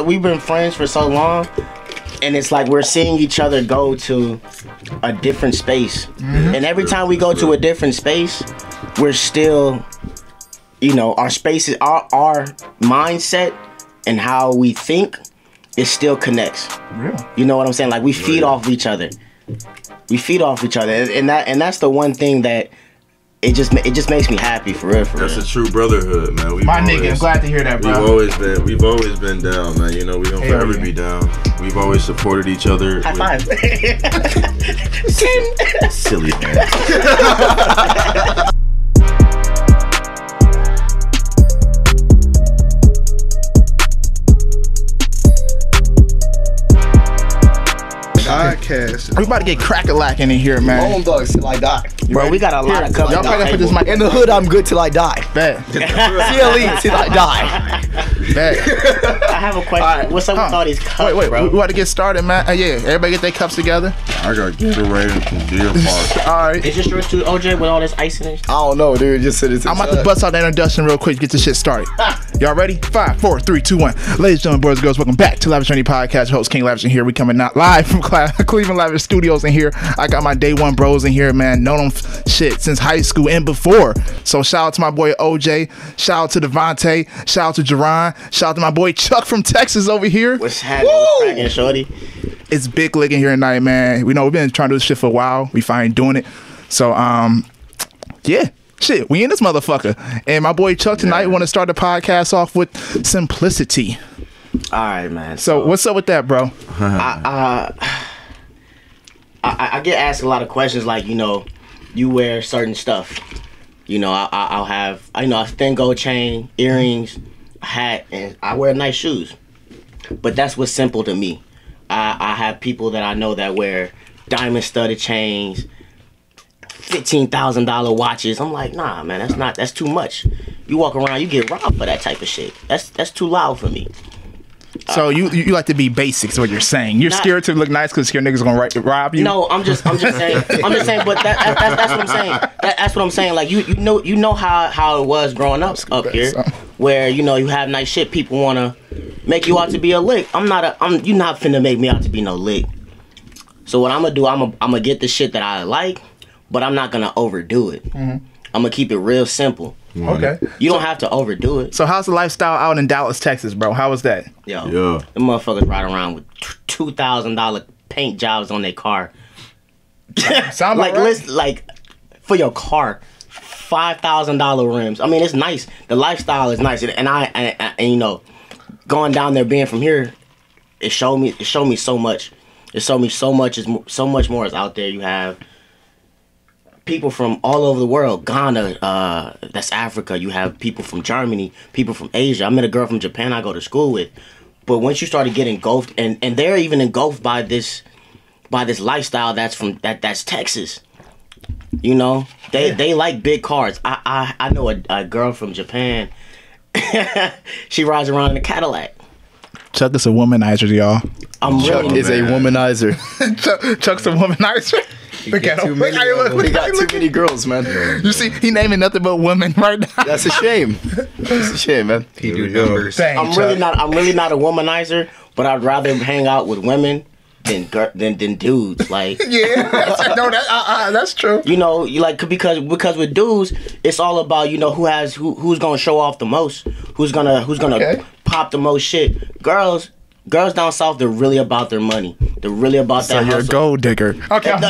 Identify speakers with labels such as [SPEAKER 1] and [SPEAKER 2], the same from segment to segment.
[SPEAKER 1] we've been friends for so long, and it's like we're seeing each other go to a different space. And every time we go to a different space, we're still, you know, our spaces, our mindset and how we think, it still connects.
[SPEAKER 2] Yeah.
[SPEAKER 1] You know what I'm saying? Like we feed off each other. We feed off each other, and that's the one thing that it just makes me happy for real.
[SPEAKER 3] That's a true brotherhood, man.
[SPEAKER 2] My nigga, I'm glad to hear that, bro.
[SPEAKER 3] We've always been down, man. You know, we don't forever be down. We've always supported each other.
[SPEAKER 1] High five.
[SPEAKER 3] Silly man.
[SPEAKER 4] Podcast.
[SPEAKER 2] We about to get crack-a-lacking in here, man.
[SPEAKER 4] Home dogs till I die.
[SPEAKER 1] Bro, we got a lot of cups.
[SPEAKER 2] Y'all probably gotta put this mic
[SPEAKER 4] In the hood, I'm good till I die.
[SPEAKER 2] back.
[SPEAKER 4] CLE till I die.
[SPEAKER 2] Back.
[SPEAKER 1] I have a question. What's up with all these cups,
[SPEAKER 2] Wait,
[SPEAKER 1] bro?
[SPEAKER 2] we about to get started, man. Yeah, everybody get their cups together.
[SPEAKER 3] I got curated from Deer Park.
[SPEAKER 2] All right.
[SPEAKER 1] Is this yours too, OJ, with all this ice in it?
[SPEAKER 4] I don't know, dude. Just said it's.
[SPEAKER 2] I'm about to bust out the introduction real quick to get this shit started. Y'all ready? 5, 4, 3, 2, 1. Ladies and gentlemen, boys and girls, welcome back to Lavish Journey Podcast. Your host, King Lavish, in here. We coming out live from Cleveland Lavish Studios in here. I got my day one bros in here, man. Known them shit since high school and before. So shout out to my boy OJ. Shout out to Devontae. Shout out to Jerron. Shout out to my boy Chuck from Texas over here.
[SPEAKER 1] What's happening? What's cracking, shorty?
[SPEAKER 2] It's big licking here tonight, man. We know we've been trying to do this shit for a while. We finally doing it. So, yeah. Shit, we in this motherfucker. And my boy Chuck tonight want to start the podcast off with simplicity.
[SPEAKER 1] All right, man.
[SPEAKER 2] So what's up with that, bro?
[SPEAKER 1] I get asked a lot of questions like, you know, you wear certain stuff. You know, I'll have, you know, a thin gold chain, earrings, a hat, and I wear nice shoes. But that's what's simple to me. I have people that I know that wear diamond studded chains, $15,000 watches. I'm like, nah, man, that's too much. You walk around, you get robbed for that type of shit. That's too loud for me.
[SPEAKER 2] So you like to be basic, is what you're saying. You're scared to look nice because your niggas gonna rob you?
[SPEAKER 1] No, I'm just saying, but that's what I'm saying. That's what I'm saying. Like you know how it was growing up here, where you know you have nice shit. People wanna make you out to be a lick. You not finna make me out to be no lick. So what I'm gonna do, I'm gonna get the shit that I like, but I'm not gonna overdo it. I'm gonna keep it real simple.
[SPEAKER 2] Okay.
[SPEAKER 1] You don't have to overdo it.
[SPEAKER 2] So how's the lifestyle out in Dallas, Texas, bro? How was that?
[SPEAKER 1] Yo,
[SPEAKER 3] Yeah.
[SPEAKER 1] the motherfuckers ride around with $2,000 paint jobs on their car.
[SPEAKER 2] Sound
[SPEAKER 1] like
[SPEAKER 2] right?
[SPEAKER 1] listen, like for your car, $5,000 rims. I mean, it's nice. The lifestyle is nice, and you know, going down there, being from here, it showed me so much. It showed me so much more is out there. You have people from all over the world. Ghana, that's Africa. You have people from Germany, people from Asia. I met a girl from Japan I go to school with. But once you started getting engulfed, and they're even engulfed by this lifestyle that's Texas. You know, they like big cars. I know a girl from Japan. She rides around in a Cadillac.
[SPEAKER 2] Chuck is a womanizer, y'all.
[SPEAKER 4] Chuck is a womanizer.
[SPEAKER 2] Chuck's a womanizer. Look at him.
[SPEAKER 4] He got too many girls, man.
[SPEAKER 2] You see, he naming nothing but women right now.
[SPEAKER 4] That's a shame. That's a shame, man.
[SPEAKER 3] He do numbers.
[SPEAKER 2] Dang,
[SPEAKER 1] I'm really not a womanizer, but I'd rather hang out with women than dudes. Like,
[SPEAKER 2] yeah, no, that's true.
[SPEAKER 1] you know, you like because with dudes, it's all about, you know, who's gonna show off the most, who's gonna
[SPEAKER 2] Okay.
[SPEAKER 1] pop the most shit. Girls down south, they're really about their money. They're really about
[SPEAKER 2] So
[SPEAKER 1] that
[SPEAKER 2] you're a
[SPEAKER 1] hustle.
[SPEAKER 2] gold digger. Okay.
[SPEAKER 1] No,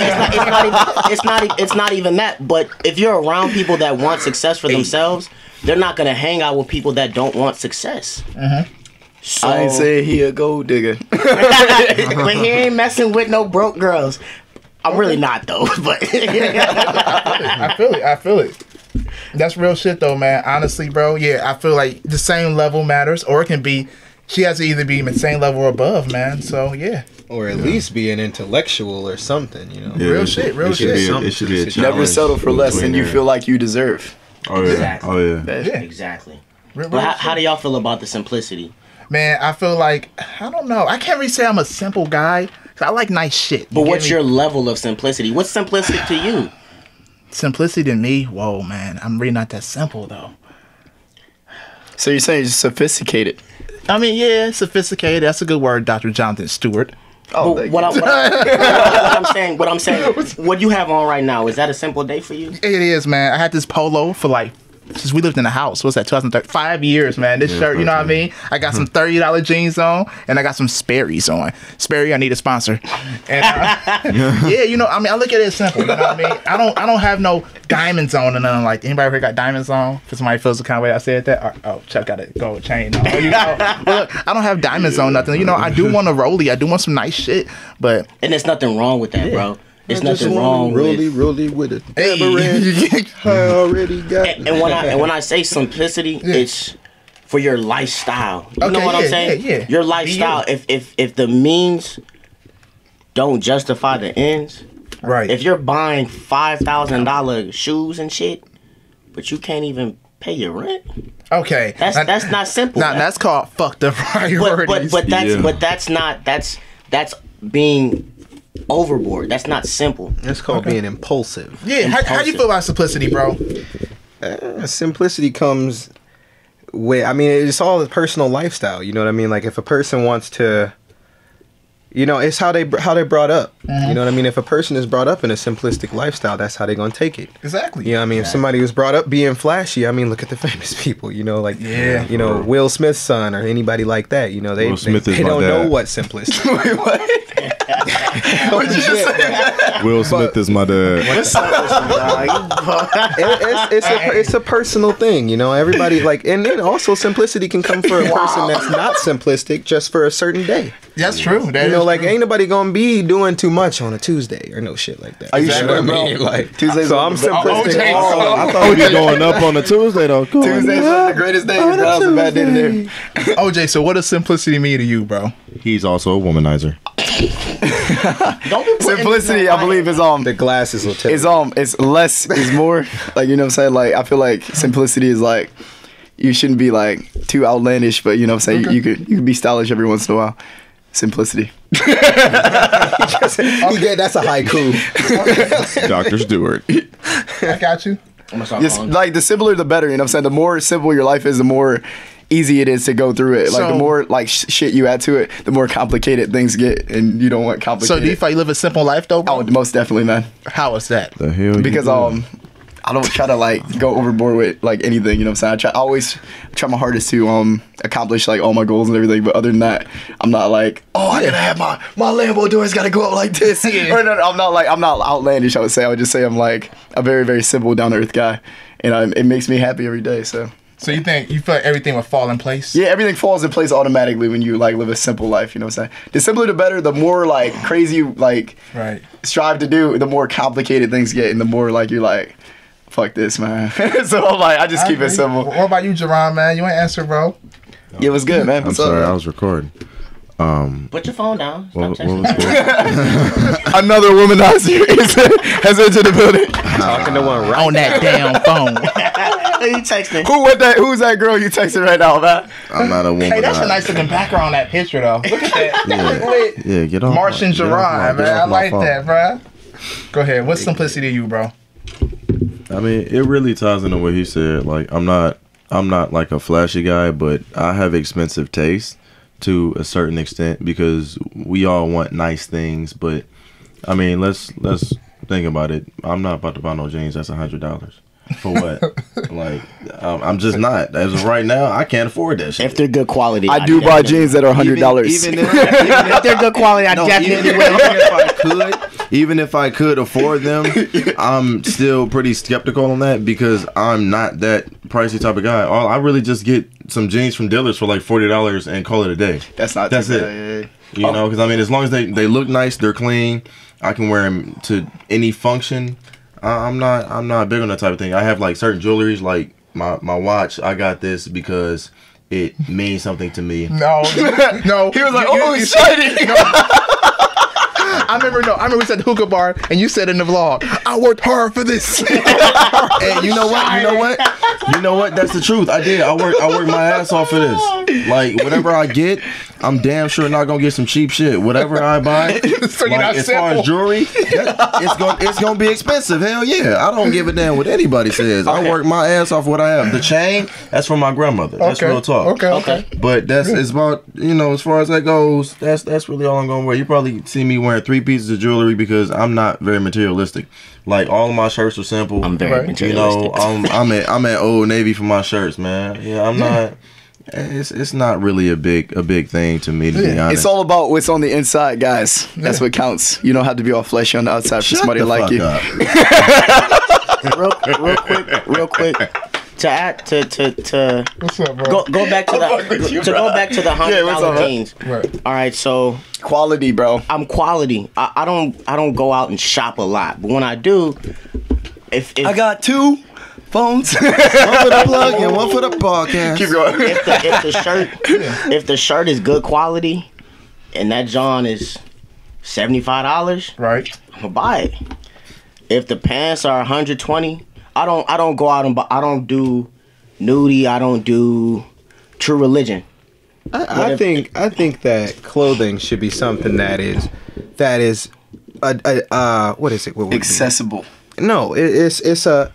[SPEAKER 1] it's not even that. But if you're around people that want success for themselves, they're not gonna hang out with people that don't want success. So,
[SPEAKER 4] I ain't say he a gold digger.
[SPEAKER 1] but he ain't messing with no broke girls. I'm really not though. But
[SPEAKER 2] I feel it. That's real shit though, man. Honestly, bro. Yeah, I feel like the same level matters, or it can be. She has to either be the same level or above, man. So yeah.
[SPEAKER 5] Or at least be an intellectual or something, you know.
[SPEAKER 3] Yeah,
[SPEAKER 2] Real shit.
[SPEAKER 3] It should be a challenge.
[SPEAKER 4] Never settle for less than you
[SPEAKER 3] between
[SPEAKER 4] feel like you deserve.
[SPEAKER 3] Oh yeah.
[SPEAKER 1] Exactly.
[SPEAKER 3] Oh yeah.
[SPEAKER 2] Yeah.
[SPEAKER 1] exactly.
[SPEAKER 2] Real
[SPEAKER 1] But how
[SPEAKER 2] shit.
[SPEAKER 1] do y'all feel about the simplicity?
[SPEAKER 2] Man, I feel like I don't know. I can't really say I'm a simple guy. 'Cause I like nice shit.
[SPEAKER 1] But
[SPEAKER 2] get
[SPEAKER 1] what's
[SPEAKER 2] me?
[SPEAKER 1] your level of simplicity? What's simplistic to you?
[SPEAKER 2] simplicity to me? Whoa, man, I'm really not that simple though.
[SPEAKER 4] So you're saying you're sophisticated?
[SPEAKER 2] I mean, yeah, sophisticated. That's a good word, Dr. Jonathan Stewart.
[SPEAKER 4] Oh,
[SPEAKER 1] But
[SPEAKER 4] thank
[SPEAKER 1] what
[SPEAKER 4] you.
[SPEAKER 1] I'm saying, what you have on right now, is that a simple day for you?
[SPEAKER 2] It is, man. I had this polo for like, since we lived in the house. What's that, 2013? 5 years, man. This shirt, you know what I mean? I got some $30 jeans on, and I got some Sperry's on. Sperry, I need a sponsor. And yeah, you know, I mean, I look at it as simple. You know what I mean? I don't have no diamonds on and nothing like. Anybody ever got diamonds on? For somebody feels the kind of way I said that. Or, oh, Chuck got a gold chain on. You know, but look, I don't have diamonds on nothing. You know, I do want a rollie. I do want some nice shit, but
[SPEAKER 1] And there's nothing wrong with that, bro. There's nothing wrong with.
[SPEAKER 3] Rolly with it.
[SPEAKER 2] hey,
[SPEAKER 3] I already got.
[SPEAKER 1] And when I say simplicity, it's for your lifestyle. You know what I'm saying?
[SPEAKER 2] Yeah.
[SPEAKER 1] Your lifestyle. If the means don't justify the ends,
[SPEAKER 2] right?
[SPEAKER 1] if you're buying $5,000 shoes and shit, but you can't even pay your rent,
[SPEAKER 2] Okay,
[SPEAKER 1] that's not simple.
[SPEAKER 2] Now that's called fucked up priorities.
[SPEAKER 1] But that's being overboard. That's not simple.
[SPEAKER 5] That's called being impulsive.
[SPEAKER 2] yeah, how do you feel about simplicity, bro?
[SPEAKER 5] Simplicity comes with, I mean, it's all a personal lifestyle. You know what I mean? Like if a person wants to, you know, it's how they brought up. You know what I mean? If a person is brought up in a simplistic lifestyle, that's how they're gonna take it.
[SPEAKER 2] Exactly.
[SPEAKER 5] You know what I mean? If somebody was brought up being flashy, I mean, look at the famous people. You know, like you know, Will Smith's son or anybody like that. You know, they
[SPEAKER 3] Will Smith is
[SPEAKER 5] they
[SPEAKER 3] my
[SPEAKER 5] don't
[SPEAKER 3] dad.
[SPEAKER 5] know what simplistic.
[SPEAKER 4] Wait, what? What'd you just say?
[SPEAKER 3] Will Smith is my dad.
[SPEAKER 5] It's a personal thing, you know. Everybody like, and then also simplicity can come for a person that's not simplistic, just for a certain day.
[SPEAKER 2] That's true. That
[SPEAKER 5] You know,
[SPEAKER 2] is
[SPEAKER 5] like
[SPEAKER 2] true.
[SPEAKER 5] ain't nobody gonna be doing too much on a Tuesday or no shit like that.
[SPEAKER 4] Are you
[SPEAKER 5] know
[SPEAKER 4] sure,
[SPEAKER 5] what I
[SPEAKER 4] bro?
[SPEAKER 5] mean? Like
[SPEAKER 4] Tuesdays
[SPEAKER 5] so
[SPEAKER 4] are
[SPEAKER 5] I'm
[SPEAKER 4] the-
[SPEAKER 5] simplistic.
[SPEAKER 2] OJ.
[SPEAKER 3] I thought we were going up on a Tuesday though. Come on.
[SPEAKER 4] Tuesdays are the greatest days. That was a bad day today.
[SPEAKER 2] OJ, so what does simplicity mean to you, bro?
[SPEAKER 3] He's also a womanizer.
[SPEAKER 1] Don't be putting
[SPEAKER 4] Simplicity, I believe, is
[SPEAKER 5] The glasses will tell.
[SPEAKER 4] it's less is more. Like, you know what I'm saying? Like, I feel like simplicity is like, you shouldn't be like too outlandish, but you know what I'm saying? You could be stylish every once in a while. Simplicity.
[SPEAKER 5] That's a haiku.
[SPEAKER 3] Dr. Stewart.
[SPEAKER 2] I got you.
[SPEAKER 1] I'm gonna start
[SPEAKER 4] Just
[SPEAKER 1] calling.
[SPEAKER 4] like the simpler the better, you know what I'm saying? The more simple your life is, the more easy it is to go through it. Like
[SPEAKER 2] So-
[SPEAKER 4] the more like shit you add to it, the more complicated things get, and you don't want complicated.
[SPEAKER 2] So do you feel you live a simple life though, bro?
[SPEAKER 4] Oh, most definitely, man.
[SPEAKER 2] How is that?
[SPEAKER 3] The hell you
[SPEAKER 4] Because
[SPEAKER 3] doing?
[SPEAKER 4] I don't try to like go overboard with like anything, you know what I'm saying? I always try my hardest to accomplish like all my goals and everything, but other than that, I'm not like, oh, I gotta have my Lambo doors gotta go up like this.
[SPEAKER 2] Yeah.
[SPEAKER 4] Or no, I'm not outlandish, I would say. I would just say I'm like a very, very simple, down to earth guy, and it makes me happy every day. So
[SPEAKER 2] So you feel like everything will fall in place?
[SPEAKER 4] yeah, everything falls in place automatically when you like live a simple life, you know what I'm saying? The simpler the better. The more like crazy you like
[SPEAKER 2] Right.
[SPEAKER 4] strive to do, the more complicated things get, and the more like you're like, fuck this, man. So I'm like, I just keep it simple.
[SPEAKER 2] What about you, Jerron, man? You ain't answer, bro.
[SPEAKER 4] Yeah, what's good, man?
[SPEAKER 3] I'm
[SPEAKER 4] What's up,
[SPEAKER 3] sorry,
[SPEAKER 4] man?
[SPEAKER 3] I was recording.
[SPEAKER 1] Put your phone down. Stop
[SPEAKER 3] What
[SPEAKER 1] texting.
[SPEAKER 3] was good?
[SPEAKER 4] Another womanizer has entered the building.
[SPEAKER 5] Talking to one right
[SPEAKER 2] On that damn phone.
[SPEAKER 1] He texting.
[SPEAKER 4] Who's that girl you texting right now, man?
[SPEAKER 3] I'm not a woman.
[SPEAKER 2] Hey, that's a nice looking background on that picture, though. Look at that. That look lit.
[SPEAKER 3] Yeah, get off.
[SPEAKER 2] Martian
[SPEAKER 3] get off my-
[SPEAKER 2] Jerron,
[SPEAKER 3] get
[SPEAKER 2] man. I
[SPEAKER 3] off my
[SPEAKER 2] like
[SPEAKER 3] phone.
[SPEAKER 2] that, bro. Go ahead. What's simplicity to you, bro?
[SPEAKER 3] I mean, it really ties into what he said. Like, I'm not like a flashy guy, but I have expensive taste to a certain extent because we all want nice things. But I mean, let's think about it. I'm not about to buy no jeans that's $100 for what? Like, I'm just not. As of right now, I can't afford that shit.
[SPEAKER 1] If they're good quality,
[SPEAKER 4] I do buy
[SPEAKER 1] definitely-
[SPEAKER 4] jeans that are $100.
[SPEAKER 3] Even if
[SPEAKER 1] If they're good quality, I
[SPEAKER 3] No,
[SPEAKER 1] definitely
[SPEAKER 3] even if I could afford them, I'm still pretty skeptical on that because I'm not that pricey type of guy. I really just get some jeans from dealers for like $40 and call it a day.
[SPEAKER 4] That's not
[SPEAKER 3] That's
[SPEAKER 4] too
[SPEAKER 3] it.
[SPEAKER 4] bad. Yeah.
[SPEAKER 3] You know, because I mean, as long as they look nice, they're clean, I can wear them to any function. I'm not big on that type of thing. I have like certain jewelries, like my watch. I got this because it means something to me.
[SPEAKER 2] No. No.
[SPEAKER 4] He was like,
[SPEAKER 2] You-
[SPEAKER 4] oh,
[SPEAKER 2] you
[SPEAKER 4] it's
[SPEAKER 2] said-
[SPEAKER 4] shiny.
[SPEAKER 2] I remember we said the hookah bar, and you said in the vlog, I worked hard for this.
[SPEAKER 3] And you know what? That's the truth. I did. I worked my ass off for this. Like whatever I get, I'm damn sure not gonna get some cheap shit. Whatever I buy,
[SPEAKER 2] So you're not
[SPEAKER 3] as far
[SPEAKER 2] simple.
[SPEAKER 3] as jewelry, it's gonna be expensive. Hell yeah, I don't give a damn what anybody says. I work my ass off what I have. The chain, that's from my grandmother. That's real talk.
[SPEAKER 2] Okay.
[SPEAKER 3] But it's about, as far as that goes, that's really all I'm gonna wear. You probably see me wearing 3 pieces of jewelry because I'm not very materialistic. Like all of my shirts are simple.
[SPEAKER 1] I'm very materialistic.
[SPEAKER 3] I'm at Old Navy for my shirts, man. Yeah, I'm not. It's not really a big thing to me, to be honest.
[SPEAKER 4] It's all about what's on the inside, guys. That's what counts. You don't have to be all fleshy on the outside for somebody to like you.
[SPEAKER 1] real quick. To add to
[SPEAKER 2] What's up, bro?
[SPEAKER 1] go back to the $100 jeans.
[SPEAKER 2] Right.
[SPEAKER 1] All right, so
[SPEAKER 4] Quality, bro.
[SPEAKER 1] I'm quality. I don't go out and shop a lot, but when I do, if
[SPEAKER 4] I got 2 phones.
[SPEAKER 3] One for the plug and one for the podcast.
[SPEAKER 4] Keep going.
[SPEAKER 1] if the shirt is good quality and that John is $75,
[SPEAKER 2] Right.
[SPEAKER 1] I'm gonna buy it. If the pants are $120, I don't go out and buy. I don't do nudie. I don't do True Religion.
[SPEAKER 5] I think that clothing should be something that is what is it? What would it be?
[SPEAKER 4] Accessible.
[SPEAKER 5] No, it's a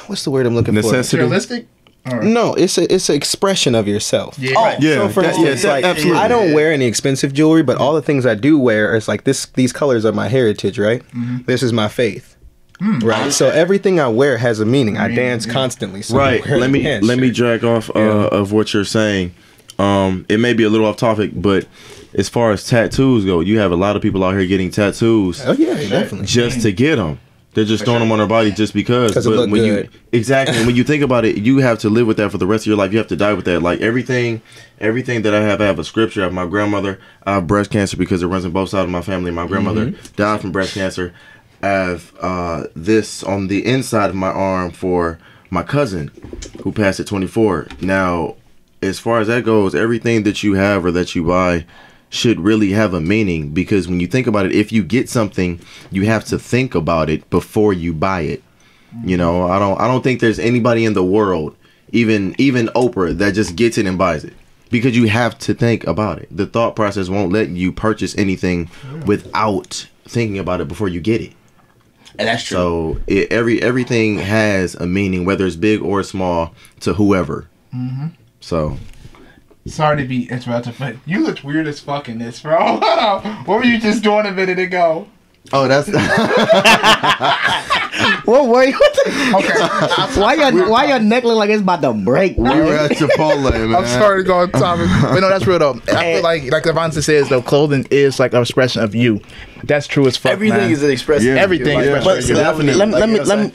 [SPEAKER 5] what's the word I'm looking
[SPEAKER 3] Necessity.
[SPEAKER 2] Realistic?
[SPEAKER 5] for? No, it's an expression of yourself.
[SPEAKER 2] Yeah.
[SPEAKER 4] Oh,
[SPEAKER 3] Yeah,
[SPEAKER 5] So for
[SPEAKER 3] that-
[SPEAKER 5] instance,
[SPEAKER 3] yeah,
[SPEAKER 5] like
[SPEAKER 3] absolutely.
[SPEAKER 5] I don't wear any expensive jewelry, but all the things I do wear is like this. These colors are my heritage, right? This is my faith. Right, so everything I wear has a meaning. I dance constantly. So
[SPEAKER 3] Right.
[SPEAKER 5] I wear
[SPEAKER 3] Let me
[SPEAKER 5] pants,
[SPEAKER 3] let me
[SPEAKER 5] shirt.
[SPEAKER 3] drag off of what you're saying. It may be a little off topic, but as far as tattoos go, you have a lot of people out here getting tattoos
[SPEAKER 5] Oh yeah, definitely.
[SPEAKER 3] just to get them. They're just throwing them on their body just because.
[SPEAKER 5] 'Cause it look
[SPEAKER 3] when
[SPEAKER 5] good.
[SPEAKER 3] exactly when you think about it, you have to live with that for the rest of your life. You have to die with that. Like everything that I have a scripture. I have my grandmother. I have breast cancer because it runs in both sides of my family. My grandmother died from breast cancer. I have this on the inside of my arm for my cousin who passed at 24. Now, as far as that goes, everything that you have or that you buy should really have a meaning, because when you think about it, if you get something, you have to think about it before you buy it. I don't think there's anybody in the world, even Oprah, that just gets it and buys it, because you have to think about it. The thought process won't let you purchase anything without thinking about it before you get it.
[SPEAKER 1] And that's true.
[SPEAKER 3] So everything has a meaning, whether it's big or small, to whoever. So
[SPEAKER 2] Sorry to be interrupted, but you looked weird as fuck in this, bro. What were you just doing a minute ago?
[SPEAKER 3] that's
[SPEAKER 1] What were you?
[SPEAKER 2] Okay.
[SPEAKER 1] Why your neck look like it's about to break?
[SPEAKER 3] we were at Chipotle, man.
[SPEAKER 2] I'm sorry to go on topic. But no, that's real though. I feel like Avante says though, clothing is like an expression of you. That's true as fuck.
[SPEAKER 4] Everything
[SPEAKER 2] man.
[SPEAKER 4] is an expression.
[SPEAKER 3] Yeah.
[SPEAKER 2] Everything is
[SPEAKER 3] Yeah.
[SPEAKER 2] an
[SPEAKER 1] But
[SPEAKER 2] expression of you.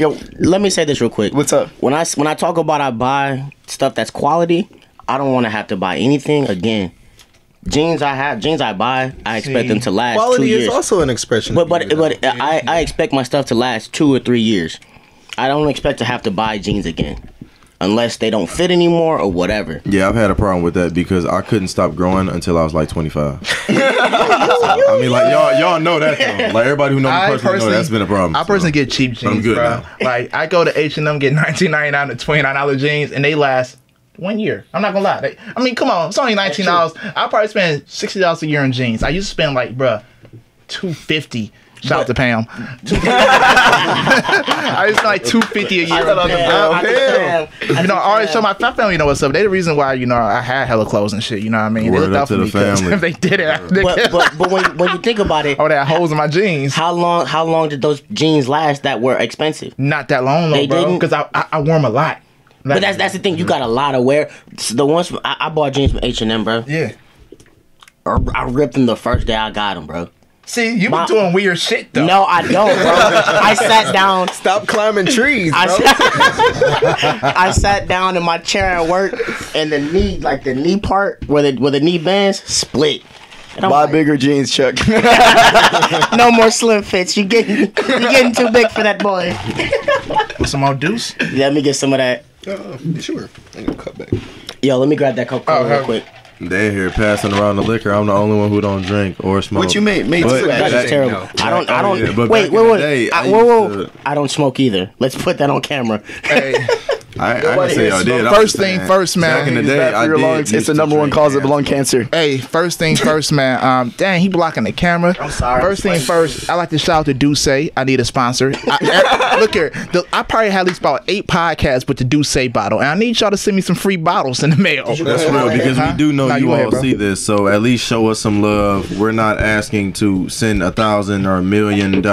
[SPEAKER 3] Definitely.
[SPEAKER 1] let me say this real quick.
[SPEAKER 4] What's up?
[SPEAKER 1] When I talk about I buy stuff that's quality, I don't want to have to buy anything again. Jeans I buy, I expect them to last 2
[SPEAKER 5] Quality
[SPEAKER 1] years.
[SPEAKER 5] is also an expression.
[SPEAKER 1] But
[SPEAKER 5] of you, though.
[SPEAKER 1] I expect my stuff to last 2 or 3 years. I don't expect to have to buy jeans again, unless they don't fit anymore or whatever.
[SPEAKER 3] Yeah, I've had a problem with that because I couldn't stop growing until I was like 25. I mean, like y'all know that though. Like everybody who knows me personally know that's been a problem.
[SPEAKER 2] I personally get cheap jeans,
[SPEAKER 3] I'm good
[SPEAKER 2] bro.
[SPEAKER 3] now.
[SPEAKER 2] Like I go to H&M, get $19.99 to $29 jeans, and they last 1 year. I'm not gonna lie. I mean, come on, it's only $19. I probably spend $60 a year on jeans. I used to spend like, bruh, $250. Shout out to Pam. I used to like $250 a year. I always show my family know what's up. They the reason why I had hella clothes and shit. You know what I mean?
[SPEAKER 3] Word
[SPEAKER 2] they looked
[SPEAKER 3] up
[SPEAKER 2] out for
[SPEAKER 3] to the
[SPEAKER 2] me 'cause
[SPEAKER 3] family.
[SPEAKER 2] if they did it,
[SPEAKER 1] But when you think about it,
[SPEAKER 2] oh, they had holes in my jeans.
[SPEAKER 1] how long did those jeans last that were expensive?
[SPEAKER 2] Not that long though,
[SPEAKER 1] They
[SPEAKER 2] bro.
[SPEAKER 1] didn't?
[SPEAKER 2] Because I wore them a lot.
[SPEAKER 1] But that's the thing. You got a lot of wear. The ones I bought jeans from H&M, bro.
[SPEAKER 2] yeah.
[SPEAKER 1] I ripped them the first day I got them, bro.
[SPEAKER 2] See, you been doing weird shit though.
[SPEAKER 1] No, I don't, bro. I sat down.
[SPEAKER 5] Stop climbing trees, bro.
[SPEAKER 1] I sat down in my chair at work, and the knee part where the knee bands split. And I'm
[SPEAKER 4] Buy
[SPEAKER 1] like,
[SPEAKER 4] bigger jeans, Chuck.
[SPEAKER 1] no more slim fits. You getting too big for that boy.
[SPEAKER 2] With some more deuce.
[SPEAKER 1] Let me get some of that.
[SPEAKER 5] Sure. I'm gonna cut back.
[SPEAKER 1] Yo, let me grab that Coca-Cola real quick.
[SPEAKER 3] They here passing around the liquor. I'm the only one who don't drink or smoke.
[SPEAKER 4] What you mean? Me
[SPEAKER 3] But
[SPEAKER 4] too.
[SPEAKER 1] That's
[SPEAKER 3] that-
[SPEAKER 1] terrible.
[SPEAKER 5] no.
[SPEAKER 1] I don't.
[SPEAKER 3] Yeah, but
[SPEAKER 1] Wait.
[SPEAKER 3] back in the day, I used
[SPEAKER 1] Whoa.
[SPEAKER 3] to-
[SPEAKER 1] I don't smoke either. Let's put that on camera.
[SPEAKER 2] Hey,
[SPEAKER 3] I didn't say y'all did.
[SPEAKER 2] First thing first, man.
[SPEAKER 3] Back in the
[SPEAKER 4] It's
[SPEAKER 3] day,
[SPEAKER 4] bad for your lungs. It's the number one cause of lung cancer.
[SPEAKER 2] Hey, first thing first, man. Dang, he blocking the camera.
[SPEAKER 1] I'm sorry.
[SPEAKER 2] First thing first, I like to shout out to Duce. I need a sponsor. Look here, I probably had at least about 8 podcasts with the Duce bottle, and I need y'all to send me some free bottles in the mail.
[SPEAKER 3] That's real because we do know you
[SPEAKER 2] go ahead,
[SPEAKER 3] all
[SPEAKER 2] bro.
[SPEAKER 3] see this, so at least show us some love. We're not asking to send $1,000 or $1 million.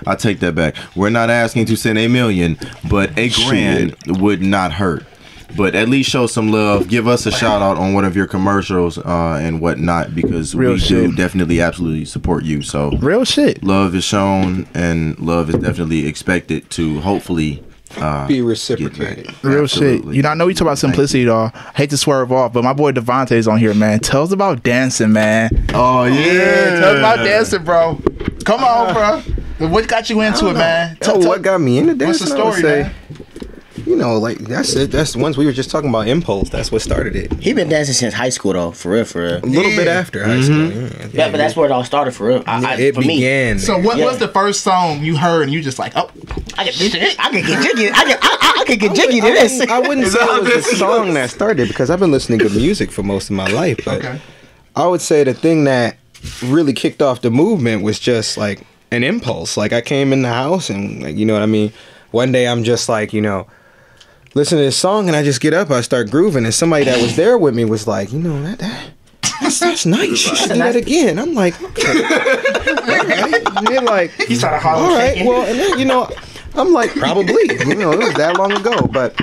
[SPEAKER 3] I take that back. We're not asking to send $1 million, but $1,000 would not hurt. But at least show some love. Give us a shout out on one of your commercials and whatnot, because
[SPEAKER 2] Real
[SPEAKER 3] we
[SPEAKER 2] shit.
[SPEAKER 3] do definitely absolutely support you. So
[SPEAKER 2] Real shit.
[SPEAKER 3] love is shown and love is definitely expected to hopefully
[SPEAKER 5] Be reciprocated.
[SPEAKER 2] Real shit. You know, I know we talk about simplicity, though. I hate to swerve off, but my boy Devontae's on here, man. Tell us about dancing, man.
[SPEAKER 3] Oh yeah,
[SPEAKER 2] Tell us about dancing, bro. Come on, bro. What got you into it, man?
[SPEAKER 5] What got me into
[SPEAKER 2] What's
[SPEAKER 5] dancing?
[SPEAKER 2] the
[SPEAKER 5] I would
[SPEAKER 2] story,
[SPEAKER 5] say,
[SPEAKER 2] man?
[SPEAKER 5] you know, like that's it. That's once we were just talking about impulse. That's what started it.
[SPEAKER 1] He been dancing since high school though, for real, for real.
[SPEAKER 5] A little bit after high school.
[SPEAKER 1] Yeah, but that's where it all started, for real.
[SPEAKER 5] It
[SPEAKER 1] For me,
[SPEAKER 5] began.
[SPEAKER 2] So what
[SPEAKER 1] Yeah.
[SPEAKER 2] was the first song you heard and you just like, oh,
[SPEAKER 1] I could get jiggy. I could get jiggy to this.
[SPEAKER 5] I wouldn't say it was the song that started because I've been listening to music for most of my life. But
[SPEAKER 2] okay.
[SPEAKER 5] I would say the thing that really kicked off the movement was just like an impulse. Like I came in the house and like, you know what I mean? One day I'm just like, you know, listen to this song and I just get up, I start grooving, and somebody that was there with me was like, you know, that's nice. You should do that again. I'm like, okay. And they're like,
[SPEAKER 1] He started Harlem
[SPEAKER 5] all right,
[SPEAKER 1] shaking.
[SPEAKER 5] well, and then, you know, I'm like, probably, you know, it was that long ago, but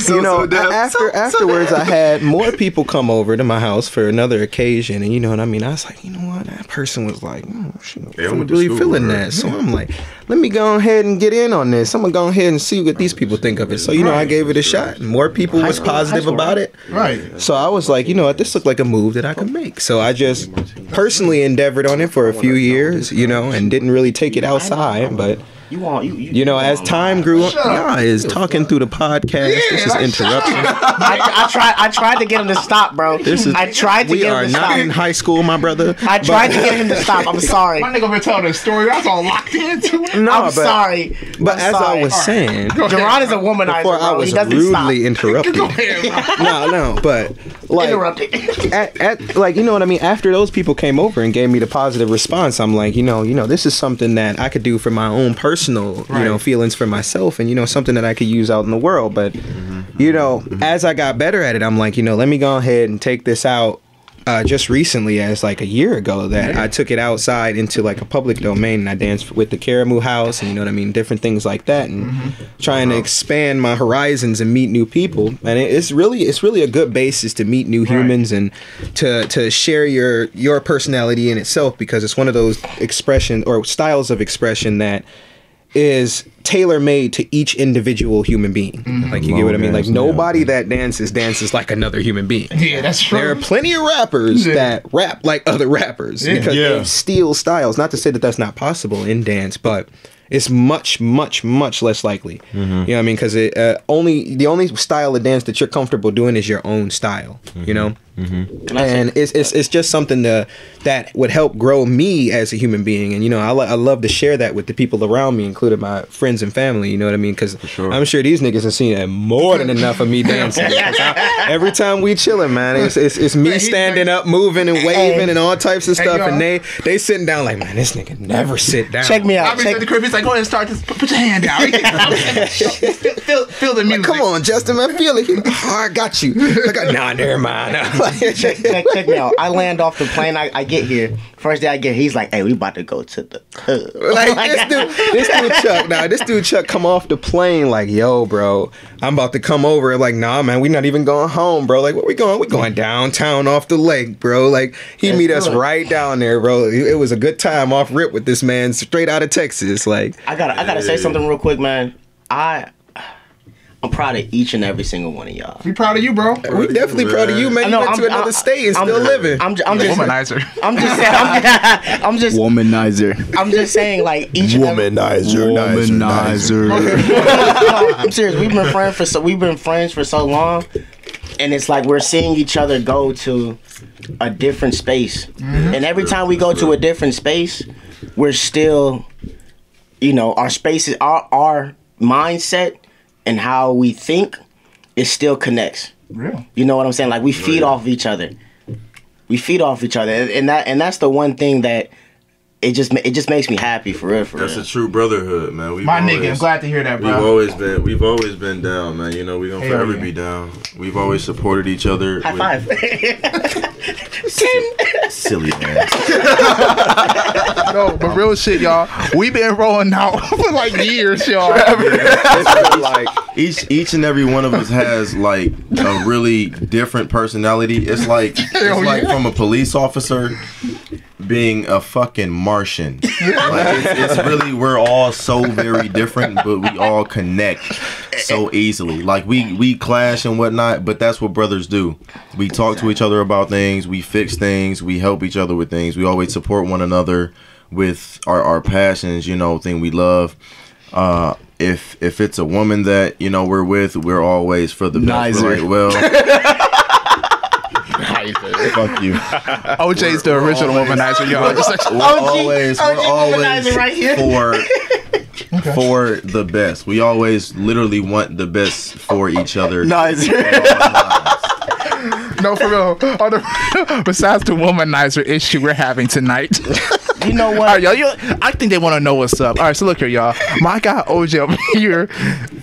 [SPEAKER 5] you know, afterwards, I had more people come over to my house for another occasion, and you know what I mean. I was like, you know what, that person was like, oh, shit, I'm
[SPEAKER 3] went to
[SPEAKER 5] really
[SPEAKER 3] school,
[SPEAKER 5] feeling
[SPEAKER 3] right?
[SPEAKER 5] that. So I'm like, let me go ahead and get in on this. I'm gonna go ahead and see what these people think of it. So you know, I gave it a shot. And more people was positive about it.
[SPEAKER 2] right.
[SPEAKER 5] So I was like, you know what, this looked like a move that I could make. So I just personally endeavored on it for a few years, you know, and didn't really take it outside, but. You know, as time grew on, y'all is talking through the podcast. This is interruption.
[SPEAKER 1] I tried to get him to stop, bro. I tried to
[SPEAKER 5] We
[SPEAKER 1] get
[SPEAKER 5] are
[SPEAKER 1] him to
[SPEAKER 5] not
[SPEAKER 1] stop.
[SPEAKER 5] in high school, my brother.
[SPEAKER 1] I tried to get him to stop. I'm sorry.
[SPEAKER 2] My nigga over here telling a story. I was all locked into it.
[SPEAKER 5] No,
[SPEAKER 1] I'm sorry.
[SPEAKER 5] But
[SPEAKER 1] I'm
[SPEAKER 5] as
[SPEAKER 1] sorry.
[SPEAKER 5] I was saying,
[SPEAKER 1] Jerron is a womanizer,
[SPEAKER 5] before I
[SPEAKER 1] bro.
[SPEAKER 5] was
[SPEAKER 1] He doesn't stop.
[SPEAKER 5] rudely interrupted.
[SPEAKER 2] Go ahead, bro.
[SPEAKER 5] No, but like
[SPEAKER 1] Interrupted.
[SPEAKER 5] at like, you know what I mean, after those people came over and gave me the positive response, I'm like, you know, this is something that I could do for my own personal, you know, feelings for myself, and you know, something that I could use out in the world. But you know, as I got better at it, I'm like, you know, let me go ahead and take this out. Just recently, as like a year ago, that I took it outside into like a public domain, and I danced with the Karamu House, and you know what I mean, different things like that, and trying to expand my horizons and meet new people. And it's really a good basis to meet new humans and to share your personality in itself, because it's one of those expression or styles of expression that is tailor-made to each individual human being. Like, you get what I mean? Like, nobody that dances like another human being.
[SPEAKER 2] Yeah, that's true.
[SPEAKER 5] There are plenty of rappers that rap like other rappers because they steal styles. Not to say that that's not possible in dance, but it's much, much, much less likely. You know what I mean? Because the only style of dance that you're comfortable doing is your own style. You know. And it's just something that would help grow me as a human being, and you know, I love to share that with the people around me, including my friends and family. You know what I mean? Because I'm sure these niggas have seen more than enough of me dancing. Every time we chilling, man, it's me standing up, moving and waving and all types of stuff, and they sitting down like, man, this nigga never sit down.
[SPEAKER 1] Check me out.
[SPEAKER 2] I'm at the crib. He's like, go ahead and start this. Put your hand out. feel the music.
[SPEAKER 5] Come on, Justin, man, feel it. Oh, I got you. Nah, never mind.
[SPEAKER 1] check me out. I land off the plane. I get here. First day I get here, he's like, hey, we about to go to the club.
[SPEAKER 5] Like this dude Chuck come off the plane like, yo, bro, I'm about to come over. Like, nah, man, we not even going home, bro. Like, where we going? We going downtown off the lake, bro. Like, he meet us right down there, bro. It was a good time off rip with this man straight out of Texas. Like,
[SPEAKER 1] I gotta say something real quick, man. I'm proud of each and every single one of y'all.
[SPEAKER 2] We proud of you, bro.
[SPEAKER 5] we definitely proud of you, man. You went to another state and still living.
[SPEAKER 1] I'm just
[SPEAKER 2] Womanizer.
[SPEAKER 4] Womanizer.
[SPEAKER 1] I'm just saying, like, each and every,
[SPEAKER 4] Womanizer.
[SPEAKER 1] I'm serious. We've been friends for so long, and it's like we're seeing each other go to a different space, and every time we go to a different space, we're still, you know, our spaces, our mindset and how we think, it still connects.
[SPEAKER 2] Real.
[SPEAKER 1] You know what I'm saying? Like we feed off each other. We feed off each other, and that's the one thing that it just makes me happy for real.
[SPEAKER 3] That's a true brotherhood, man.
[SPEAKER 2] My nigga, I'm glad to hear that, bro.
[SPEAKER 3] We've always been down, man. You know, we gonna forever be down. We've always supported each other.
[SPEAKER 1] High five.
[SPEAKER 3] Silly man.
[SPEAKER 2] No, but real shit, y'all. We been rolling out for like years, y'all.
[SPEAKER 3] Like each and every one of us has like a really different personality. It's like from a police officer being a fucking Martian. Like it's really, we're all so very different, but we all connect so easily. Like we clash and whatnot, but that's what brothers do. We talk to each other about things, we fix things, we help each other with things, we always support one another with our passions, you know, thing we love. If it's a woman that, you know, we're with, we're always for the best. Right? Well, fuck you.
[SPEAKER 2] OJ's the original womanizer, y'all.
[SPEAKER 3] We're always
[SPEAKER 1] right here.
[SPEAKER 3] for the best. We always literally want the best for each other.
[SPEAKER 4] Nice.
[SPEAKER 2] No, for real. Besides the womanizer issue we're having tonight.
[SPEAKER 1] You know what?
[SPEAKER 2] All right, y'all, I think they want to know what's up. All right, so look here, y'all. My guy OJ over here,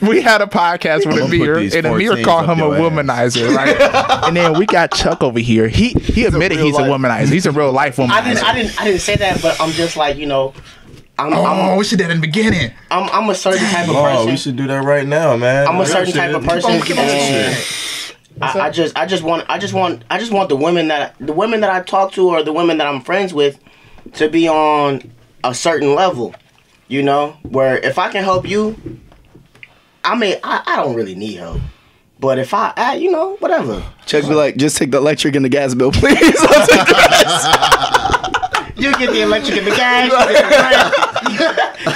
[SPEAKER 2] we had a podcast with Amir, and Amir called him a womanizer, right? And then we got Chuck over here. He admitted he's a womanizer. He's a real life womanizer.
[SPEAKER 1] I didn't say that, but I'm just like, you know,
[SPEAKER 2] we should do that in the beginning.
[SPEAKER 1] I'm a certain type of person.
[SPEAKER 3] Oh, we should do that right now, man.
[SPEAKER 1] I'm a certain type of person. I just want the women that I talk to or the women that I'm friends with to be on a certain level, you know, where if I can help you, I don't really need help, but if I you know, whatever.
[SPEAKER 4] Chuck be like, just take the electric and the gas bill, please. I'll take the rest.
[SPEAKER 1] You get the electric and the gas, you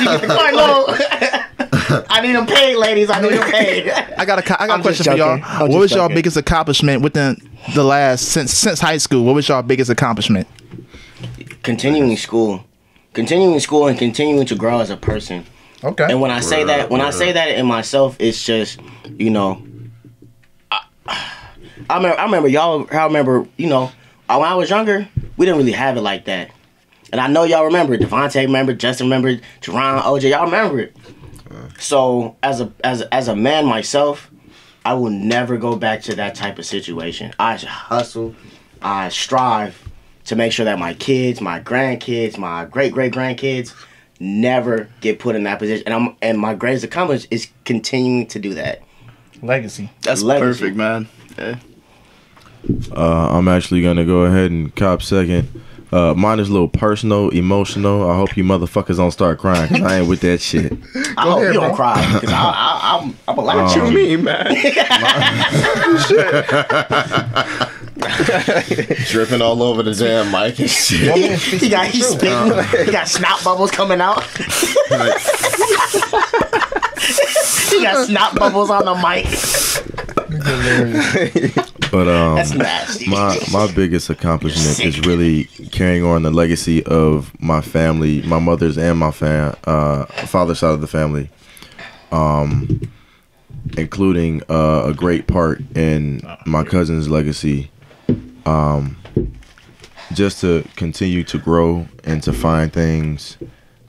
[SPEAKER 1] get the car load. I need them paid, ladies. I need them paid.
[SPEAKER 2] I got a question for y'all. What was y'all biggest accomplishment within the last since high school? What was y'all biggest accomplishment?
[SPEAKER 1] Continuing school and continuing to grow as a person.
[SPEAKER 2] Okay.
[SPEAKER 1] And when I say that in myself, it's just, you know, I remember, you know, when I was younger, we didn't really have it like that. And I know y'all remember it. Devontae remembered, Justin remembered, Jerron, OJ, y'all remember it. So as a man myself, I will never go back to that type of situation. I hustle, I strive to make sure that my kids, my grandkids, my great-great-grandkids never get put in that position. And my greatest accomplishment is continuing to do that.
[SPEAKER 2] Legacy.
[SPEAKER 4] That's
[SPEAKER 1] Legacy.
[SPEAKER 4] perfect, man. Yeah.
[SPEAKER 3] I'm actually gonna go ahead and cop second. Mine is a little personal, emotional. I hope you motherfuckers don't start crying, because I ain't with that shit.
[SPEAKER 1] I hope you don't cry, because I'm a lot.
[SPEAKER 5] What you mean, man?
[SPEAKER 3] Dripping all over the damn mic and shit.
[SPEAKER 1] He's spitting. He got snot bubbles coming out. He got snot bubbles on the mic.
[SPEAKER 3] But
[SPEAKER 1] That's nasty.
[SPEAKER 3] my biggest accomplishment is really carrying on the legacy of my family, my mother's and my father's side of the family, including a great part in my cousin's legacy. Just to continue to grow and to find things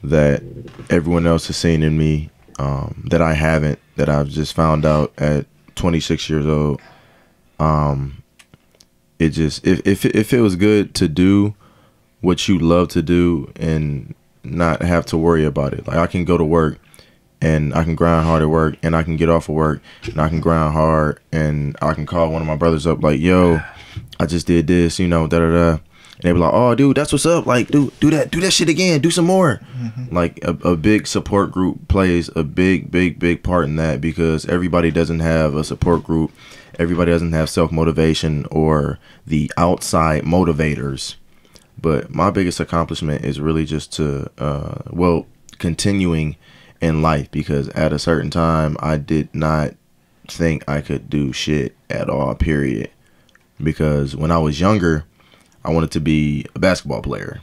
[SPEAKER 3] that everyone else has seen in me, that I haven't, that I've just found out at 26 years old. It just, if it feels good to do what you love to do and not have to worry about it. Like, I can go to work and I can grind hard at work, and I can get off of work and I can grind hard, and I can call one of my brothers up like, yo, I just did this, you know, da-da-da. And they be like, oh, dude, that's what's up. Like, do that shit again. Do some more. Mm-hmm. Like, a big support group plays a big part in that, because everybody doesn't have a support group. Everybody doesn't have self-motivation or the outside motivators. But my biggest accomplishment is really just to, continuing in life, because at a certain time, I did not think I could do shit at all, period. Because when I was younger, I wanted to be a basketball player,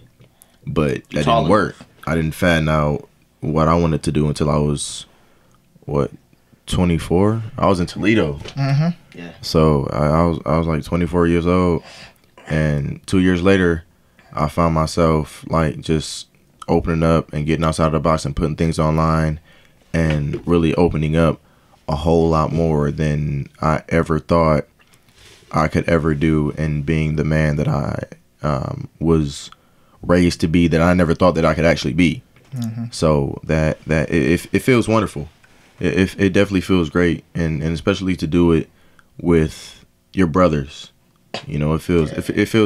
[SPEAKER 3] but that didn't work. I didn't find out what I wanted to do until I was, 24. I was in Toledo.
[SPEAKER 2] Mm-hmm.
[SPEAKER 1] Yeah.
[SPEAKER 3] So I was like 24 years old, and 2 years later, I found myself like just opening up and getting outside of the box and putting things online, and really opening up a whole lot more than I ever thought I could ever do, and being the man that I was raised to be, that I never thought that I could actually be. Mm-hmm. So that it feels wonderful. It definitely feels great, and especially to do it with your brothers. You know, it feels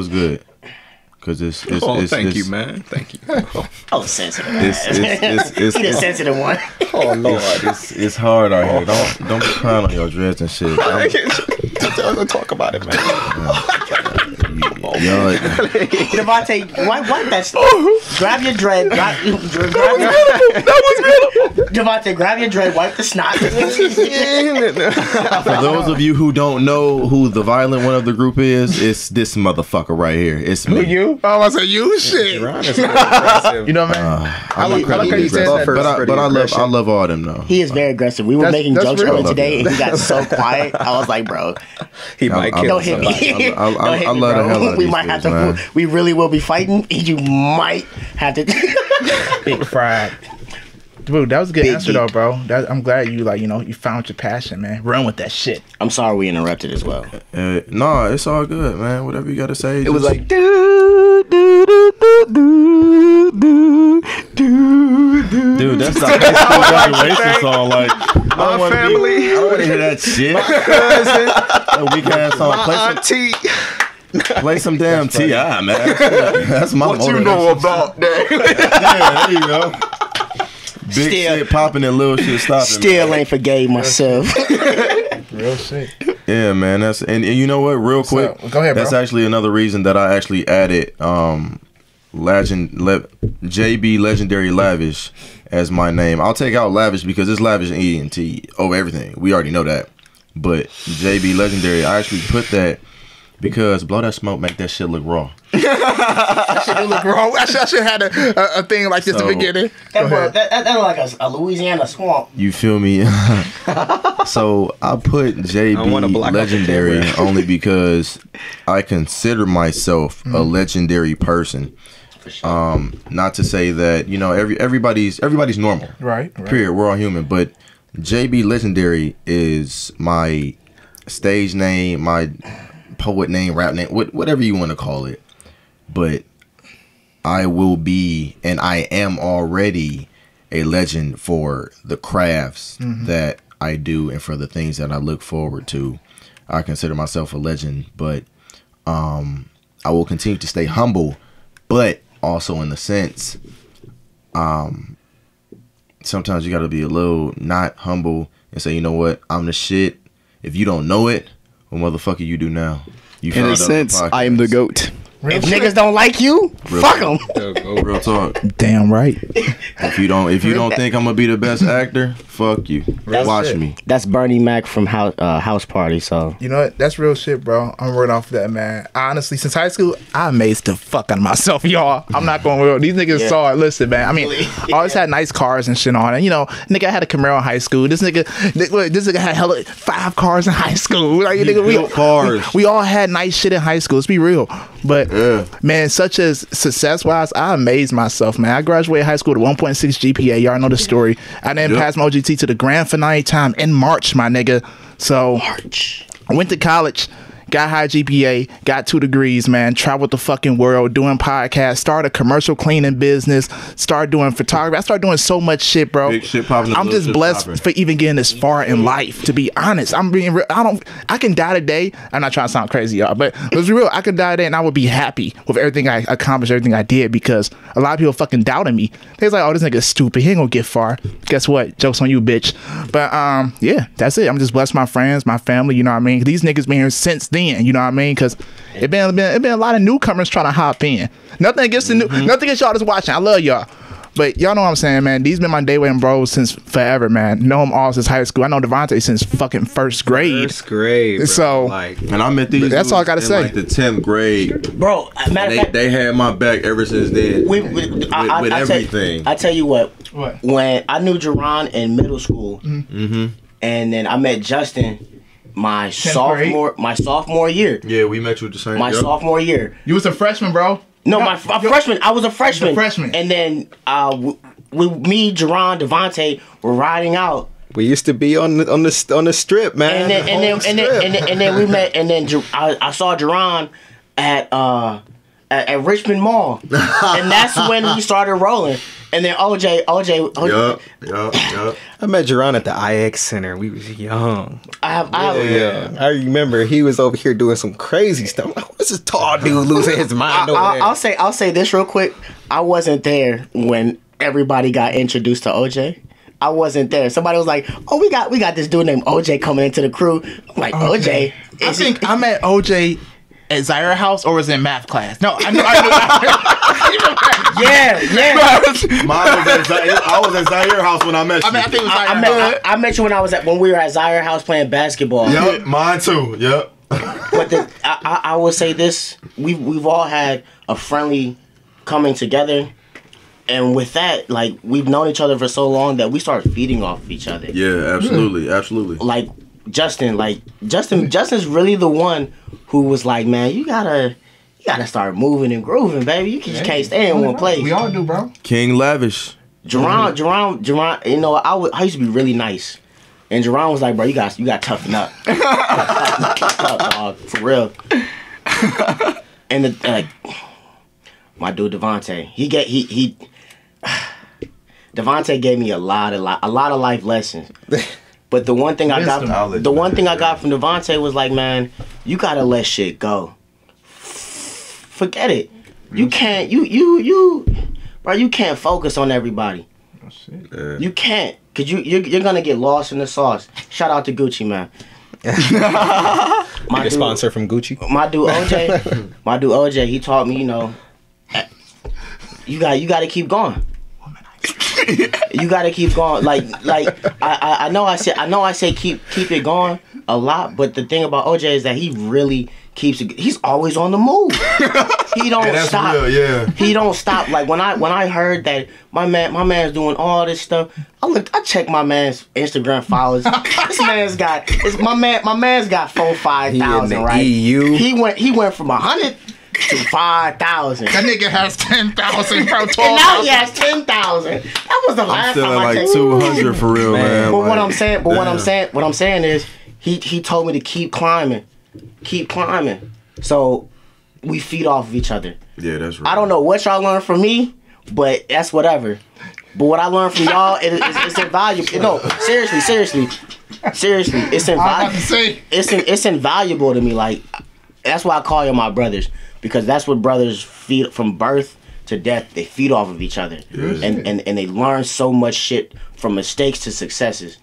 [SPEAKER 3] good. Cause it's
[SPEAKER 5] thank you, man. Thank you.
[SPEAKER 1] Oh, sensitive.
[SPEAKER 3] It's
[SPEAKER 1] He the sensitive one.
[SPEAKER 5] Oh Lord,
[SPEAKER 3] it's hard out here. Don't be crying on your dreads and shit.
[SPEAKER 5] Don't talk about it, man.
[SPEAKER 3] Yo,
[SPEAKER 1] Devontae, wipe that. Grab your dread. Grab your.
[SPEAKER 2] That was beautiful.
[SPEAKER 1] Devontae, grab your dread. Wipe the snot.
[SPEAKER 3] for those of you who don't know who the violent one of the group is, it's this motherfucker right here. It's me.
[SPEAKER 2] You? Oh, I said you shit.
[SPEAKER 5] Ron is aggressive.
[SPEAKER 2] You know what I mean? I like how you said that.
[SPEAKER 3] But I love all them though.
[SPEAKER 1] He is very aggressive. We were making
[SPEAKER 2] that's
[SPEAKER 1] jokes
[SPEAKER 2] real.
[SPEAKER 1] earlier today, and he got so quiet. I was like, bro,
[SPEAKER 5] He might kill
[SPEAKER 1] don't hit me.
[SPEAKER 5] somebody.
[SPEAKER 1] Don't hit
[SPEAKER 3] I
[SPEAKER 1] me,
[SPEAKER 3] love the hell
[SPEAKER 1] bro.
[SPEAKER 3] out of
[SPEAKER 1] We
[SPEAKER 3] these
[SPEAKER 1] might have
[SPEAKER 3] dudes,
[SPEAKER 1] to.
[SPEAKER 3] man.
[SPEAKER 1] We really will be fighting. You might have to.
[SPEAKER 2] Big fried. Dude, that was a good
[SPEAKER 1] Big
[SPEAKER 2] answer though,
[SPEAKER 1] geek.
[SPEAKER 2] bro. I'm glad you you found your passion, man. Run with that shit.
[SPEAKER 1] I'm sorry we interrupted as well.
[SPEAKER 3] No, it's all good, man. Whatever you gotta say.
[SPEAKER 4] It was like
[SPEAKER 3] dude, that's the high school graduation song. Like,
[SPEAKER 5] My family,
[SPEAKER 3] I don't want to hear that shit.
[SPEAKER 5] cousin,
[SPEAKER 3] That weak ass song.
[SPEAKER 5] my auntie.
[SPEAKER 3] Play some damn T.I., man. That's my
[SPEAKER 4] what you
[SPEAKER 3] motivation.
[SPEAKER 4] know about that?
[SPEAKER 3] Yeah, there you go. Big
[SPEAKER 1] Still-
[SPEAKER 3] shit popping and little shit stopping.
[SPEAKER 1] Still
[SPEAKER 3] man.
[SPEAKER 1] ain't forgave myself.
[SPEAKER 2] Real shit.
[SPEAKER 3] Yeah, man. That's and you know what? Real quick,
[SPEAKER 2] up? Go ahead, bro.
[SPEAKER 3] That's actually another reason that I actually added JB Legendary Lavish as my name. I'll take out Lavish because it's Lavish and ENT over everything. We already know that. But JB Legendary, I actually put that because blow that smoke, make that shit look raw.
[SPEAKER 2] That shit look wrong. I should have had a thing like this at the
[SPEAKER 3] So-
[SPEAKER 2] beginning.
[SPEAKER 1] That look like a Louisiana swamp.
[SPEAKER 3] You feel me? So I put
[SPEAKER 5] I wanna
[SPEAKER 3] JB
[SPEAKER 5] block out the
[SPEAKER 3] Legendary
[SPEAKER 5] camera.
[SPEAKER 3] only because I consider myself a legendary person.
[SPEAKER 1] For sure.
[SPEAKER 3] Not to say that everybody's normal.
[SPEAKER 2] Right.
[SPEAKER 3] Period. We're all human, but JB Legendary is my stage name, my poet name, rap name, whatever you want to call it. But I will be, and I am already a legend for the crafts that I do and for the things that I look forward to. I consider myself a legend, but I will continue to stay humble, but also in the sense, sometimes you got to be a little not humble and say, you know what, I'm the shit. If you don't know it, what motherfucker you do now? You
[SPEAKER 4] In
[SPEAKER 3] found
[SPEAKER 4] a
[SPEAKER 3] out the
[SPEAKER 4] sense,
[SPEAKER 3] podcast.
[SPEAKER 4] I am the GOAT.
[SPEAKER 1] If niggas don't like you, fuck them.
[SPEAKER 3] Real talk.
[SPEAKER 2] Damn right.
[SPEAKER 3] If you don't think I'm gonna be the best actor, fuck you. Watch
[SPEAKER 2] shit.
[SPEAKER 3] me.
[SPEAKER 1] That's Bernie Mac from House Party. So
[SPEAKER 2] You know what? That's real shit, bro. I'm running off that, man. Honestly, since high school, I amazed the fuck out of myself, y'all. I'm not going real. These niggas saw it. Listen, man. I mean, I always had nice cars and shit on. And, nigga had a Camaro in high school. This nigga had hella 5 cars in high school. Like, nigga,
[SPEAKER 3] built cars.
[SPEAKER 2] we all had nice shit in high school. Let's be real. But, man, such as success-wise, I amazed myself, man. I graduated high school with a 1.6 GPA. Y'all know the story. I didn't pass my OGT to the grand finale time in March, my nigga. So, I went to college, got high GPA, got 2 degrees, man, traveled the fucking world, doing podcasts, started a commercial cleaning business, started doing photography. I started doing so much shit, bro.
[SPEAKER 3] Big shit popping.
[SPEAKER 2] I'm just blessed for even getting this far in life, to be honest. I'm being real. I can die today. I'm not trying to sound crazy, y'all, but let's be real. I could die today and I would be happy with everything I accomplished, everything I did, because a lot of people fucking doubted me. They was like, oh, this nigga's stupid. He ain't gonna get far. Guess what? Joke's on you, bitch. But yeah, that's it. I'm just blessed my friends, my family, you know what I mean? These niggas been here since then, you know what I mean? Because it been a lot of newcomers trying to hop in. Nothing against nothing against y'all that's watching. I love y'all. But y'all know what I'm saying, man. These been my day one bros since forever, man. Know them all since high school. I know Devontae since fucking first grade.
[SPEAKER 5] First grade, bro.
[SPEAKER 2] So-
[SPEAKER 3] And I met these.
[SPEAKER 2] That's all I
[SPEAKER 3] dudes
[SPEAKER 2] gotta
[SPEAKER 3] in,
[SPEAKER 2] say.
[SPEAKER 3] Like the 10th grade.
[SPEAKER 1] bro, matter of fact,
[SPEAKER 3] They had my back ever since then.
[SPEAKER 1] with
[SPEAKER 3] everything.
[SPEAKER 1] I tell you what.
[SPEAKER 2] What?
[SPEAKER 1] When I knew Jerron in middle school, and then I met Justin my sophomore year.
[SPEAKER 3] Yeah, we met you at the same.
[SPEAKER 1] Sophomore year.
[SPEAKER 2] You was a freshman, bro.
[SPEAKER 1] No, my freshman. I was a freshman.
[SPEAKER 2] Freshman.
[SPEAKER 1] And then me, Jerron, Devontae were riding out.
[SPEAKER 5] We used to be on the strip, man.
[SPEAKER 1] And then we met. And then I saw Jerron at Richmond Mall, and that's when we started rolling. And then OJ.
[SPEAKER 3] Yup.
[SPEAKER 5] I met Jerron at the IX Center. We was young.
[SPEAKER 1] I
[SPEAKER 5] remember he was over here doing some crazy stuff. I'm like, what's this tall dude losing his mind over there?
[SPEAKER 1] I'll say this real quick. I wasn't there when everybody got introduced to OJ. I wasn't there. Somebody was like, "Oh, we got this dude named OJ coming into the crew." I'm like,
[SPEAKER 2] okay.
[SPEAKER 1] OJ.
[SPEAKER 2] I think I met OJ at Zaire House, or was it in math class? No, I knew.
[SPEAKER 1] Yeah.
[SPEAKER 3] I was at Zaire House when I met you.
[SPEAKER 2] I think it was Zaire.
[SPEAKER 1] I met you when we were at Zaire House playing basketball.
[SPEAKER 3] Yep, mine too. Yep.
[SPEAKER 1] But I will say this: we've all had a friendly coming together, and with that, like, we've known each other for so long that we start feeding off of each other.
[SPEAKER 3] Yeah, absolutely.
[SPEAKER 1] Like Justin's really the one who was like, man, you gotta start moving and grooving, baby. You just can't stay in one place.
[SPEAKER 2] We all do, bro.
[SPEAKER 3] King Lavish.
[SPEAKER 1] Jerron, you know, I used to be really nice. And Jerron was like, bro, you got to toughen up. Dog, for real. And my dude Devontae, Devontae gave me a lot of life lessons. But the one thing I got from Devontae was like, man, you gotta let shit go. Forget it. You can't bro, you can't focus on everybody.
[SPEAKER 2] Oh, shit.
[SPEAKER 3] Yeah.
[SPEAKER 1] You can't, cause you're gonna get lost in the sauce. Shout out to Gucci, man.
[SPEAKER 5] My sponsor from Gucci.
[SPEAKER 1] My dude OJ, he taught me, you know, you got to keep going. You gotta keep going. Like I know I say keep it going a lot, but the thing about OJ is that he really keeps it. He's always on the move. He don't stop.
[SPEAKER 3] Real, yeah.
[SPEAKER 1] He don't stop. Like when I heard that my man's doing all this stuff, I checked my man's Instagram followers. My man's got 4,000-5,000, right?
[SPEAKER 5] EU.
[SPEAKER 1] He went from 100 to 5,000.
[SPEAKER 2] That nigga has 10,000, bro. 12,000.
[SPEAKER 1] And now he has 10,000. That was the last
[SPEAKER 3] Still
[SPEAKER 1] time
[SPEAKER 3] at
[SPEAKER 1] I
[SPEAKER 3] like
[SPEAKER 1] checked.
[SPEAKER 3] 200 for real, man.
[SPEAKER 1] But
[SPEAKER 3] like,
[SPEAKER 1] what I'm saying is he told me to keep climbing. So we feed off of each other.
[SPEAKER 3] Yeah, that's right.
[SPEAKER 1] I don't know what y'all learned from me, but that's whatever. But what I learned from y'all, it's invaluable. No, seriously, it's invaluable. It's invaluable to me. Like, that's why I call you my brothers, because that's what brothers feed from birth to death. They feed off of each other, and they learn so much shit from mistakes to successes.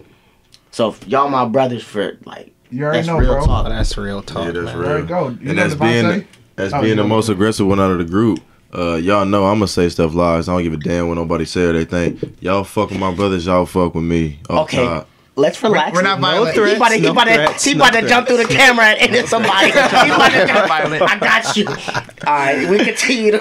[SPEAKER 1] So if y'all my brothers for like.
[SPEAKER 2] You already
[SPEAKER 1] That's
[SPEAKER 2] know,
[SPEAKER 1] real
[SPEAKER 2] bro.
[SPEAKER 1] talk.
[SPEAKER 5] That's real talk.
[SPEAKER 3] Yeah, that's
[SPEAKER 5] man.
[SPEAKER 3] real.
[SPEAKER 2] There you go. You
[SPEAKER 3] And
[SPEAKER 2] know
[SPEAKER 3] that's
[SPEAKER 2] Devontae?
[SPEAKER 3] being the most aggressive one out of the group. Y'all know I'm gonna say stuff live. So I don't give a damn what nobody say or they think. Y'all fuck with my brothers. Y'all fuck with me.
[SPEAKER 1] Okay. Let's relax.
[SPEAKER 2] We're not violent.
[SPEAKER 1] He about to jump through the camera and hit somebody. He about to jump. I got you. All right, we continue.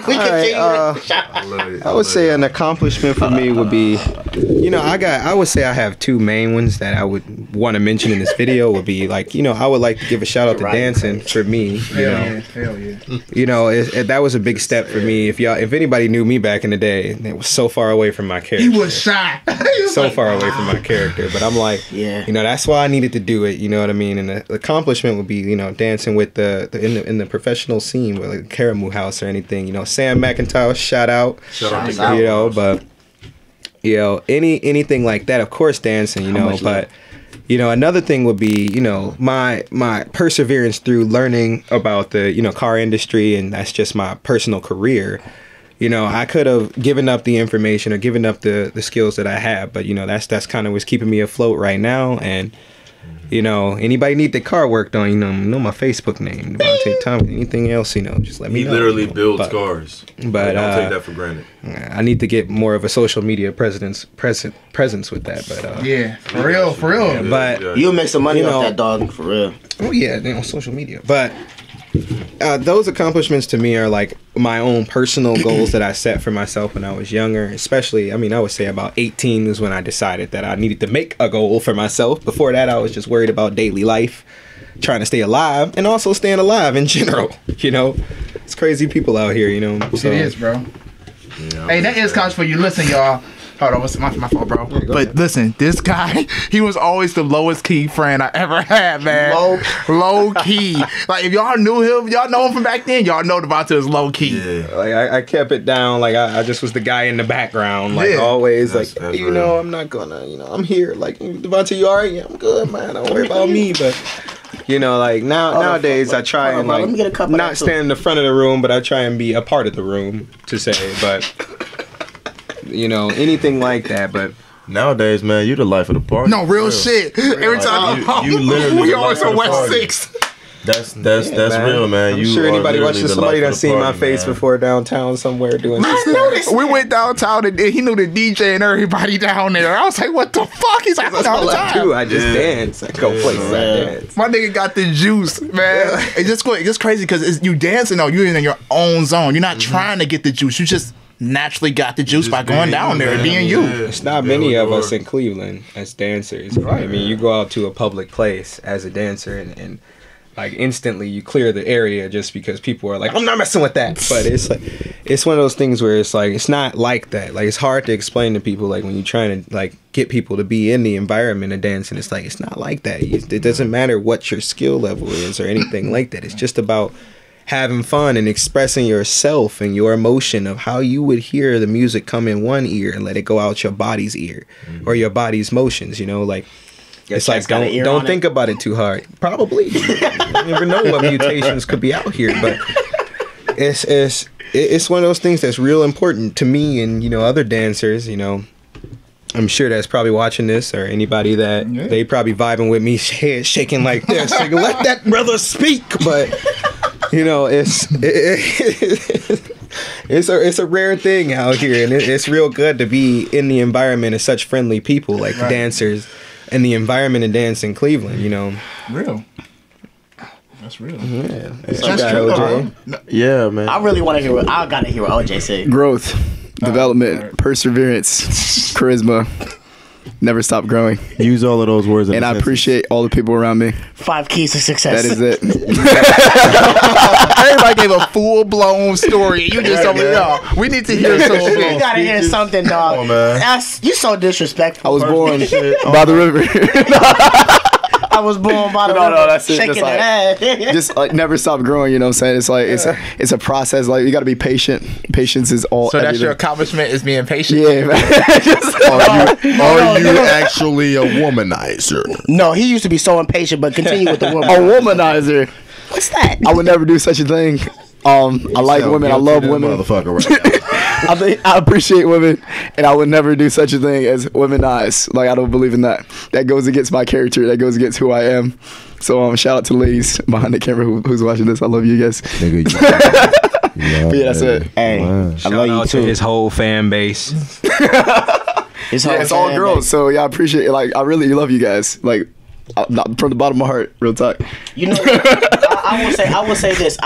[SPEAKER 5] I would say an accomplishment for me would be, you know, I would say I have two main ones that I would want to mention in this video. Would be like, you know, I would like to give a shout out to dancing for me.
[SPEAKER 2] Hell yeah.
[SPEAKER 5] You know, that was a big step for me. If anybody knew me back in the day, it was so far away from my character.
[SPEAKER 2] He was shy.
[SPEAKER 5] So far away from my character, but I'm like,
[SPEAKER 1] Yeah.
[SPEAKER 5] you know, that's why I needed to do it. You know what I mean? And the accomplishment would be, you know, dancing with in the professional scene with like Karamu House or anything. You know, Sam McIntyre, shout out.
[SPEAKER 3] Shout out to
[SPEAKER 1] Shout out.
[SPEAKER 5] You know, but you know, anything like that, of course, dancing. You know, but you know, another thing would be, you know, my perseverance through learning about the, you know, car industry, and that's just my personal career. You know, I could have given up the information or given up the skills that I have, but you know, that's kind of what's keeping me afloat right now. And you know, anybody need their car worked on, you know my Facebook name, Devontae Thompson. Anything else, you know, just let me know.
[SPEAKER 3] He literally builds
[SPEAKER 5] But-
[SPEAKER 3] cars.
[SPEAKER 5] but,
[SPEAKER 3] don't take that for granted.
[SPEAKER 5] I need to get more of a social media presence with that. But
[SPEAKER 2] Yeah, for real.
[SPEAKER 5] but
[SPEAKER 1] You'll make some money
[SPEAKER 5] You
[SPEAKER 1] off
[SPEAKER 5] know-
[SPEAKER 1] that, dog, for real.
[SPEAKER 5] oh yeah, on social media. But Those accomplishments to me are like my own personal goals that I set for myself when I was younger. Especially, I mean, I would say about 18 was when I decided that I needed to make a goal for myself. Before that, I was just worried about daily life, trying to stay alive, and also staying alive in general. You know, it's crazy people out here. You know, so.
[SPEAKER 2] It is, bro. Yeah. Hey, that is college for you. Listen, y'all. Hold on, what's my fault, bro? Yeah, but ahead. Listen, this guy, he was always the lowest key friend I ever had, man. Low key. Like, if y'all knew him, y'all know him from back then, y'all know Devontae is low key.
[SPEAKER 5] Yeah. Like, I kept it down. Like, I just was the guy in the background. Like, always, that's you know, I'm not gonna, you know, I'm here. Like, Devontae, you alright? Yeah, I'm good, man. Don't worry about me. But, you know, like, nowadays, I try and, like, not stand in the front of the room, but I try and be a part of the room, to say, but... You know, anything like that, but
[SPEAKER 3] nowadays, man, you the life of the party.
[SPEAKER 2] No, real shit. Every time
[SPEAKER 3] you literally
[SPEAKER 2] we always on West 6.
[SPEAKER 3] That's real, man.
[SPEAKER 5] I'm sure anybody watching somebody done seen my face before downtown somewhere doing
[SPEAKER 2] this. We went downtown and he knew the DJ and everybody down there. I was like, what the fuck? He's like,
[SPEAKER 5] I just dance. I go places. I dance.
[SPEAKER 2] My nigga got the juice, man. It's just crazy because you dancing though. You're in your own zone. You're not trying to get the juice. You just naturally got the juice by going down there and being you.
[SPEAKER 5] It's not many of us in Cleveland as dancers. Right. I mean, you go out to a public place as a dancer and like instantly you clear the area just because people are like, I'm not messing with that. But it's like, it's one of those things where it's like, it's not like that. Like, it's hard to explain to people, like when you're trying to like get people to be in the environment of dancing, it's like, it's not like that. It doesn't matter what your skill level is or anything like that. It's just about having fun and expressing yourself and your emotion of how you would hear the music come in one ear and let it go out your body's ear or your body's motions, you know, like it's like don't think about it too hard. Probably. You never know what mutations could be out here, but it's one of those things that's real important to me and, you know, other dancers, you know. I'm sure that's probably watching this or anybody that they probably vibing with me, head shaking like this. Like, let that brother speak, but you know, it's a rare thing out here, and it's real good to be in the environment of such friendly people like dancers and the environment of dance in Cleveland. You know,
[SPEAKER 2] real. That's real.
[SPEAKER 5] Yeah,
[SPEAKER 2] that's true.
[SPEAKER 3] OJ. Yeah, man.
[SPEAKER 1] I really want to hear what I gotta hear what OJ say.
[SPEAKER 4] Growth, development, perseverance, charisma. Never stop growing.
[SPEAKER 3] Use all of those words.
[SPEAKER 4] And I appreciate all the people around me.
[SPEAKER 1] 5 keys to success.
[SPEAKER 4] That is it.
[SPEAKER 2] Everybody gave a full-blown story. You just told me, no, we need to hear some shit.
[SPEAKER 1] You gotta hear something, dog.
[SPEAKER 3] Come on, man.
[SPEAKER 1] You so disrespectful.
[SPEAKER 4] I was born by the river.
[SPEAKER 1] I was born by the river.
[SPEAKER 4] No, that's it.
[SPEAKER 1] Shaking
[SPEAKER 4] Just like, just like never stop growing. You know what I'm saying? It's like it's a process. Like, you got to be patient. Patience is all.
[SPEAKER 2] So that's your accomplishment, is being patient.
[SPEAKER 4] Yeah, man.
[SPEAKER 3] Are you actually a womanizer?
[SPEAKER 1] No, he used to be so impatient. But continue with the woman.
[SPEAKER 4] A womanizer.
[SPEAKER 1] What's that?
[SPEAKER 4] I would never do such a thing. I like women. I love women.
[SPEAKER 3] Motherfucker, right?
[SPEAKER 4] I appreciate women, and I would never do such a thing as womanize. Like, I don't believe in that. That goes against my character. That goes against who I am. So shout out to the ladies behind the camera who's watching this. I love you guys.
[SPEAKER 3] Nigga,
[SPEAKER 4] but yeah, that's it.
[SPEAKER 1] Hey, I love you too.
[SPEAKER 5] His whole fan base.
[SPEAKER 4] It's all girls. So yeah, I appreciate it. Like, I really love you guys. Like, from the bottom of my heart, real talk.
[SPEAKER 1] You know, I will say this.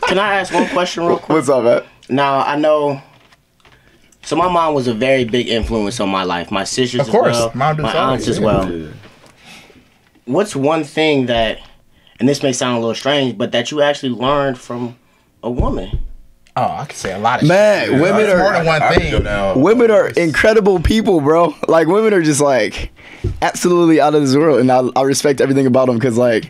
[SPEAKER 1] Can I ask one question real quick?
[SPEAKER 4] What's up, man?
[SPEAKER 1] Now, I know. So my mom was a very big influence on my life. My sisters,
[SPEAKER 2] of course,
[SPEAKER 1] as well, my aunts as well. Yeah. What's one thing that, and this may sound a little strange, but that you actually learned from a woman?
[SPEAKER 2] Oh, I could say a lot of
[SPEAKER 4] shit. Man, women are
[SPEAKER 2] more than one thing.
[SPEAKER 4] Women are incredible people, bro. Like, women are just like absolutely out of this world, and I respect everything about them because, like,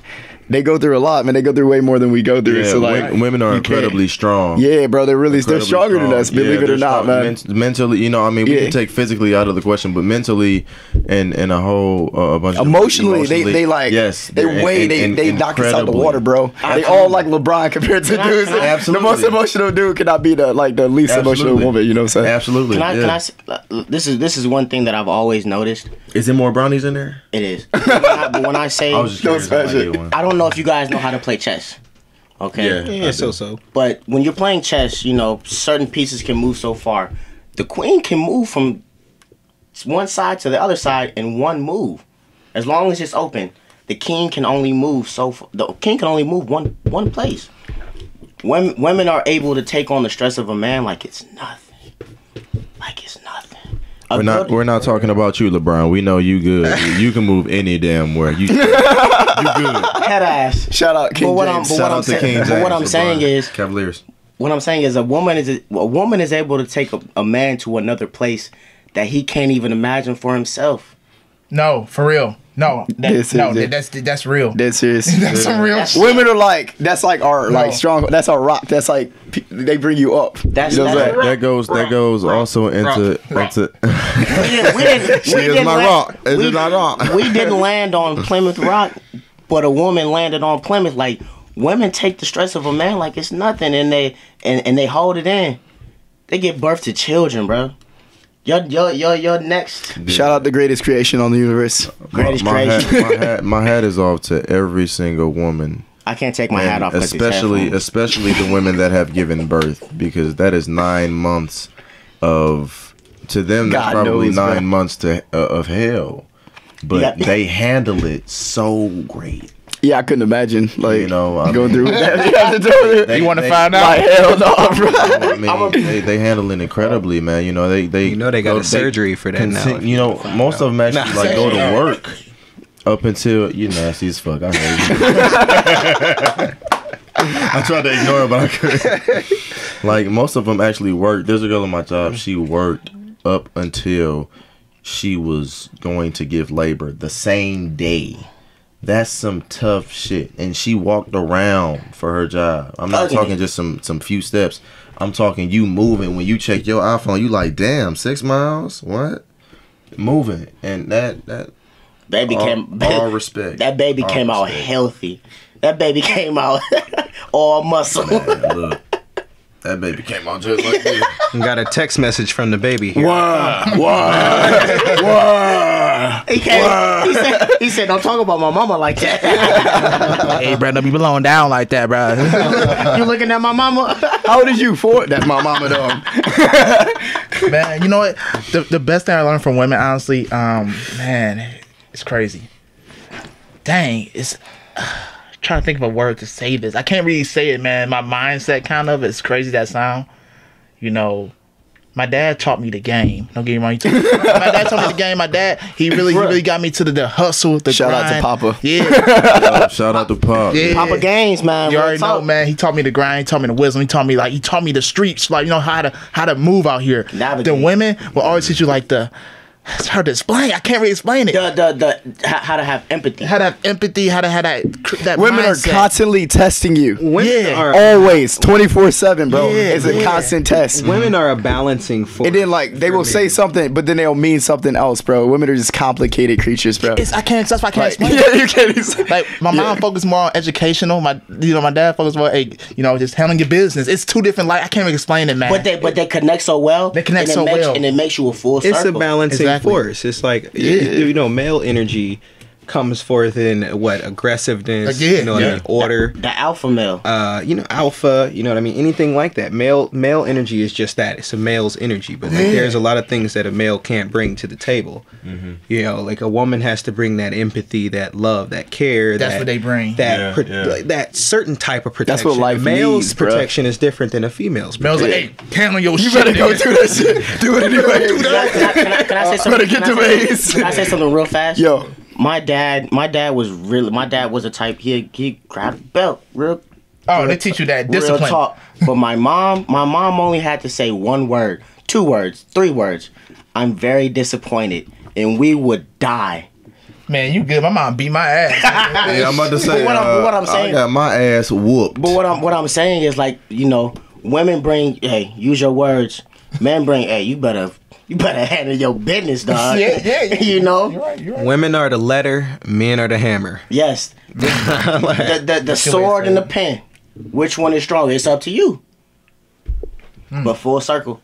[SPEAKER 4] they go through a lot, man. They go through way more than we go through.
[SPEAKER 3] Yeah,
[SPEAKER 4] so like,
[SPEAKER 3] women are incredibly strong.
[SPEAKER 4] Yeah, bro, they're stronger than us. Believe it or not, man.
[SPEAKER 3] Mentally, you know, I mean, we can take physically out of the question, but mentally, and a whole bunch.
[SPEAKER 4] Emotionally, they like,
[SPEAKER 3] yes,
[SPEAKER 4] they knock us out the water, bro. They all like LeBron compared to dudes.
[SPEAKER 3] Absolutely,
[SPEAKER 4] the most emotional dude cannot be the least emotional woman. You know what I'm saying?
[SPEAKER 3] Absolutely.
[SPEAKER 1] This is one thing that I've always noticed.
[SPEAKER 3] Is there more brownies in there?
[SPEAKER 1] It is. But when I say, I don't know if you guys know how to play chess. Okay.
[SPEAKER 5] Yeah, so.
[SPEAKER 1] But when you're playing chess, you know, certain pieces can move so far. The queen can move from one side to the other side in one move, as long as it's open. the king can only move the king can only move one place. Women are able to take on the stress of a man like it's nothing. Like it's nothing.
[SPEAKER 3] We're not talking about you, LeBron. We know you good. You can move any damn where. You good.
[SPEAKER 1] Head ass.
[SPEAKER 4] Shout out King James.
[SPEAKER 3] Shout out to King James.
[SPEAKER 1] But what I'm saying
[SPEAKER 3] LeBron.
[SPEAKER 1] is
[SPEAKER 3] Cavaliers.
[SPEAKER 1] What I'm saying is a woman is able to take a man to another place that he can't even imagine for himself.
[SPEAKER 2] No, for real. No, that's real.
[SPEAKER 4] That's serious.
[SPEAKER 2] That's some real shit.
[SPEAKER 4] Women are like, that's like our like strong. That's our rock. That's like they bring you up.
[SPEAKER 1] That's
[SPEAKER 3] That goes also into.
[SPEAKER 1] She
[SPEAKER 3] is my rock. Is it not rock?
[SPEAKER 1] We didn't land on Plymouth Rock, but a woman landed on Plymouth. Like women take the stress of a man like it's nothing, and they hold it in. They give birth to children, bro. You're next.
[SPEAKER 4] Shout out the greatest creation on the universe.
[SPEAKER 1] Greatest creation.
[SPEAKER 3] My hat is off to every single woman.
[SPEAKER 1] I can't take my hat off.
[SPEAKER 3] Especially the women that have given birth, because that is 9 months of, to them that's
[SPEAKER 4] God
[SPEAKER 3] probably
[SPEAKER 4] knows,
[SPEAKER 3] 9
[SPEAKER 4] bro.
[SPEAKER 3] months of hell. But they handle it so great.
[SPEAKER 4] Yeah, I couldn't imagine like going through that.
[SPEAKER 2] You want to find out?
[SPEAKER 4] Like, hell no, bro.
[SPEAKER 3] I mean, they handle it incredibly, man. They
[SPEAKER 5] got a surgery for that now.
[SPEAKER 3] Most of them actually go to work up until you nasty as fuck. I hate you. I tried to ignore it, but I couldn't. Like most of them actually work. There's a girl on my job. She worked up until she was going to give labor the same day. That's some tough shit. And she walked around for her job. I'm not talking just some few steps. I'm talking you moving. When you check your iPhone, you like, damn, 6 miles? What? Moving. And that
[SPEAKER 1] baby
[SPEAKER 3] all respect.
[SPEAKER 1] That baby came out healthy. That baby came out all muscle.
[SPEAKER 3] Man, look. That baby came out just like this.
[SPEAKER 5] Got a text message from the baby here.
[SPEAKER 1] He said, don't talk about my mama like that.
[SPEAKER 2] Hey, bro, don't be blowing down like that, bro.
[SPEAKER 1] You looking at my mama?
[SPEAKER 4] How old is you? 4? That's my mama, though.
[SPEAKER 2] Man, you know what? The best thing I learned from women, honestly, man, it's crazy. Dang, it's... trying to think of a word to say this. I can't really say it, man. My mindset kind of, it's crazy that sound. My dad taught me the game. Don't get me wrong. My dad taught me the game. My dad, he really got me to the hustle, the
[SPEAKER 4] Shout
[SPEAKER 2] grind.
[SPEAKER 4] out to Papa.
[SPEAKER 2] Yeah.
[SPEAKER 3] Shout out to Pop.
[SPEAKER 2] Yeah.
[SPEAKER 1] Papa Gaines, man.
[SPEAKER 2] You already know, man. He taught me the grind. He taught me the wisdom. He taught me the streets, like how to move out here.
[SPEAKER 1] Navigate.
[SPEAKER 2] The women will always teach you like it's hard to explain. I can't really explain it.
[SPEAKER 1] How to have empathy.
[SPEAKER 2] How to have empathy. How to have that
[SPEAKER 4] Women
[SPEAKER 2] mindset.
[SPEAKER 4] are constantly testing you.
[SPEAKER 5] Women are
[SPEAKER 4] Always, 24/7, bro.
[SPEAKER 2] Yeah,
[SPEAKER 4] It's a constant test.
[SPEAKER 5] women are a balancing force.
[SPEAKER 4] And then they will say something, but then they'll mean something else, bro. Women are just complicated creatures, bro.
[SPEAKER 2] That's why I can't explain it.
[SPEAKER 4] Yeah, you can't.
[SPEAKER 2] Like my mom focused more on educational. My dad focused more, just handling your business. It's two different. I can't even explain it, man.
[SPEAKER 1] But they connect so well.
[SPEAKER 2] They connect so well,
[SPEAKER 1] and it makes you a full circle.
[SPEAKER 5] It's a balancing force. It's like male energy comes forth in aggressiveness, order.
[SPEAKER 1] The alpha male.
[SPEAKER 5] Alpha, anything like that. Male energy is just that. It's a male's energy, but there's a lot of things that a male can't bring to the table. Mm-hmm. Like a woman has to bring that empathy, that love, that care.
[SPEAKER 2] That's what they bring.
[SPEAKER 5] That certain type of protection.
[SPEAKER 4] That's what life
[SPEAKER 5] male's
[SPEAKER 4] needs,
[SPEAKER 5] protection is different than a female's.
[SPEAKER 2] Male's like, hey, handle your shit.
[SPEAKER 4] You better go do that shit. Do it anyway.
[SPEAKER 1] Can I say something?
[SPEAKER 4] Better get to base.
[SPEAKER 1] Can I say something real fast?
[SPEAKER 4] Yo.
[SPEAKER 1] My dad was a type, he grabbed the belt real.
[SPEAKER 2] Oh, they teach you that discipline.
[SPEAKER 1] Real talk. But my mom only had to say 1 word, 2 words, 3 words. I'm very disappointed, and we would die.
[SPEAKER 2] Man, you good. My mom beat my ass.
[SPEAKER 3] Yeah, I'm about to say.
[SPEAKER 1] But what I'm saying,
[SPEAKER 3] I got my ass whooped.
[SPEAKER 1] But what I'm saying is women bring, hey, use your words. Men bring, hey, you better handle your business, dog.
[SPEAKER 2] Yeah.
[SPEAKER 1] You're
[SPEAKER 2] right.
[SPEAKER 5] Women are the letter, men are the hammer.
[SPEAKER 1] Yes. The sword and the pen. Which one is stronger? It's up to you. But full circle.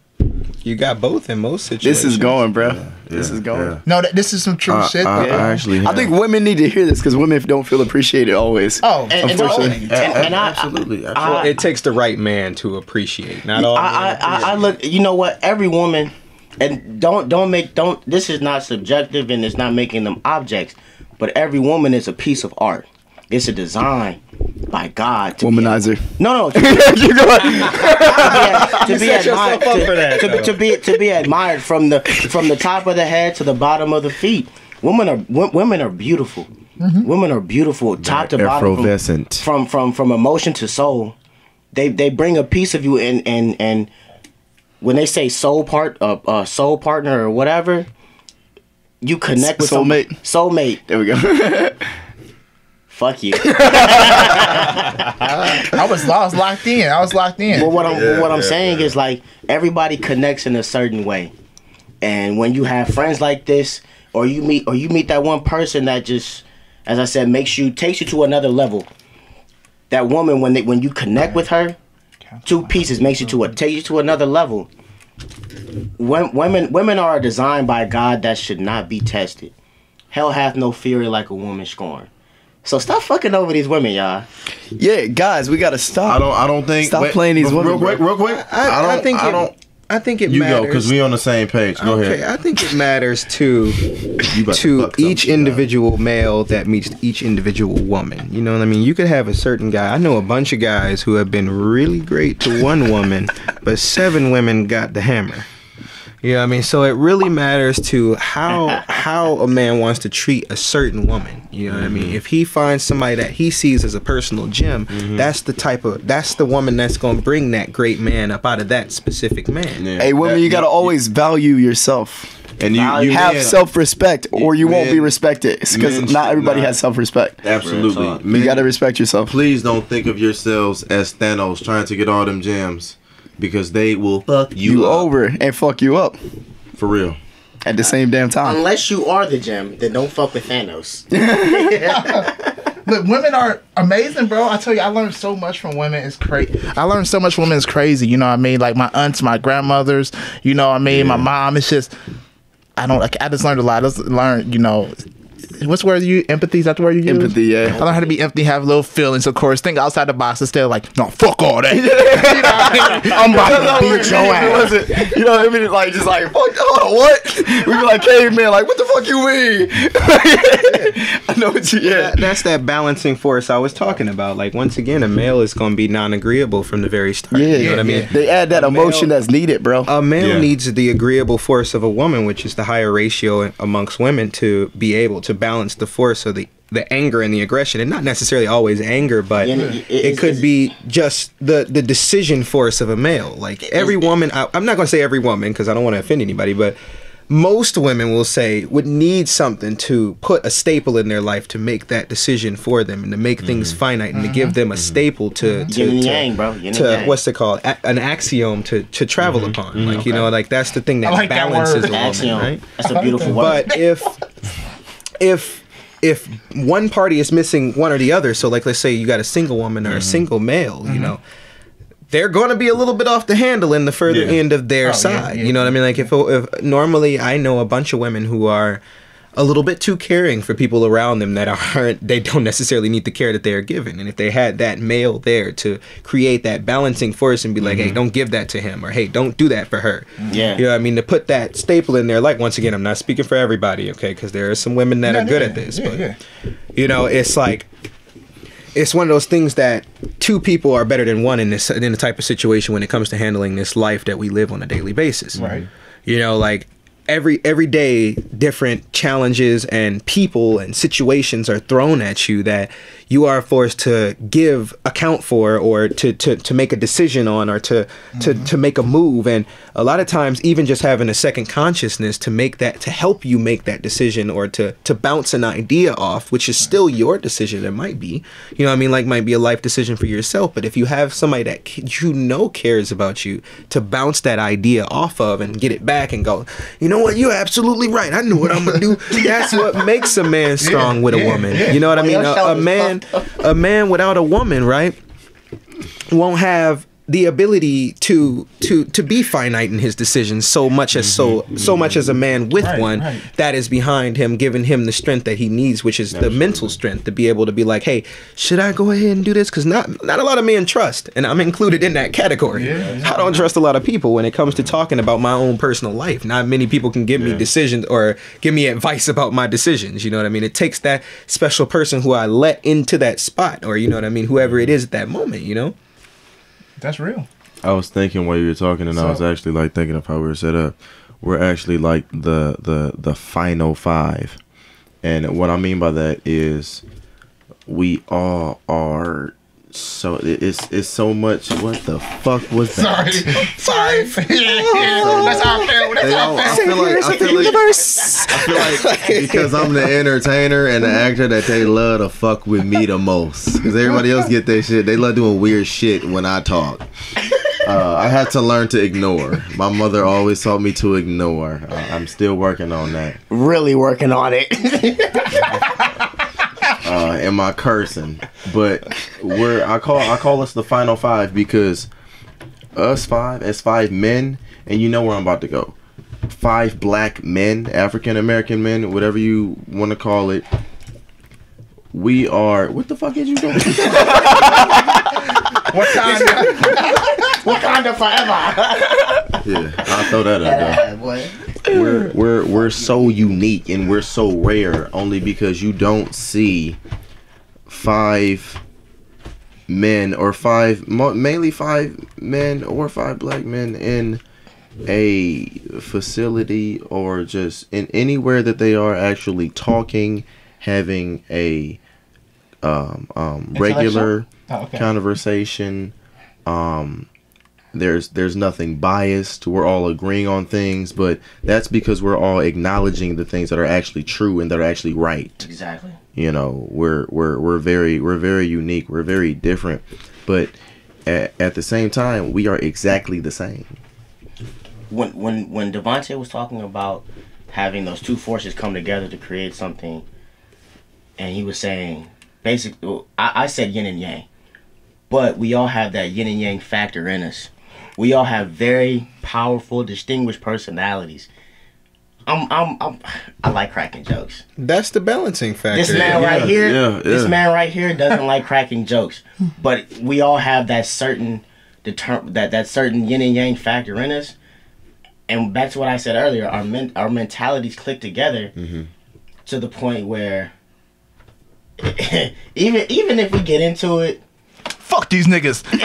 [SPEAKER 5] You got both in most situations.
[SPEAKER 4] This is going, bro. This is going.
[SPEAKER 3] Yeah.
[SPEAKER 2] No, this is some true shit.
[SPEAKER 3] I actually.
[SPEAKER 4] I think women need to hear this because women don't feel appreciated always.
[SPEAKER 2] Oh,
[SPEAKER 1] Unfortunately.
[SPEAKER 3] Absolutely.
[SPEAKER 5] It takes the right man to appreciate. Not all.
[SPEAKER 1] I look. You know what? Every woman, and don't. This is not subjective, and it's not making them objects. but every woman is a piece of art. It's a design by God.
[SPEAKER 4] Womanizer.
[SPEAKER 1] No. To be admired from the top of the head to the bottom of the feet. Women are beautiful. Women are beautiful, top to bottom.
[SPEAKER 3] Effervescent.
[SPEAKER 1] From emotion to soul. They bring a piece of you, and when they say soul partner or whatever, you connect with
[SPEAKER 4] soulmate.
[SPEAKER 1] Soulmate.
[SPEAKER 4] There we go.
[SPEAKER 1] Fuck you.
[SPEAKER 2] I was locked in.
[SPEAKER 1] But what I'm saying is, like, everybody connects in a certain way, and when you have friends like this, or you meet that one person that just, as I said, takes you to another level. That woman, when you connect with her, two pieces takes you to another level. Women are designed by God that should not be tested. Hell hath no fury like a woman scorned. So stop fucking over these women, y'all.
[SPEAKER 4] Yeah, guys, we gotta stop.
[SPEAKER 3] I don't think.
[SPEAKER 4] Stop playing these women.
[SPEAKER 3] Real quick.
[SPEAKER 5] I think it
[SPEAKER 3] You
[SPEAKER 5] matters.
[SPEAKER 3] go, because we on the same page. Go ahead.
[SPEAKER 5] I think it matters to
[SPEAKER 3] You about to fuck
[SPEAKER 5] each
[SPEAKER 3] something,
[SPEAKER 5] individual male that meets each individual woman. You know what I mean? You could have a certain guy. I know a bunch of guys who have been really great to one woman, but 7 women got the hammer. You know what I mean? So it really matters to how a man wants to treat a certain woman. You know what I mean? If he finds somebody that he sees as a personal gem, that's the woman that's gonna bring that great man up out of that specific man.
[SPEAKER 3] Yeah.
[SPEAKER 4] Hey, women, you gotta always value yourself.
[SPEAKER 3] And you
[SPEAKER 4] have
[SPEAKER 3] men-
[SPEAKER 4] self-respect, or you won't be
[SPEAKER 3] men-
[SPEAKER 4] respected. Because
[SPEAKER 3] men
[SPEAKER 4] not
[SPEAKER 3] should
[SPEAKER 4] everybody
[SPEAKER 3] not-
[SPEAKER 4] has self-respect.
[SPEAKER 3] Absolutely.
[SPEAKER 1] Real talk.
[SPEAKER 3] Men,
[SPEAKER 4] You gotta respect yourself.
[SPEAKER 3] please don't think of yourselves as Thanos trying to get all them gems, because they will fuck
[SPEAKER 4] You
[SPEAKER 3] up.
[SPEAKER 4] over and fuck you up
[SPEAKER 3] For real.
[SPEAKER 4] at the same damn time.
[SPEAKER 1] Unless you are the gem, then don't fuck with Thanos.
[SPEAKER 2] Look, women are amazing, bro. I tell you, I learned so much from women. It's crazy. I learned so much from women. It's crazy. You know what I mean? Like my aunts, my grandmothers. You know what I mean? My mom. It's just, I just learned a lot. I just learned, what's the word you empathy? Is that the word you use?
[SPEAKER 4] Empathy, yeah.
[SPEAKER 2] I learned how to be empathy, have little feelings, of course. Think outside the box instead of like, no, fuck all that.
[SPEAKER 1] I'm about to beat your ass.
[SPEAKER 4] You know what I mean? Like, just like, fuck, hold on, what? We be like caveman, like, what the fuck you mean? I know what you,
[SPEAKER 5] That's that balancing force I was talking about. Like, once again, a male is going to be non-agreeable from the very start.
[SPEAKER 4] Yeah,
[SPEAKER 5] you know what I mean?
[SPEAKER 4] They add that emotion that's needed, bro.
[SPEAKER 5] A male
[SPEAKER 3] Yeah.
[SPEAKER 5] needs the agreeable force of a woman, which is the higher ratio amongst women, to be able to balance the force of the anger and the aggression, and not necessarily always anger, but
[SPEAKER 1] Yeah,
[SPEAKER 5] it could be just the decision force of a male. Like every woman, I'm not going to say every woman because I don't want to offend anybody, but most women will say would need something to put a staple in their life to make that decision for them and to make things finite and to give them a staple to
[SPEAKER 1] Yin and yang, bro. Yin and
[SPEAKER 5] to
[SPEAKER 1] yang.
[SPEAKER 5] what's it called, an axiom to travel upon. Like, like that's the thing that
[SPEAKER 2] I like that
[SPEAKER 5] balances
[SPEAKER 2] word.
[SPEAKER 5] a woman,
[SPEAKER 1] Axiom.
[SPEAKER 5] right?
[SPEAKER 1] That's a beautiful word.
[SPEAKER 5] But if one party is missing one or the other, so like let's say you got a single woman or a single male, they're going to be a little bit off the handle in the further end of their side. You know what I mean? Like if normally I know a bunch of women who are a little bit too caring for people around them that they don't necessarily need the care that they are given. And if they had that male there to create that balancing force and be like, hey, don't give that to him, or hey, don't do that for her.
[SPEAKER 1] Yeah.
[SPEAKER 5] You know what I mean? To put that staple in there, like, once again, I'm not speaking for everybody, okay? Because there are some women that are good at this. But, it's like, it's one of those things that two people are better than one in the type of situation when it comes to handling this life that we live on a daily basis.
[SPEAKER 2] Right.
[SPEAKER 5] Like every day different challenges and people and situations are thrown at you that you are forced to give account for, or to make a decision on, or to make a move. And a lot of times even just having a second consciousness to help you make that decision, or to bounce an idea off, which is still your decision. It might be, like might be a life decision for yourself, but if you have somebody that cares about you, to bounce that idea off of and get it back and go, you know what, you're absolutely right, I knew what I'm gonna do. That's what makes a man strong with a woman. You know what I mean? A man without a woman, right, won't have the ability to be finite in his decisions so much as so much as a man with one that is behind him, giving him the strength that he needs, which is the mental strength to be able to be like, hey, should I go ahead and do this? Because not a lot of men trust, and I'm included in that category. I don't trust a lot of people when it comes to talking about my own personal life. Not many people can give me decisions or give me advice about my decisions. You know what I mean? It takes that special person who I let into that spot, or you know what I mean, whoever it is at that moment, you know.
[SPEAKER 2] That's real.
[SPEAKER 3] I was thinking while you were talking, and I was actually like thinking of how we were set up. We're actually like the final five, and what I mean by that is we all are. So it's so much. What the fuck was that?
[SPEAKER 2] Sorry. That's how I feel. That's how I
[SPEAKER 3] feel like because I'm the entertainer and the actor that they love to fuck with me the most. Because everybody else get their shit. They love doing weird shit when I talk. I had to learn to ignore. My mother always taught me to ignore. I'm still working on that.
[SPEAKER 1] Really working on it.
[SPEAKER 3] And my cursing, but I call us the final five because us five as 5 men, and you know where I'm about to go. 5 black men, African American men, whatever you want to call it. We are. What the fuck is you doing?
[SPEAKER 1] Wakanda forever.
[SPEAKER 3] Yeah, I'll throw that out there. We're so unique and we're so rare only because you don't see 5 men or mainly 5 men or 5 black men in a facility or just in anywhere that they are actually talking, having a regular conversation. There's nothing biased. We're all agreeing on things, but that's because we're all acknowledging the things that are actually true and that are actually right.
[SPEAKER 1] Exactly.
[SPEAKER 3] You know, we're very unique. We're very different, but at the same time, we are exactly the same.
[SPEAKER 1] When Devontae was talking about having those two forces come together to create something, and he was saying, basically, I said yin and yang, but we all have that yin and yang factor in us. We all have very powerful, distinguished personalities. I like cracking jokes.
[SPEAKER 5] That's the balancing factor.
[SPEAKER 1] This man right here doesn't like cracking jokes, but we all have that certain that certain yin and yang factor in us. And back to what I said earlier, our mentalities click together to the point where even if we get into it.
[SPEAKER 2] Fuck these niggas.
[SPEAKER 1] It's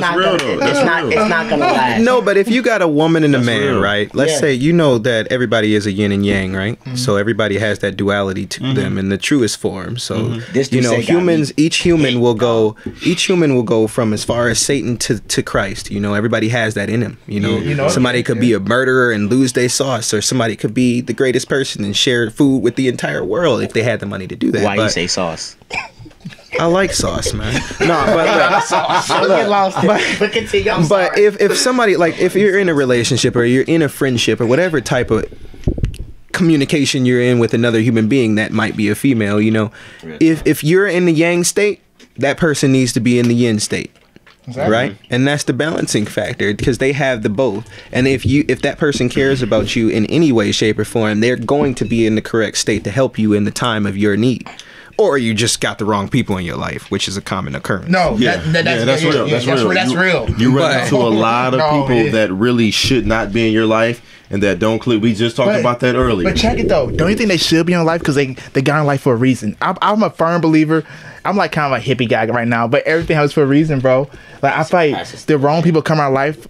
[SPEAKER 1] not gonna last.
[SPEAKER 5] No, but if you got a woman and a man, right? Let's say you know that everybody is a yin and yang, right? So everybody has that duality to them in the truest form. So you know, each human will go from as far as Satan to Christ. You know, everybody has that in him. You know, somebody could be a murderer and lose their sauce, or somebody could be the greatest person and share food with the entire world if they had the money to do that.
[SPEAKER 1] Why you say sauce?
[SPEAKER 5] I like sauce, man.
[SPEAKER 1] But continue.
[SPEAKER 5] But if somebody, like, if you're in a relationship or you're in a friendship or whatever type of communication you're in with another human being that might be a female, you know, if you're in the yang state, that person needs to be in the yin state. Exactly. Right, and that's the balancing factor because they have the both. And if that person cares about you in any way, shape, or form, they're going to be in the correct state to help you in the time of your need. Or you just got the wrong people in your life, which is a common occurrence.
[SPEAKER 2] No, that's real. That's real.
[SPEAKER 3] You run into a lot of people that really should not be in your life and that don't click. We just talked about that earlier.
[SPEAKER 2] But check it though. Don't you think they should be in life because they got in life for a reason? I'm a firm believer. I'm like kind of a hippie guy right now, but everything happens for a reason, bro. Like I feel like the wrong people come in our life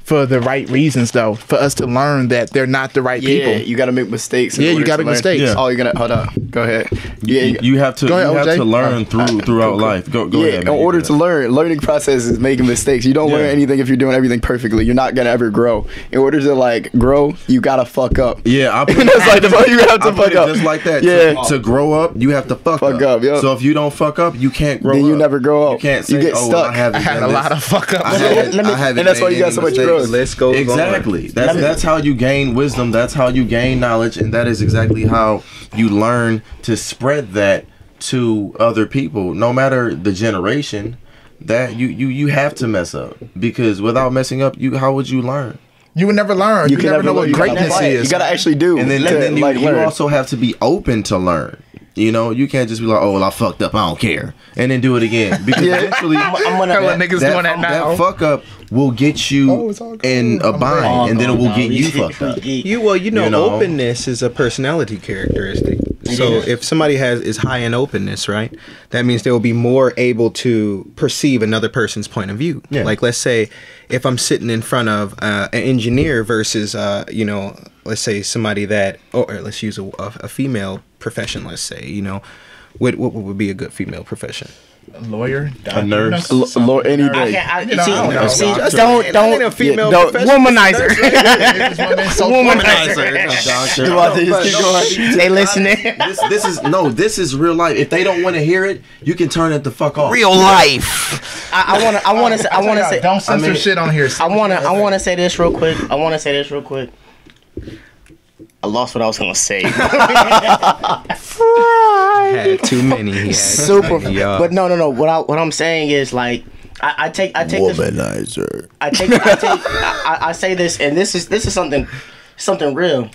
[SPEAKER 2] for the right reasons, though, for us to learn that they're not the right people.
[SPEAKER 4] You got to make mistakes.
[SPEAKER 2] You got to make mistakes.
[SPEAKER 4] Oh, you're gonna hold on. Go ahead.
[SPEAKER 3] You have to learn throughout life. Go ahead.
[SPEAKER 4] In order to learning process is making mistakes. You don't learn anything if you're doing everything perfectly. You're not gonna ever grow. In order to like grow, you gotta fuck up.
[SPEAKER 3] Yeah,
[SPEAKER 4] that's like you have to fuck up.
[SPEAKER 3] Just like that.
[SPEAKER 4] Yeah.
[SPEAKER 3] To grow up, you have to fuck up.
[SPEAKER 4] Yep.
[SPEAKER 3] So if you don't fuck up, you can't grow up.
[SPEAKER 4] Then you never grow up.
[SPEAKER 3] You can't say,
[SPEAKER 4] you get stuck.
[SPEAKER 3] I had
[SPEAKER 2] a lot of fuck up.
[SPEAKER 4] And that's why you got so much growth.
[SPEAKER 5] Let's go.
[SPEAKER 3] Exactly. That's how you gain wisdom. That's how you gain knowledge, and that is exactly how you learn to spread that to other people, no matter the generation, that you have to mess up, because without messing up, how would you learn?
[SPEAKER 2] You would never learn. You never know what greatness is.
[SPEAKER 4] You gotta actually do.
[SPEAKER 3] And then you also have to be open to learn. You know, you can't just be like, oh, well, I fucked up, I don't care, and then do it again, because eventually
[SPEAKER 2] I'm gonna let niggas doing that now.
[SPEAKER 3] That fuck up will get you in a bind, and then it will get you fucked up.
[SPEAKER 5] Openness is a personality characteristic. So if somebody is high in openness, right, that means they will be more able to perceive another person's point of view. Yeah. Like, let's say if I'm sitting in front of an engineer versus let's say somebody that, or let's use a female profession, let's say, what would be a good female profession?
[SPEAKER 2] A lawyer,
[SPEAKER 3] a nurse,
[SPEAKER 4] any day.
[SPEAKER 5] Don't female
[SPEAKER 1] womanizer.
[SPEAKER 2] Womanizer.
[SPEAKER 1] They listening.
[SPEAKER 3] This is real life. If they don't want to hear it, you can turn it the fuck off.
[SPEAKER 1] Real life. I want to say.
[SPEAKER 2] Don't censor shit on here.
[SPEAKER 1] I want to say this real quick. I lost what I was gonna say.
[SPEAKER 5] Had too many.
[SPEAKER 1] Super. But no. What I'm saying is, like, I take
[SPEAKER 3] womanizer.
[SPEAKER 1] I say this, and this is something real.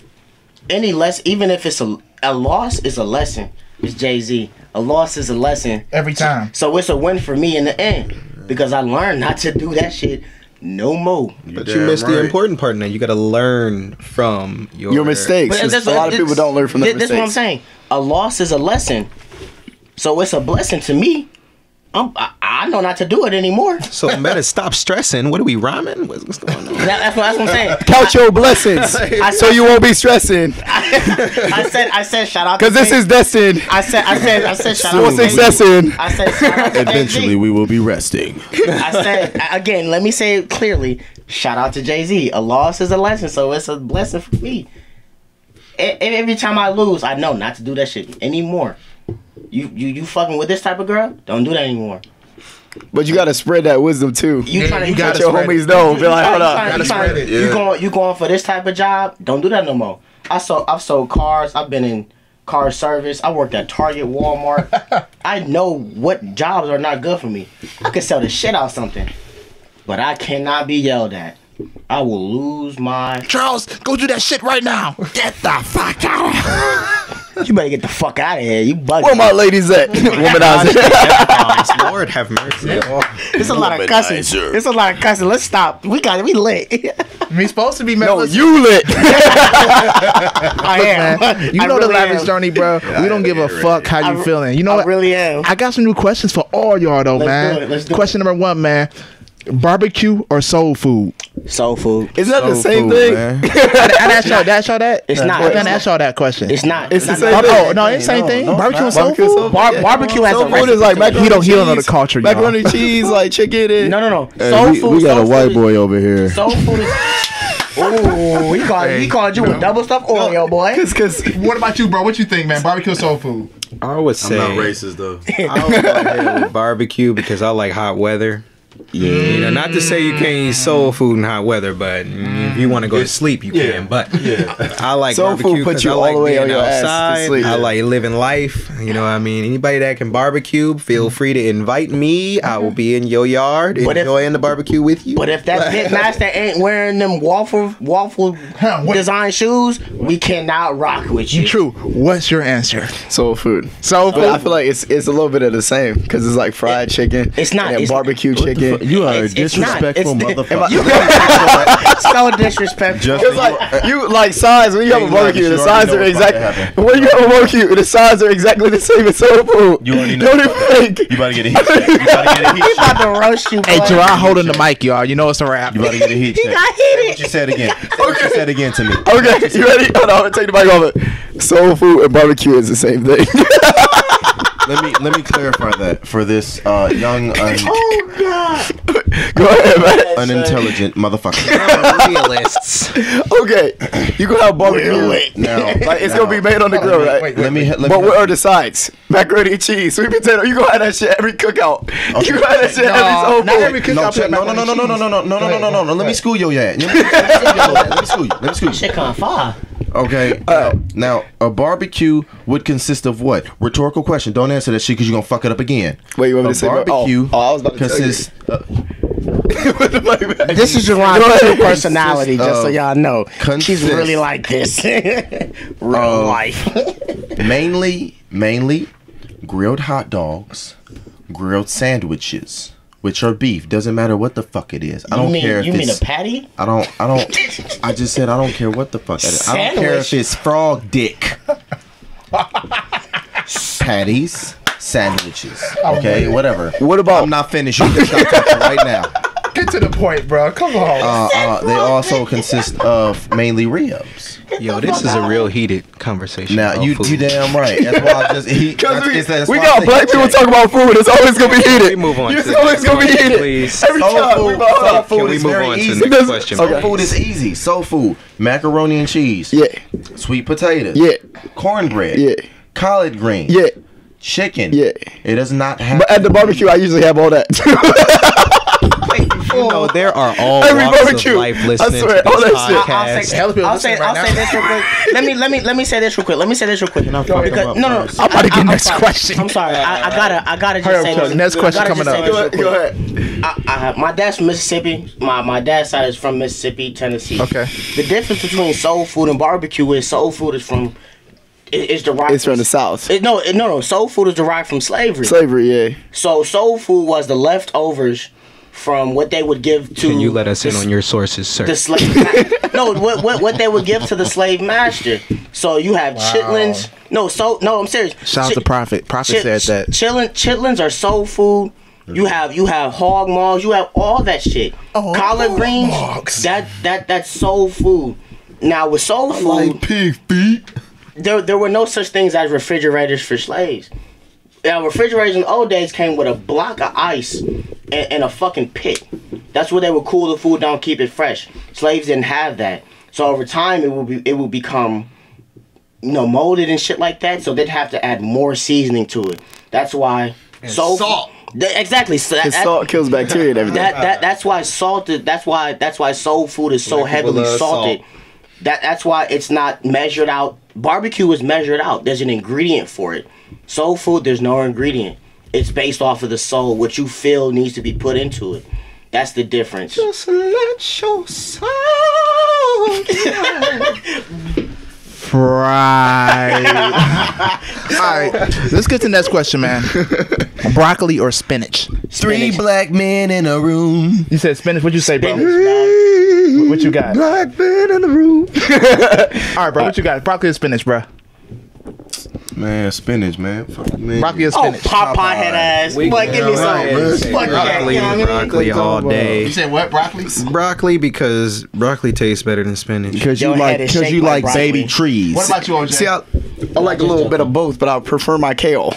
[SPEAKER 1] Even if it's a loss, is a lesson. It's Jay-Z. A loss is a lesson
[SPEAKER 2] every time.
[SPEAKER 1] So it's a win for me in the end, because I learned not to do that shit no more.
[SPEAKER 5] But you missed the important part. Now you got to learn from your
[SPEAKER 4] mistakes. A lot of people don't learn from their mistakes.
[SPEAKER 1] That's what I'm saying. A loss is a lesson, so it's a blessing to me. I know not to do it anymore.
[SPEAKER 5] So better stop stressing. What are we rhyming? What's going on?
[SPEAKER 1] That's what I'm saying.
[SPEAKER 4] Count your blessings, so you won't be stressing.
[SPEAKER 1] I said shout out,
[SPEAKER 4] because this is destined.
[SPEAKER 1] I said shout out.
[SPEAKER 4] What's successing?
[SPEAKER 1] I said shout out to
[SPEAKER 3] eventually
[SPEAKER 1] Jay-Z.
[SPEAKER 3] We will be resting.
[SPEAKER 1] I said again. Let me say it clearly. Shout out to Jay-Z. A loss is a lesson, so it's a blessing for me. Every time I lose, I know not to do that shit anymore. You fucking with this type of girl? Don't do that anymore.
[SPEAKER 4] But you gotta spread that wisdom too.
[SPEAKER 1] You
[SPEAKER 4] got your homies know. Be like, hold up.
[SPEAKER 1] You going for this type of job? Don't do that no more. I've sold cars. I've been in car service. I worked at Target, Walmart. I know what jobs are not good for me. I could sell the shit out something, but I cannot be yelled at. I will lose my...
[SPEAKER 2] Charles, go do that shit right now.
[SPEAKER 1] Get the fuck out of here. You better get the fuck out of here. You bugging.
[SPEAKER 4] Where my ladies at? Womanizer.
[SPEAKER 5] Lord have mercy.
[SPEAKER 1] It's a lot of cussing. Let's stop. We lit.
[SPEAKER 2] We supposed to be
[SPEAKER 4] No, you lit.
[SPEAKER 1] I am.
[SPEAKER 2] Man, you know the Lavish Journey, bro. We don't give a fuck how you feeling. You know what?
[SPEAKER 1] I really am.
[SPEAKER 2] I got some new questions for all y'all though, man.
[SPEAKER 1] Let's do it.
[SPEAKER 2] Question number 1, man. Barbecue or soul food?
[SPEAKER 1] Soul food.
[SPEAKER 4] Isn't that the same thing?
[SPEAKER 2] I asked y'all that.
[SPEAKER 1] It's not.
[SPEAKER 2] I didn't ask y'all that question.
[SPEAKER 1] It's not.
[SPEAKER 4] It's the same thing.
[SPEAKER 2] Oh no, it's the same thing. Barbecue and soul food.
[SPEAKER 1] Barbecue has
[SPEAKER 4] Soul
[SPEAKER 1] a
[SPEAKER 4] food is like macaroni.
[SPEAKER 2] He don't know the culture. Y'all.
[SPEAKER 4] Macaroni cheese, like chicken. And
[SPEAKER 1] No.
[SPEAKER 3] Hey,
[SPEAKER 1] Soul food.
[SPEAKER 3] we got
[SPEAKER 1] soul
[SPEAKER 3] a white
[SPEAKER 1] food
[SPEAKER 3] boy over here.
[SPEAKER 1] is, soul food is. Oh, he called you with double stuffed Oreo, boy.
[SPEAKER 4] Cause
[SPEAKER 2] What about you, bro? What you think, man? Barbecue or soul food?
[SPEAKER 5] I would say
[SPEAKER 3] I'm not racist though.
[SPEAKER 5] I would go ahead with barbecue because I like hot weather.
[SPEAKER 3] Yeah.
[SPEAKER 5] You know, not to say you can't eat soul food in hot weather, but if you want to go to sleep, you can. But I like
[SPEAKER 4] soul
[SPEAKER 5] barbecue
[SPEAKER 4] food puts
[SPEAKER 5] because
[SPEAKER 4] you
[SPEAKER 5] I
[SPEAKER 4] all
[SPEAKER 5] like
[SPEAKER 4] the way
[SPEAKER 5] being
[SPEAKER 4] on your ass to
[SPEAKER 5] outside.
[SPEAKER 4] sleep.
[SPEAKER 5] I like living life. You know what I mean? Anybody that can barbecue, feel free to invite me. I will be in your yard enjoying the barbecue with you.
[SPEAKER 1] But if that pit master ain't wearing them waffle design shoes, we cannot rock with you.
[SPEAKER 2] True. What's your answer?
[SPEAKER 4] soul food.
[SPEAKER 2] Soul food.
[SPEAKER 4] But I feel like it's a little bit of the same because it's like fried chicken.
[SPEAKER 1] It's not.
[SPEAKER 4] And
[SPEAKER 1] It's
[SPEAKER 4] barbecue chicken.
[SPEAKER 3] You are a
[SPEAKER 1] It's not.
[SPEAKER 3] disrespectful
[SPEAKER 1] It's-
[SPEAKER 3] motherfucker.
[SPEAKER 1] So disrespectful.
[SPEAKER 4] It's like you like size when you have a barbecue,
[SPEAKER 3] you
[SPEAKER 4] the
[SPEAKER 3] already
[SPEAKER 4] sides
[SPEAKER 3] know
[SPEAKER 4] are
[SPEAKER 3] what's about to happen.
[SPEAKER 4] exactly when you have a barbecue, the sides are exactly the same as soul food.
[SPEAKER 3] You already know.
[SPEAKER 4] Don't even think.
[SPEAKER 3] You about to get a heat check. You about to get a heat
[SPEAKER 1] He about
[SPEAKER 3] check.
[SPEAKER 1] to roast you, boy.
[SPEAKER 2] Hey, Gerard holding the mic, y'all. You know it's a wrap.
[SPEAKER 3] You about to get a heat check.
[SPEAKER 1] got
[SPEAKER 3] Say
[SPEAKER 1] heated.
[SPEAKER 3] what you said again. Say what you said again to me.
[SPEAKER 4] Okay, you ready? Hold on, take the mic off it. Soul food and barbecue is the same thing.
[SPEAKER 3] Let me clarify that for this young
[SPEAKER 1] Oh God.
[SPEAKER 4] Go ahead, man.
[SPEAKER 3] unintelligent motherfucker.
[SPEAKER 5] Realists.
[SPEAKER 4] Okay, you gonna have barbecue.
[SPEAKER 3] Now,
[SPEAKER 4] Like it's gonna be made on the grill, right?
[SPEAKER 3] let me.
[SPEAKER 4] But what are the sides? Macaroni and cheese, sweet potato. You gonna have that shit every cookout. You gonna have that shit every soul
[SPEAKER 2] not
[SPEAKER 4] food.
[SPEAKER 2] every cookout.
[SPEAKER 3] No. Let me school your ass. Let me school you.
[SPEAKER 1] Shit on fire.
[SPEAKER 3] Okay. Now, a barbecue would consist of what? Rhetorical question. Don't answer that shit because you're gonna fuck it up again.
[SPEAKER 4] Wait, you want me
[SPEAKER 3] A
[SPEAKER 4] to say
[SPEAKER 3] barbecue
[SPEAKER 4] I was about to
[SPEAKER 3] consists.
[SPEAKER 1] This is Jerron's true personality, just so y'all know. She's
[SPEAKER 3] Consist
[SPEAKER 1] really like this. Real life.
[SPEAKER 3] mainly grilled hot dogs, grilled sandwiches, which are beef. Doesn't matter what the fuck it is. I don't care if
[SPEAKER 1] you mean a
[SPEAKER 3] it's.
[SPEAKER 1] patty?
[SPEAKER 3] I don't. I just said I don't care what the fuck it is. I don't care if it's frog dick. Patties, sandwiches. Okay, whatever.
[SPEAKER 4] What about?
[SPEAKER 3] I'm not finished. You can stop talking right now.
[SPEAKER 2] Get to the point, bro. Come on.
[SPEAKER 3] They also consist of mainly ribs.
[SPEAKER 5] Yo, this is a real heated conversation.
[SPEAKER 3] Now
[SPEAKER 5] about
[SPEAKER 3] you
[SPEAKER 5] food.
[SPEAKER 3] damn right. That's why I just eat.
[SPEAKER 4] We got black people talking about food. It's always gonna be
[SPEAKER 5] We
[SPEAKER 4] heated.
[SPEAKER 5] move on.
[SPEAKER 4] It's
[SPEAKER 5] to
[SPEAKER 4] always gonna be heated.
[SPEAKER 5] Please.
[SPEAKER 4] Every time.
[SPEAKER 3] Soul food
[SPEAKER 5] Can we
[SPEAKER 3] is
[SPEAKER 5] move
[SPEAKER 3] very
[SPEAKER 5] on to
[SPEAKER 3] easy.
[SPEAKER 5] the next question?
[SPEAKER 3] Soul
[SPEAKER 5] please?
[SPEAKER 3] food is easy. Soul food, macaroni and cheese.
[SPEAKER 4] Yeah,
[SPEAKER 3] Sweet potatoes.
[SPEAKER 4] yeah,
[SPEAKER 3] Cornbread.
[SPEAKER 4] yeah,
[SPEAKER 3] Collard greens.
[SPEAKER 4] yeah.
[SPEAKER 3] Chicken.
[SPEAKER 4] Yeah.
[SPEAKER 3] It does not have.
[SPEAKER 4] But at the barbecue, I usually have all that.
[SPEAKER 5] You know, there are all
[SPEAKER 4] Every
[SPEAKER 5] walks
[SPEAKER 4] barbecue.
[SPEAKER 5] of life listening
[SPEAKER 4] I swear,
[SPEAKER 5] to
[SPEAKER 4] all
[SPEAKER 5] this
[SPEAKER 4] that shit.
[SPEAKER 5] podcast.
[SPEAKER 2] Hell, people
[SPEAKER 1] I'll
[SPEAKER 2] listening
[SPEAKER 1] say
[SPEAKER 2] right now.
[SPEAKER 1] this real quick. Let me say this real quick. Let me say this real quick. Because, no.
[SPEAKER 3] first.
[SPEAKER 2] I'm about to get
[SPEAKER 1] I'm
[SPEAKER 2] next
[SPEAKER 1] sorry.
[SPEAKER 2] question.
[SPEAKER 1] I'm sorry. I gotta
[SPEAKER 2] Hurry
[SPEAKER 1] just
[SPEAKER 2] up,
[SPEAKER 1] say
[SPEAKER 2] Chuck.
[SPEAKER 1] this.
[SPEAKER 2] Next question
[SPEAKER 1] I gotta
[SPEAKER 2] coming
[SPEAKER 1] just say
[SPEAKER 2] up.
[SPEAKER 1] this
[SPEAKER 4] Go
[SPEAKER 1] real quick.
[SPEAKER 4] ahead.
[SPEAKER 1] My dad's from Mississippi. My dad's side is from Mississippi, Tennessee.
[SPEAKER 2] Okay.
[SPEAKER 1] The difference between soul food and barbecue is soul food is from. It's derived.
[SPEAKER 4] It's from the South.
[SPEAKER 1] No. Soul food is derived from slavery.
[SPEAKER 4] Slavery, yeah.
[SPEAKER 1] So soul food was the leftovers from what they would give to.
[SPEAKER 5] Can you let us in on your sources, sir?
[SPEAKER 1] the slave? No, what they would give to the slave master. So you have chitlins. No, I'm serious.
[SPEAKER 2] Shout out to Prophet. Prophet said that.
[SPEAKER 1] Chitlins are soul food. You have hog maws. You have all that shit. Collard greens.
[SPEAKER 2] hogs.
[SPEAKER 1] That's soul food. Now with soul food,
[SPEAKER 3] pig feet.
[SPEAKER 1] there were no such things as refrigerators for slaves. Now, refrigerators in the old days came with a block of ice and a fucking pit. That's where they would cool the food down, keep it fresh. Slaves didn't have that, so over time it will become, molded and shit like that. So they'd have to add more seasoning to it. That's why
[SPEAKER 3] salt.
[SPEAKER 1] Exactly. So
[SPEAKER 4] Because salt kills bacteria and everything.
[SPEAKER 1] that's why salted. That's why soul food is so
[SPEAKER 5] Black people
[SPEAKER 1] heavily
[SPEAKER 5] love
[SPEAKER 1] salted.
[SPEAKER 5] salt.
[SPEAKER 1] That's why it's not measured out. Barbecue is measured out. There's an ingredient for it. Soul food, there's no ingredient. It's based off of the soul. What you feel needs to be put into it. That's the difference.
[SPEAKER 5] Just let your soul.
[SPEAKER 2] Right. All right. Let's get to the next question, man. Broccoli or spinach?
[SPEAKER 3] Three black men in a room.
[SPEAKER 2] You said spinach. What'd you say, bro? What you got?
[SPEAKER 4] Black man in the room.
[SPEAKER 2] All right, bro. What you got? Broccoli or spinach, bro?
[SPEAKER 3] Man, spinach, man. Fuck, man.
[SPEAKER 2] Broccoli or
[SPEAKER 1] Oh,
[SPEAKER 2] spinach?
[SPEAKER 1] Popeye head ass. Boy, give me some. Fuck that,
[SPEAKER 5] Broccoli,
[SPEAKER 1] you know what I mean?
[SPEAKER 5] broccoli all day.
[SPEAKER 2] said what? Broccoli?
[SPEAKER 5] Broccoli because broccoli tastes better than spinach.
[SPEAKER 3] Because
[SPEAKER 1] Your head is shaped like broccoli.
[SPEAKER 3] baby trees.
[SPEAKER 2] What about you, OJ?
[SPEAKER 4] See, I like a little bit of both, but I prefer my kale.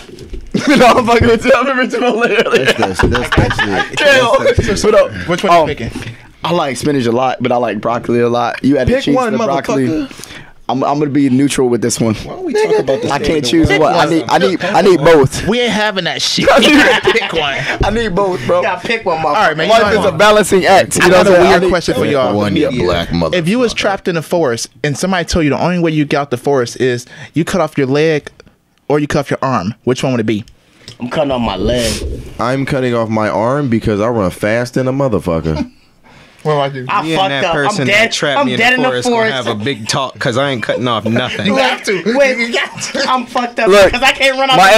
[SPEAKER 4] No, I'm fucking with you. I remember Timon earlier.
[SPEAKER 3] That's it.
[SPEAKER 4] Kale. But,
[SPEAKER 2] Which one you picking?
[SPEAKER 4] I like spinach a lot, but I like broccoli a lot. You add the
[SPEAKER 3] Pick
[SPEAKER 4] cheese
[SPEAKER 3] one,
[SPEAKER 4] to the broccoli.
[SPEAKER 3] motherfucker.
[SPEAKER 4] I'm gonna be neutral with this one.
[SPEAKER 5] Why don't we talk about this?
[SPEAKER 4] I can't choose what. I need both.
[SPEAKER 2] We ain't having that shit. Pick one.
[SPEAKER 4] I need both, bro.
[SPEAKER 1] You gotta pick one, motherfucker.
[SPEAKER 2] All right, man.
[SPEAKER 4] Life is a balancing act. You
[SPEAKER 2] I
[SPEAKER 4] know
[SPEAKER 2] got
[SPEAKER 4] what
[SPEAKER 2] a
[SPEAKER 4] I'm saying?
[SPEAKER 2] weird question for y'all.
[SPEAKER 3] One, you black mother.
[SPEAKER 2] If you was trapped in the forest and somebody told you the only way you get out the forest is you cut off your leg or you cut off your arm, which one would it be?
[SPEAKER 1] I'm cutting off my leg.
[SPEAKER 3] I'm cutting off my arm because I run fast in a motherfucker.
[SPEAKER 2] What about you?
[SPEAKER 1] I
[SPEAKER 5] Me and
[SPEAKER 1] fucked
[SPEAKER 5] that
[SPEAKER 1] up.
[SPEAKER 5] person
[SPEAKER 1] I'm
[SPEAKER 5] that
[SPEAKER 1] dead.
[SPEAKER 5] trapped
[SPEAKER 1] I'm
[SPEAKER 5] me in
[SPEAKER 1] dead
[SPEAKER 5] the
[SPEAKER 1] in the
[SPEAKER 5] forest gonna
[SPEAKER 1] forest.
[SPEAKER 5] have a big talk because I ain't cutting off nothing.
[SPEAKER 2] You have to.
[SPEAKER 1] Wait,
[SPEAKER 2] You got to.
[SPEAKER 1] I'm fucked up
[SPEAKER 4] Look,
[SPEAKER 1] because I can't run out.
[SPEAKER 4] My
[SPEAKER 1] the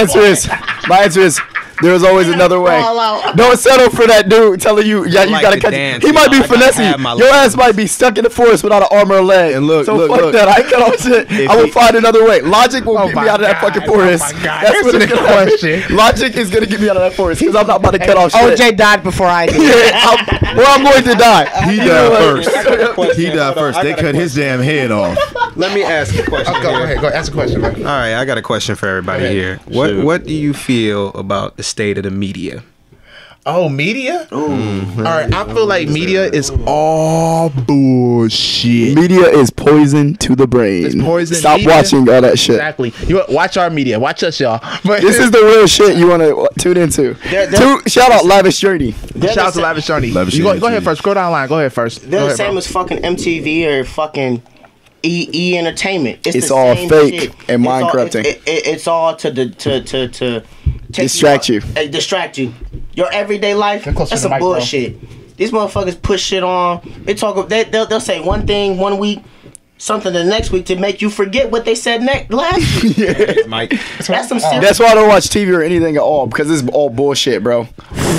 [SPEAKER 4] answer is there's always another way.
[SPEAKER 1] Fall out.
[SPEAKER 4] Don't settle for that dude telling you, yeah, you
[SPEAKER 5] like
[SPEAKER 4] gotta
[SPEAKER 5] to
[SPEAKER 4] catch.
[SPEAKER 5] dance,
[SPEAKER 4] He
[SPEAKER 5] you
[SPEAKER 4] might be
[SPEAKER 5] know, I gotta
[SPEAKER 4] finessing
[SPEAKER 5] have my
[SPEAKER 4] you. Your
[SPEAKER 5] life.
[SPEAKER 4] ass might be stuck in the forest without an arm or a leg.
[SPEAKER 3] And look,
[SPEAKER 4] so
[SPEAKER 3] look,
[SPEAKER 4] fuck
[SPEAKER 3] look.
[SPEAKER 4] that. I ain't cut off shit. I will find another way. Logic will get me out of that fucking forest.
[SPEAKER 2] Oh my God.
[SPEAKER 4] That's what
[SPEAKER 2] Answer
[SPEAKER 4] it's
[SPEAKER 2] the
[SPEAKER 4] gonna
[SPEAKER 2] question.
[SPEAKER 4] happen. Logic is gonna get me out of that forest because I'm not about to cut off shit.
[SPEAKER 1] OJ died before I did.
[SPEAKER 4] I'm going to die.
[SPEAKER 3] He
[SPEAKER 4] You know
[SPEAKER 3] died
[SPEAKER 4] what?
[SPEAKER 3] first. He died first. They cut his damn head off.
[SPEAKER 5] Let me ask a question.
[SPEAKER 2] Go
[SPEAKER 5] here.
[SPEAKER 2] ahead. Go ask a question, bro.
[SPEAKER 5] All right, I got a question for everybody here.
[SPEAKER 3] Shoot.
[SPEAKER 5] What do you feel about the state of the media?
[SPEAKER 2] Oh, media? All right, I feel like media is all bullshit.
[SPEAKER 4] Media is poison to the brain.
[SPEAKER 2] It's poison.
[SPEAKER 4] Stop
[SPEAKER 2] Media-
[SPEAKER 4] watching all that shit.
[SPEAKER 2] Exactly. You watch our media. Watch us, y'all. But
[SPEAKER 4] This is the real shit you want to tune into. Shout out Lavish Journey.
[SPEAKER 2] shout out to Lavish Journey.
[SPEAKER 3] Lavish
[SPEAKER 2] You
[SPEAKER 3] Journey.
[SPEAKER 2] go ahead first. Scroll down the line. Go ahead first.
[SPEAKER 1] They're
[SPEAKER 2] Go
[SPEAKER 1] the
[SPEAKER 2] ahead,
[SPEAKER 1] same
[SPEAKER 2] bro.
[SPEAKER 1] as fucking MTV or fucking entertainment.
[SPEAKER 4] It's
[SPEAKER 1] the
[SPEAKER 4] all
[SPEAKER 1] same
[SPEAKER 4] fake
[SPEAKER 1] shit.
[SPEAKER 4] and mind corrupting.
[SPEAKER 1] It's all to
[SPEAKER 4] Distract you.
[SPEAKER 1] Distract you. Your everyday life.
[SPEAKER 2] Get closer
[SPEAKER 1] That's
[SPEAKER 2] to the
[SPEAKER 1] some
[SPEAKER 2] mic, bro.
[SPEAKER 1] bullshit. These motherfuckers push shit on. They'll say one thing one week, something the next week to make you forget what they said last week.
[SPEAKER 5] Mike.
[SPEAKER 1] That's some serious.
[SPEAKER 4] That's why I don't watch TV or anything at all, because it's all bullshit, bro.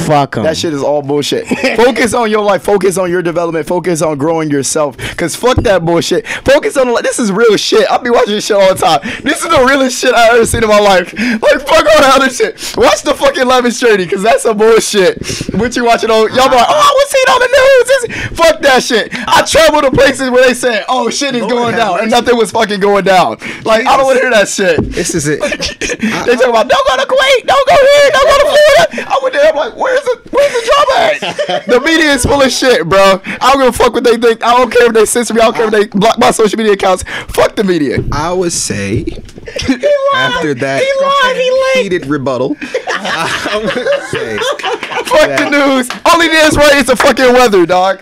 [SPEAKER 1] Fuck 'em.
[SPEAKER 4] That shit is all bullshit. Focus on your life. Focus on your development. Focus on growing yourself. Because fuck that bullshit. Focus on, this is real shit. I be watching this shit all the time. This is the realest shit I ever seen in my life. Like, fuck all that other shit. Watch the fucking Lavish Journey, because that's some bullshit. What you watching on, y'all be like, oh, I was seeing on the news. Fuck that shit. I travel to places where they say, oh, shit is going down. And nothing was fucking going down. Like, I don't want to hear that shit.
[SPEAKER 5] This is it.
[SPEAKER 4] They talk about, don't go to Kuwait, don't go here, don't go to Florida. I went there, I'm like, where's the drama at? The media is full of shit, bro. I don't give a fuck what they think. I don't care if they censor me. I don't care if they block my social media accounts. Fuck the media.
[SPEAKER 5] I would say after that heated rebuttal, I would say
[SPEAKER 4] Fuck the news. Only thing that's right is the fucking weather, dog.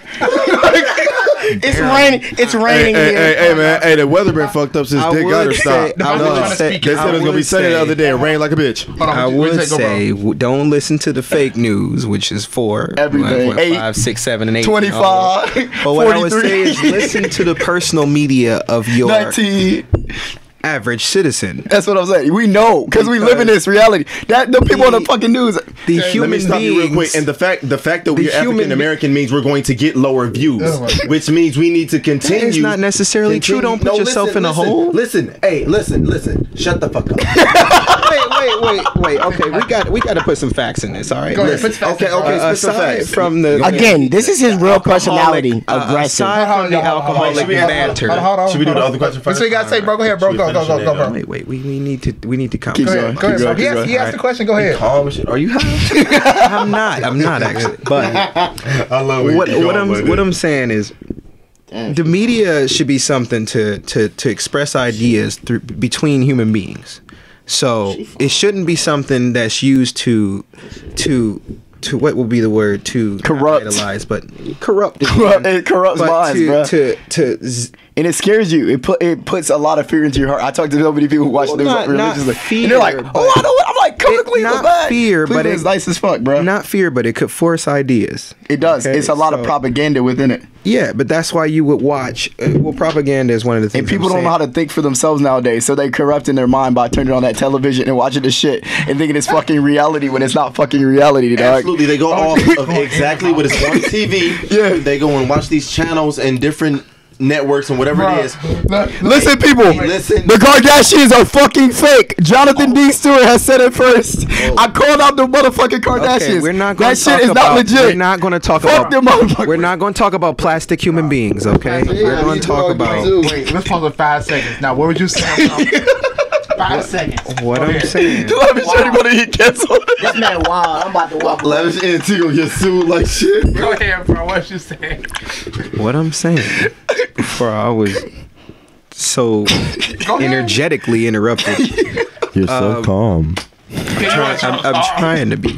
[SPEAKER 1] It's raining. It's raining here.
[SPEAKER 3] Hey, man. Hey, the weather been fucked up since Dick Gutter stopped.
[SPEAKER 5] I would say,
[SPEAKER 3] They said it was gonna be sunny the other day. It rained like a bitch.
[SPEAKER 5] I would say don't listen to the fake news, which is for
[SPEAKER 4] Everything.
[SPEAKER 5] 5, 6, 7, and 8.
[SPEAKER 4] 25,
[SPEAKER 5] But what I would
[SPEAKER 4] 43.
[SPEAKER 5] say is listen to the personal media of your
[SPEAKER 4] 19.
[SPEAKER 5] average citizen.
[SPEAKER 4] That's what I'm saying. We know, because we live in this reality. That the people on the fucking news.
[SPEAKER 5] The
[SPEAKER 3] Let me
[SPEAKER 5] human
[SPEAKER 3] stop you real quick.
[SPEAKER 5] beings.
[SPEAKER 3] And the fact that we're
[SPEAKER 5] human
[SPEAKER 3] African American means we're going to get lower views, which means we need to continue.
[SPEAKER 5] It's not necessarily true. Don't put yourself in a hole.
[SPEAKER 3] Listen. Hey, listen. Shut the fuck up.
[SPEAKER 5] Wait. Okay, we got to put some facts in this. All right.
[SPEAKER 2] Go ahead,
[SPEAKER 5] Listen.
[SPEAKER 2] put facts in.
[SPEAKER 3] Okay. Spit some
[SPEAKER 5] Aside
[SPEAKER 3] facts.
[SPEAKER 5] from the
[SPEAKER 1] Again, this is his real personality.
[SPEAKER 5] alcoholic,
[SPEAKER 1] Aggressive.
[SPEAKER 5] aside from the alcoholic banter.
[SPEAKER 3] Should we do the other question first?
[SPEAKER 2] That's what you gotta say, bro. Go ahead, bro. Go, bro.
[SPEAKER 5] Wait. We need to calm
[SPEAKER 4] Keep
[SPEAKER 5] down.
[SPEAKER 4] going.
[SPEAKER 2] Go ahead, bro. He asked the question. Go ahead.
[SPEAKER 3] Calm shit. Are you high?
[SPEAKER 5] I'm not actually. But
[SPEAKER 3] I love it.
[SPEAKER 5] what I'm saying is, the media should be something to express ideas between human beings. So it shouldn't be something that's used to what would be the word, to
[SPEAKER 4] Corrupt.
[SPEAKER 5] not idolize, but corrupt.
[SPEAKER 4] It corrupts
[SPEAKER 5] But
[SPEAKER 4] minds, bro. And it scares you. It puts a lot of fear into your heart. I talk to so many people who watch the news
[SPEAKER 5] not
[SPEAKER 4] religiously,
[SPEAKER 5] fear,
[SPEAKER 4] and they're like, "Oh, I know what." I'm like, "Come to Cleveland,
[SPEAKER 5] not
[SPEAKER 4] man."
[SPEAKER 5] fear, but
[SPEAKER 4] Cleveland is nice as fuck, bro.
[SPEAKER 5] Not fear, but it could force ideas.
[SPEAKER 4] It does.
[SPEAKER 5] Okay,
[SPEAKER 4] It's a lot of
[SPEAKER 5] so-
[SPEAKER 4] propaganda within it,
[SPEAKER 5] Yeah, but that's why you would watch. Propaganda is one of the things.
[SPEAKER 4] and people don't know how to think for themselves nowadays. So they corrupt in their mind by turning on that television and watching the shit and thinking it's fucking reality when it's not fucking reality, dog.
[SPEAKER 3] Absolutely, they go off of exactly what is on TV.
[SPEAKER 4] Yeah.
[SPEAKER 3] They go and watch these channels and different networks and whatever it is.
[SPEAKER 4] Listen, people.
[SPEAKER 3] Listen.
[SPEAKER 4] The Kardashians are fucking fake. Jonathan D. Stewart has said it first. I called out the motherfucking Kardashians.
[SPEAKER 5] Okay, we're not going
[SPEAKER 4] that
[SPEAKER 5] to
[SPEAKER 4] shit
[SPEAKER 5] talk
[SPEAKER 4] is
[SPEAKER 5] about.
[SPEAKER 4] not legit.
[SPEAKER 5] We're not going to talk
[SPEAKER 4] Fuck them
[SPEAKER 5] about.
[SPEAKER 4] motherfuckers.
[SPEAKER 5] We're not going to talk about plastic human beings. Okay, we're going to talk about.
[SPEAKER 2] Wait, let's pause for 5 seconds. Now, what would you say? 5 seconds.
[SPEAKER 5] What I'm saying.
[SPEAKER 4] Let me show you what he canceled.
[SPEAKER 1] This man wild. I'm about to walk.
[SPEAKER 3] Lavish and T gonna get sued like shit.
[SPEAKER 2] Go ahead, bro. What you saying?
[SPEAKER 5] What I'm saying. Before I was so energetically interrupted.
[SPEAKER 3] You're so calm.
[SPEAKER 5] I'm trying to be,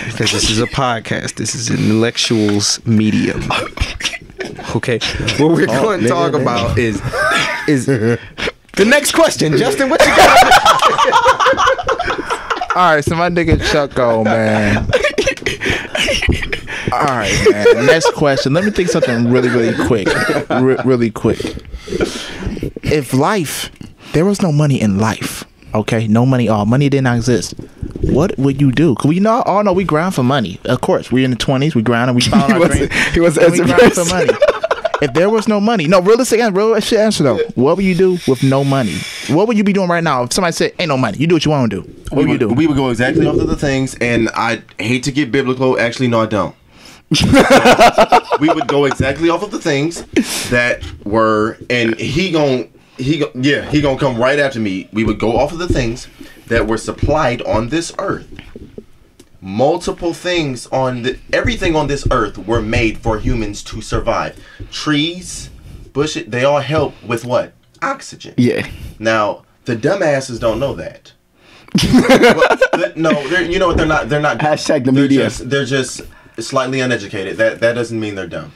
[SPEAKER 5] because this is a podcast. This is an intellectuals medium. Okay, what we're going to talk about is the next question. Justin, what you got?
[SPEAKER 2] All right, so my nigga Chucko, man. All right, man. Next question. Let me think something really quick. Really quick. If there was no money in life, okay? No money, all money did not exist. What would you do? Cause we all know we grind for money. Of course, we're in the 20s. We grind and we found our dream.
[SPEAKER 4] He was
[SPEAKER 2] And we grind for money. If there was no money, real shit answer though. What would you do with no money? What would you be doing right now if somebody said, "Ain't no money"? You do what you want to do. What would you do?
[SPEAKER 3] We would go exactly off of the things, and I hate to get biblical. Actually, no, I don't. We would go exactly off of the things that were, and he gonna come right after me. We would go off of the things that were supplied on this earth. Multiple things everything on this earth were made for humans to survive. Trees, bushes, they all help with what? Oxygen.
[SPEAKER 4] Yeah.
[SPEAKER 3] Now, the dumbasses don't know that. You know what? They're not.
[SPEAKER 4] Hashtag the media.
[SPEAKER 3] They're just slightly uneducated. That doesn't mean they're dumb.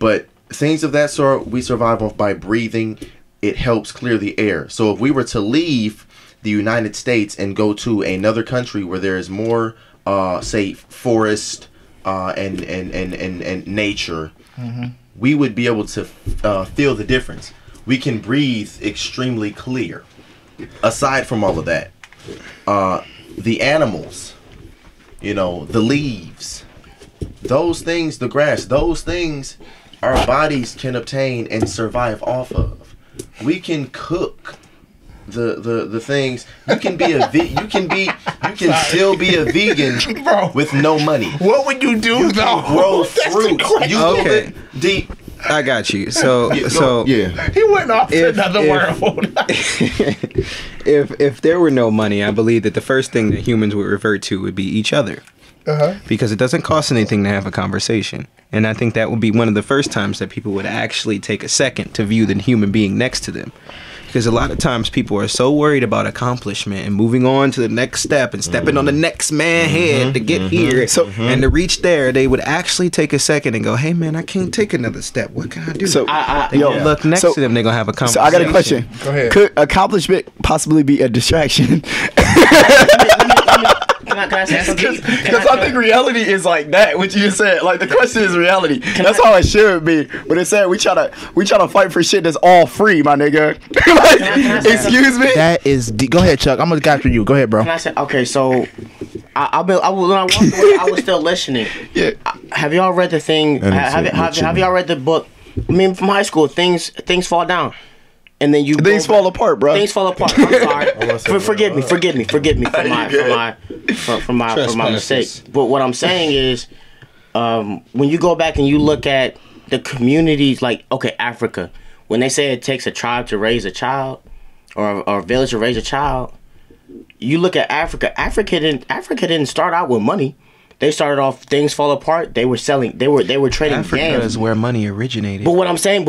[SPEAKER 3] But things of that sort, we survive off by breathing, it helps clear the air. So if we were to leave the United States and go to another country where there is more, say, forest and nature, we would be able to feel the difference. We can breathe extremely clear. Aside from all of that, the animals, the leaves, those things, the grass, those things our bodies can obtain and survive off of. We can cook the things. You can be still be a vegan, bro, with no money.
[SPEAKER 2] What would you do
[SPEAKER 3] You can grow fruit.
[SPEAKER 5] Okay.
[SPEAKER 3] Deep.
[SPEAKER 5] I got you. So
[SPEAKER 3] Yeah.
[SPEAKER 2] He went off to another world.
[SPEAKER 5] if there were no money, I believe that the first thing that humans would revert to would be each other. Because it doesn't cost anything to have a conversation. And I think that would be one of the first times that people would actually take a second to view the human being next to them. Because a lot of times people are so worried about accomplishment and moving on to the next step and stepping on the next man's head to get here. And to reach there, they would actually take a second and go, hey man, I can't take another step. What can I do?
[SPEAKER 4] So,
[SPEAKER 5] they look next to them, they're going to have a conversation.
[SPEAKER 4] So I got a question.
[SPEAKER 2] Go ahead.
[SPEAKER 4] Could accomplishment possibly be a distraction?
[SPEAKER 1] Can I say something?
[SPEAKER 4] Because I think reality is like that. What you just said, like the question is reality. That's how it should be. But it said we try to fight for shit that's all free, my nigga. Like, excuse me.
[SPEAKER 2] That is go ahead, Chuck. I'm gonna go after you. Go ahead, bro.
[SPEAKER 1] Can I say, okay, so when I walked away, I was still listening.
[SPEAKER 4] Yeah.
[SPEAKER 1] Have y'all read the thing? Have y'all read the book? I mean, from high school, things fall down, and then
[SPEAKER 4] things fall apart, bro.
[SPEAKER 1] Things fall apart. I'm sorry. Forgive me for my mistake. But what I'm saying is, when you go back and you look at the communities, like Africa, when they say it takes a tribe to raise a child, or a village to raise a child, you look at Africa. Africa didn't start out with money. They started off, things fall apart. They were selling. They were trading
[SPEAKER 5] Africa
[SPEAKER 1] yams.
[SPEAKER 5] is where money originated.
[SPEAKER 1] But what I'm saying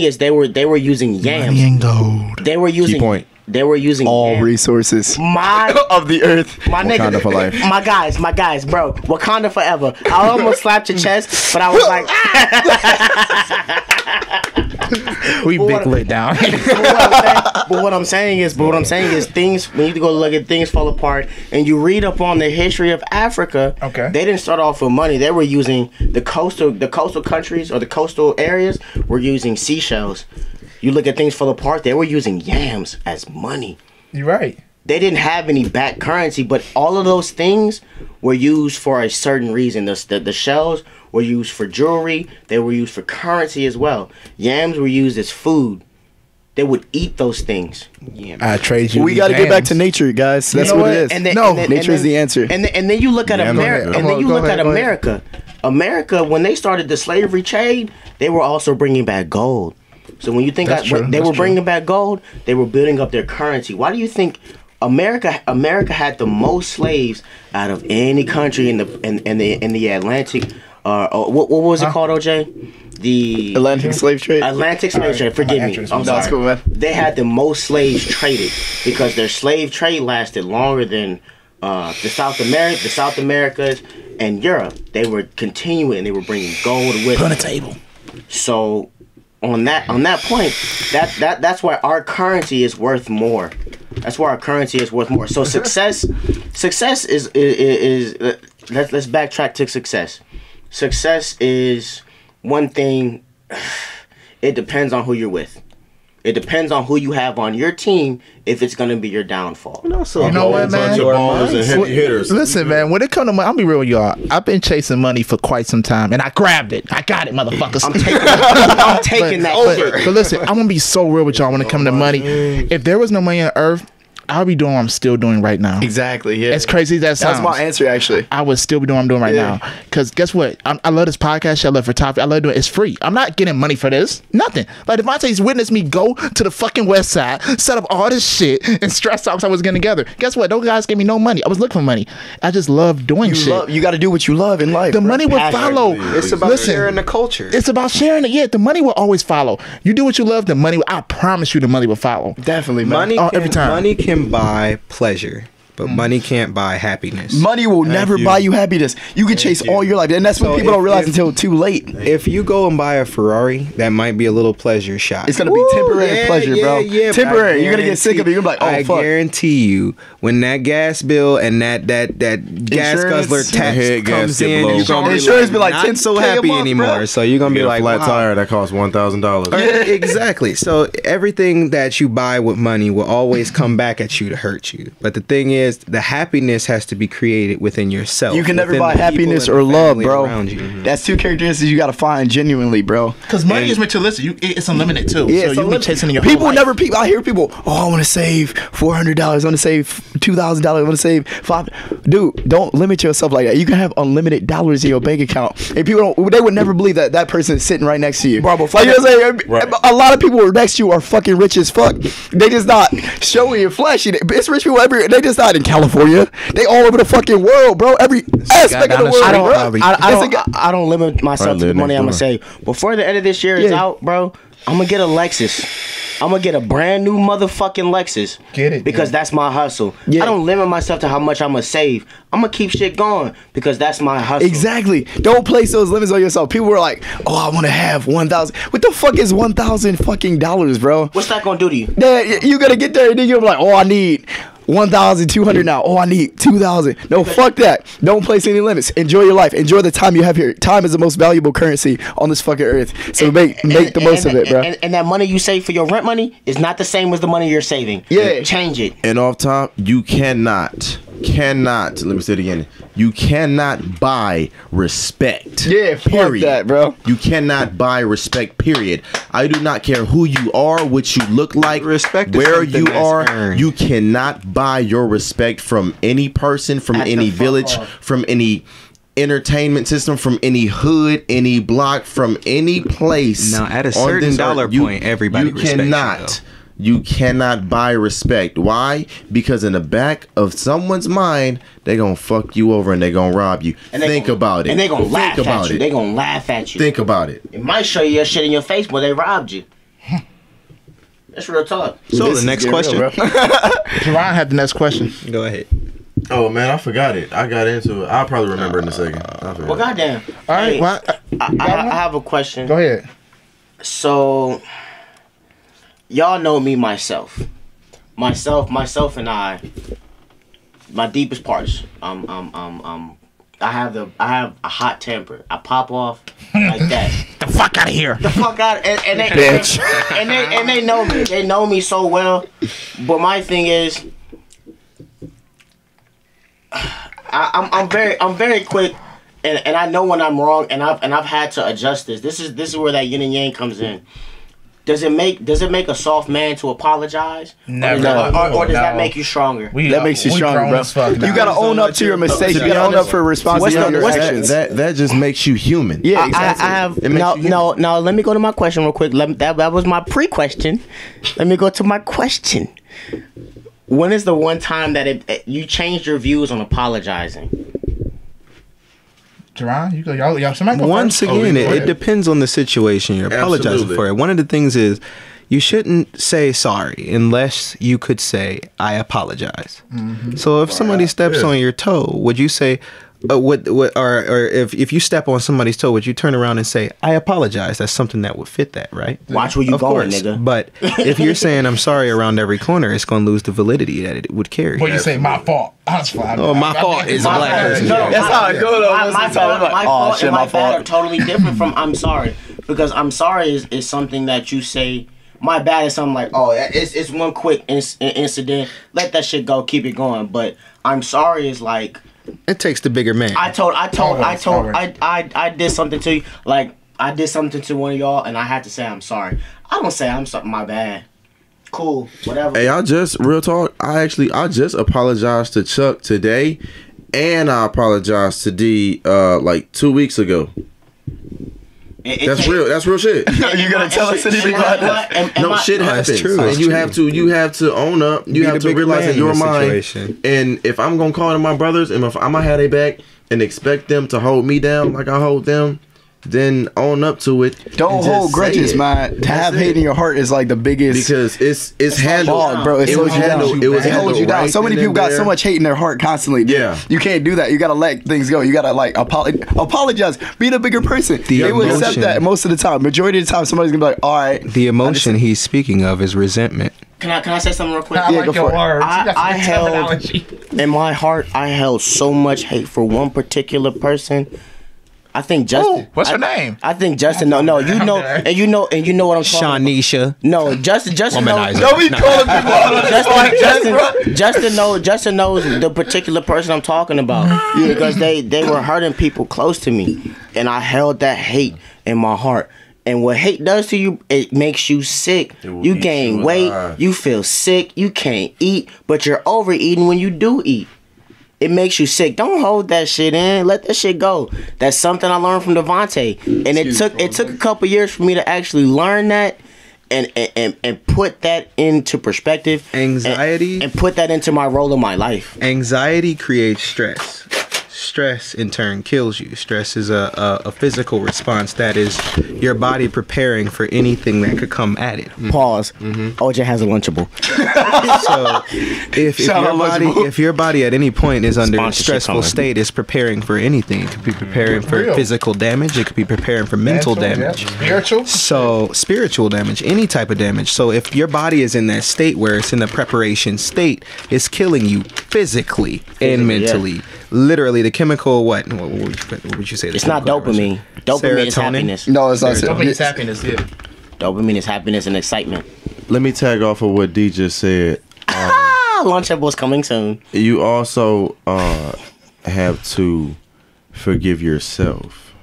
[SPEAKER 1] is they were using yams.
[SPEAKER 2] Money and gold.
[SPEAKER 1] They were using.
[SPEAKER 3] Key point.
[SPEAKER 1] They were using
[SPEAKER 4] all
[SPEAKER 1] yams.
[SPEAKER 4] resources
[SPEAKER 1] of
[SPEAKER 4] the earth.
[SPEAKER 1] My nigga,
[SPEAKER 3] Wakanda for life.
[SPEAKER 1] my guys, bro. Wakanda forever. I almost slapped your chest, but I was like,
[SPEAKER 2] We big lit down.
[SPEAKER 1] But what I'm saying is things, when you go look at things fall apart and you read up on the history of Africa,
[SPEAKER 2] Okay.
[SPEAKER 1] They didn't start off with money. They were using the coastal countries, or the coastal areas were using seashells. You look at things fall apart, they were using yams as money.
[SPEAKER 2] You're right.
[SPEAKER 1] They didn't have any back currency, but all of those things were used for a certain reason. The shells were used for jewelry. They were used for currency as well. Yams were used as food. They would eat those things.
[SPEAKER 2] I trade you.
[SPEAKER 4] We got to get back to nature, guys. That's what it is. Nature is the answer.
[SPEAKER 1] And then you look at America. And then you look at America. America, when they started the slavery trade, they were also bringing back gold. So when you think they were bringing back gold, they were building up their currency. Why do you think America had the most slaves out of any country in the Atlantic? What was it called, OJ? The
[SPEAKER 4] Atlantic slave trade.
[SPEAKER 1] Atlantic slave trade. Forgive me. I'm sorry.
[SPEAKER 4] That's cool, man.
[SPEAKER 1] They had the most slaves traded because their slave trade lasted longer than the South Americas and Europe. They were continuing. They were bringing gold with them.
[SPEAKER 2] on the table.
[SPEAKER 1] So on that point, that's why our currency is worth more. That's why our currency is worth more. So success is let's backtrack to success. Success is one thing. It depends on who you're with. It depends on who you have on your team if it's going to be your downfall.
[SPEAKER 2] You know what, man?
[SPEAKER 3] Ballers and heavy hitters.
[SPEAKER 2] Listen, man, when it comes to money, I'll be real with y'all. I've been chasing money for quite some time, and I grabbed it. I got it, motherfuckers.
[SPEAKER 1] I'm taking that shit.
[SPEAKER 2] But listen, I'm going to be so real with y'all when it comes to money. If there was no money on earth, I'll be doing what I'm still doing right now.
[SPEAKER 4] Exactly, yeah.
[SPEAKER 2] As crazy as that sounds.
[SPEAKER 4] That's my answer, actually.
[SPEAKER 2] I would still be doing what I'm doing right now. Because guess what? I love this podcast. I love photography. I love doing it. It's free. I'm not getting money for this. Nothing. Like, Devontae's witnessed me go to the fucking West Side, set up all this shit, and stress out because I was getting together. Guess what? Those guys gave me no money. I was looking for money. I just love doing shit.
[SPEAKER 4] You got to do what you love in life.
[SPEAKER 2] The money will follow.
[SPEAKER 5] It's about sharing the culture.
[SPEAKER 2] It's about sharing it. Yeah, the money will always follow. You do what you love, the money will, I promise you the money will follow.
[SPEAKER 4] Definitely, man.
[SPEAKER 2] Every time.
[SPEAKER 5] Money can buy pleasure. but money can't buy happiness.
[SPEAKER 4] Money will never buy you happiness. You can chase all your life, and that's what people don't realize until too late.
[SPEAKER 5] If you go and buy a Ferrari, that might be a little pleasure shot.
[SPEAKER 4] It's gonna be temporary pleasure, bro.
[SPEAKER 5] Yeah,
[SPEAKER 4] temporary. You're gonna get sick of it. You're gonna be like, oh, fuck.
[SPEAKER 5] I guarantee you, when that gas bill and that gas guzzler tax comes in, you're gonna be
[SPEAKER 4] insurance be like
[SPEAKER 5] not
[SPEAKER 4] 10K
[SPEAKER 5] so happy
[SPEAKER 4] month,
[SPEAKER 5] anymore.
[SPEAKER 4] bro.
[SPEAKER 5] So you're gonna be like,
[SPEAKER 3] flat
[SPEAKER 5] wow.
[SPEAKER 3] tire that costs $1,000.
[SPEAKER 5] Exactly. So everything that you buy with money will always come back at you to hurt you. But the thing is, the happiness has to be created within yourself.
[SPEAKER 4] You can never
[SPEAKER 5] within
[SPEAKER 4] buy
[SPEAKER 5] the people
[SPEAKER 4] happiness
[SPEAKER 5] and
[SPEAKER 4] or
[SPEAKER 5] the
[SPEAKER 4] love,
[SPEAKER 5] family
[SPEAKER 4] bro.
[SPEAKER 5] around you.
[SPEAKER 4] That's two characteristics you gotta find genuinely, bro.
[SPEAKER 2] Because money is materialistic. It's unlimited too.
[SPEAKER 4] Yeah,
[SPEAKER 2] so
[SPEAKER 4] so
[SPEAKER 2] you be chasing your
[SPEAKER 4] people
[SPEAKER 2] whole life.
[SPEAKER 4] never. I hear people. Oh, I want to save $400. I want to save $2,000. I want to save $5. Dude, don't limit yourself like that. You can have unlimited dollars in your bank account, and people don't. They would never believe that person is sitting right next to you. Bro, like, you know what I'm saying?
[SPEAKER 3] Right.
[SPEAKER 4] A lot of people next to you are fucking rich as fuck. They just not showing you flashy. It's rich people everywhere. They just not in California. They all over the fucking world, bro. Every aspect of the world,
[SPEAKER 1] I don't limit myself to the money I'm gonna save. Before the end of this year is out, bro, I'm gonna get a Lexus. I'm gonna get a brand new motherfucking Lexus.
[SPEAKER 2] Get it,
[SPEAKER 1] because that's my hustle.
[SPEAKER 4] Yeah.
[SPEAKER 1] I don't limit myself to how much I'm gonna save. I'm gonna keep shit going because that's my hustle.
[SPEAKER 4] Exactly. Don't place those limits on yourself. People were like, "Oh, I want to have 1,000." What the fuck is 1,000 fucking dollars, bro?
[SPEAKER 1] What's that gonna do to you?
[SPEAKER 4] Then you gotta get there and then you're like, "Oh, I need 1,200 now. Oh, I need 2,000." No, fuck that. Don't place any limits. Enjoy your life. Enjoy the time you have here. Time is the most valuable currency on this fucking earth. So make the most of it, bro.
[SPEAKER 1] And that money you save for your rent money is not the same as the money you're saving.
[SPEAKER 4] Yeah.
[SPEAKER 1] Change it.
[SPEAKER 3] And off top, you cannot, let me say it again. You cannot buy respect.
[SPEAKER 4] Yeah, fuck that, bro.
[SPEAKER 3] You cannot buy respect, period. I do not care who you are, what you look like,
[SPEAKER 5] Respect is
[SPEAKER 3] where
[SPEAKER 5] something
[SPEAKER 3] you
[SPEAKER 5] that's
[SPEAKER 3] are.
[SPEAKER 5] earned.
[SPEAKER 3] You cannot buy your respect from any person, from
[SPEAKER 1] That's
[SPEAKER 3] any
[SPEAKER 1] the fuck
[SPEAKER 3] village,
[SPEAKER 1] off.
[SPEAKER 3] from any entertainment system, from any hood, any block, from any place.
[SPEAKER 5] Now, at a
[SPEAKER 3] on
[SPEAKER 5] certain
[SPEAKER 3] this
[SPEAKER 5] dollar
[SPEAKER 3] earth, you-
[SPEAKER 5] point, everybody
[SPEAKER 3] you
[SPEAKER 5] respects you,
[SPEAKER 3] cannot.
[SPEAKER 5] though.
[SPEAKER 3] You cannot buy respect. Why? Because in the back of someone's mind, they gonna fuck you over and they gonna rob you.
[SPEAKER 1] And they
[SPEAKER 3] Think
[SPEAKER 1] gonna-
[SPEAKER 3] about it.
[SPEAKER 1] And they gonna laugh
[SPEAKER 3] Think about
[SPEAKER 1] at you.
[SPEAKER 3] it.
[SPEAKER 1] They gonna laugh at you.
[SPEAKER 3] Think about it.
[SPEAKER 1] It might show you your shit in your face, but they robbed you. That's real talk.
[SPEAKER 5] So
[SPEAKER 4] This
[SPEAKER 5] the next
[SPEAKER 4] is
[SPEAKER 5] question.
[SPEAKER 4] real, bro.
[SPEAKER 2] Jerron had the next question.
[SPEAKER 5] Go ahead.
[SPEAKER 3] Oh man, I forgot it. I got into it. I'll probably remember in a second.
[SPEAKER 1] Well, goddamn.
[SPEAKER 2] All right.
[SPEAKER 1] Hey,
[SPEAKER 2] Well,
[SPEAKER 1] I have a question.
[SPEAKER 2] go ahead.
[SPEAKER 1] So, y'all know me, myself, and I. My deepest parts. I have a hot temper. I pop off like that.
[SPEAKER 2] The fuck out of here.
[SPEAKER 1] The fuck out, and they,
[SPEAKER 2] Bitch.
[SPEAKER 1] and they know me. They know me so well. But my thing is, I'm very quick, and I know when I'm wrong, and I've had to adjust this. This is where that yin and yang comes in. Does it make a soft man to apologize?
[SPEAKER 2] Never.
[SPEAKER 1] Or does that
[SPEAKER 2] No.
[SPEAKER 1] make you stronger?
[SPEAKER 4] That makes you stronger,
[SPEAKER 2] grown
[SPEAKER 4] bro.
[SPEAKER 2] as fuck now.
[SPEAKER 4] You gotta own up to your mistakes. You gotta own up for responsibility for your actions.
[SPEAKER 3] That just makes you human.
[SPEAKER 4] Yeah,
[SPEAKER 1] I
[SPEAKER 4] exactly.
[SPEAKER 1] have
[SPEAKER 3] It makes you human.
[SPEAKER 1] no. Let me go to my question real quick. That was my pre-question. Let me go to my question. When is the one time that you changed your views on apologizing?
[SPEAKER 2] Jerron, you go. Y'all somebody go
[SPEAKER 5] Once
[SPEAKER 2] first.
[SPEAKER 5] again,
[SPEAKER 2] Go
[SPEAKER 5] it
[SPEAKER 2] ahead.
[SPEAKER 5] depends on the situation you're apologizing
[SPEAKER 3] Absolutely.
[SPEAKER 5] for. One of the things is you shouldn't say sorry unless you could say I apologize. So if somebody steps on your toe, would you say or if you step on somebody's toe, would you turn around and say I apologize? That's something that would fit that, right?
[SPEAKER 1] Watch where you
[SPEAKER 5] Of
[SPEAKER 1] going,
[SPEAKER 5] course.
[SPEAKER 1] nigga.
[SPEAKER 5] But if you're saying I'm sorry around every corner, it's going to lose the validity that it would carry.
[SPEAKER 2] Well, you say my fault. That's fine.
[SPEAKER 5] Oh, my fault is a black person.
[SPEAKER 1] No,
[SPEAKER 4] That's how it goes, though.
[SPEAKER 1] My
[SPEAKER 4] Most of the time,
[SPEAKER 1] fault,
[SPEAKER 4] I'm like,
[SPEAKER 1] my
[SPEAKER 4] "Oh,
[SPEAKER 1] fault
[SPEAKER 4] shit,
[SPEAKER 1] and
[SPEAKER 4] my
[SPEAKER 1] my bad
[SPEAKER 4] fault."
[SPEAKER 1] are totally different from I'm sorry. Because I'm sorry is something that you say. My bad is something like, oh, it's one quick incident. Let that shit go. Keep it going. But I'm sorry is like,
[SPEAKER 5] It takes the bigger man.
[SPEAKER 1] I did something to you. Like, I did something to one of y'all, and I had to say I'm sorry. I don't say I'm sorry. My bad. Cool. Whatever.
[SPEAKER 3] Hey, real talk. I just apologized to Chuck today, and I apologized to D like 2 weeks ago. That's real. That's real shit.
[SPEAKER 4] You gonna tell us anything about that?
[SPEAKER 3] No, shit
[SPEAKER 5] that's
[SPEAKER 3] happens,
[SPEAKER 5] true.
[SPEAKER 3] and
[SPEAKER 5] That's
[SPEAKER 3] you
[SPEAKER 5] true.
[SPEAKER 3] have to own up. You
[SPEAKER 5] Be
[SPEAKER 3] have
[SPEAKER 5] the
[SPEAKER 3] to
[SPEAKER 5] bigger
[SPEAKER 3] realize
[SPEAKER 5] man
[SPEAKER 3] that
[SPEAKER 5] in
[SPEAKER 3] your
[SPEAKER 5] the
[SPEAKER 3] mind.
[SPEAKER 5] situation.
[SPEAKER 3] And if I'm gonna call to my brothers, and if I'm gonna have their back and expect them to hold me down like I hold them, then own up to it.
[SPEAKER 4] Don't
[SPEAKER 3] and just
[SPEAKER 4] hold
[SPEAKER 3] say
[SPEAKER 4] grudges,
[SPEAKER 3] it.
[SPEAKER 4] man. To have hate in your heart is like the biggest.
[SPEAKER 3] Because it's handled,
[SPEAKER 4] Dog, bro. It
[SPEAKER 3] was
[SPEAKER 4] slows you down.
[SPEAKER 3] handled. It was
[SPEAKER 4] It holds
[SPEAKER 3] handled
[SPEAKER 4] you down.
[SPEAKER 3] right
[SPEAKER 4] So many
[SPEAKER 3] then
[SPEAKER 4] people
[SPEAKER 3] and
[SPEAKER 4] got so
[SPEAKER 3] there.
[SPEAKER 4] much hate in their heart constantly. Dude.
[SPEAKER 3] Yeah.
[SPEAKER 4] You can't do that. You gotta let things go. You gotta like apologize. Be the bigger person. They will accept
[SPEAKER 5] emotion.
[SPEAKER 4] that most of the time. Majority of the time, somebody's gonna be like, all right.
[SPEAKER 5] The emotion he's speaking of is resentment.
[SPEAKER 1] Can I say something real quick?
[SPEAKER 2] I like
[SPEAKER 4] go
[SPEAKER 2] your
[SPEAKER 4] for it.
[SPEAKER 2] words. You got some
[SPEAKER 1] I
[SPEAKER 2] good
[SPEAKER 1] held
[SPEAKER 2] terminology.
[SPEAKER 1] in my heart. I held so much hate for one particular person. I think Justin.
[SPEAKER 2] Ooh, what's her name?
[SPEAKER 1] I think Justin. No, you know, and you know what I'm talking about.
[SPEAKER 5] Shanisha.
[SPEAKER 1] No, Justin knows.
[SPEAKER 5] Womanizer.
[SPEAKER 4] Don't be calling people out.
[SPEAKER 1] Justin knows the particular person I'm talking about because they were hurting people close to me, and I held that hate in my heart. And what hate does to you, it makes you sick.
[SPEAKER 3] will
[SPEAKER 1] You
[SPEAKER 3] eat
[SPEAKER 1] gain
[SPEAKER 3] you
[SPEAKER 1] weight.
[SPEAKER 3] alive.
[SPEAKER 1] You feel sick. You can't eat, but you're overeating when you do eat. It makes you sick. Don't hold that shit in. Let that shit go. That's something I learned from Devontae. And it took a couple years for me to actually learn that and put that into perspective.
[SPEAKER 5] Anxiety.
[SPEAKER 1] And put that into my role in my life.
[SPEAKER 5] Anxiety creates stress. Stress in turn kills you. Stress is a physical response that is your body preparing for anything that could come at it.
[SPEAKER 1] Pause. OJ has a Lunchable.
[SPEAKER 5] So if your body at any point is under a
[SPEAKER 1] Sponsorship
[SPEAKER 5] stressful
[SPEAKER 1] coming.
[SPEAKER 5] state, it's preparing for anything. It could be preparing for
[SPEAKER 2] Real.
[SPEAKER 5] physical damage. It could be preparing for mental damage.
[SPEAKER 2] Yeah. Spiritual.
[SPEAKER 5] So spiritual damage, any type of damage. So if your body is in that state where it's in the preparation state, it's killing you physically and mentally. Literally, the chemical what would you say?
[SPEAKER 1] It's not dopamine. Dopamine is
[SPEAKER 5] Serotonin?
[SPEAKER 1] happiness.
[SPEAKER 4] No, it's not.
[SPEAKER 2] Dopamine is happiness. Yeah.
[SPEAKER 1] Dopamine is happiness and excitement.
[SPEAKER 3] Let me tag off of what D just said.
[SPEAKER 1] Lunchables coming soon.
[SPEAKER 3] You also have to forgive yourself.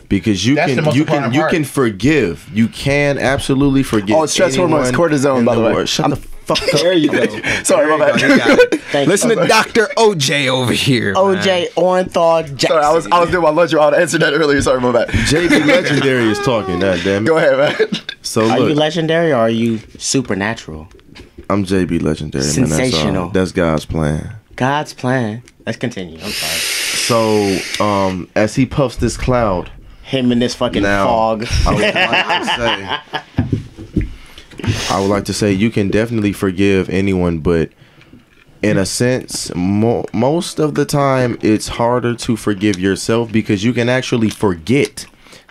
[SPEAKER 3] Because you
[SPEAKER 2] That's the
[SPEAKER 3] can
[SPEAKER 2] most
[SPEAKER 3] you
[SPEAKER 2] important
[SPEAKER 3] can you
[SPEAKER 2] part.
[SPEAKER 3] can forgive. You can absolutely forgive.
[SPEAKER 4] Oh, it's stress hormones,
[SPEAKER 3] anyone
[SPEAKER 4] cortisone,
[SPEAKER 3] in
[SPEAKER 4] by the way.
[SPEAKER 3] world. Shut the fuck up.
[SPEAKER 1] There you go.
[SPEAKER 4] Sorry, my bad.
[SPEAKER 5] You got it.
[SPEAKER 1] Thank
[SPEAKER 5] Listen
[SPEAKER 1] you.
[SPEAKER 5] to Dr. OJ over here.
[SPEAKER 1] OJ Orenthal Jackson.
[SPEAKER 4] Sorry, I was doing my lunch. I would have answered that earlier. Sorry, my bad.
[SPEAKER 3] JB Legendary is talking. God damn it.
[SPEAKER 4] Go ahead, man.
[SPEAKER 3] So
[SPEAKER 1] Are you
[SPEAKER 3] look,
[SPEAKER 1] legendary or are you supernatural?
[SPEAKER 3] I'm JB Legendary, man.
[SPEAKER 1] Sensational.
[SPEAKER 3] That's God's plan.
[SPEAKER 1] God's plan. Let's continue. I'm sorry.
[SPEAKER 3] So, as he puffs this cloud,
[SPEAKER 1] Him in this fucking
[SPEAKER 3] now
[SPEAKER 1] fog.
[SPEAKER 3] I would like to say you can definitely forgive anyone, but in a sense, most of the time, it's harder to forgive yourself because you can actually forget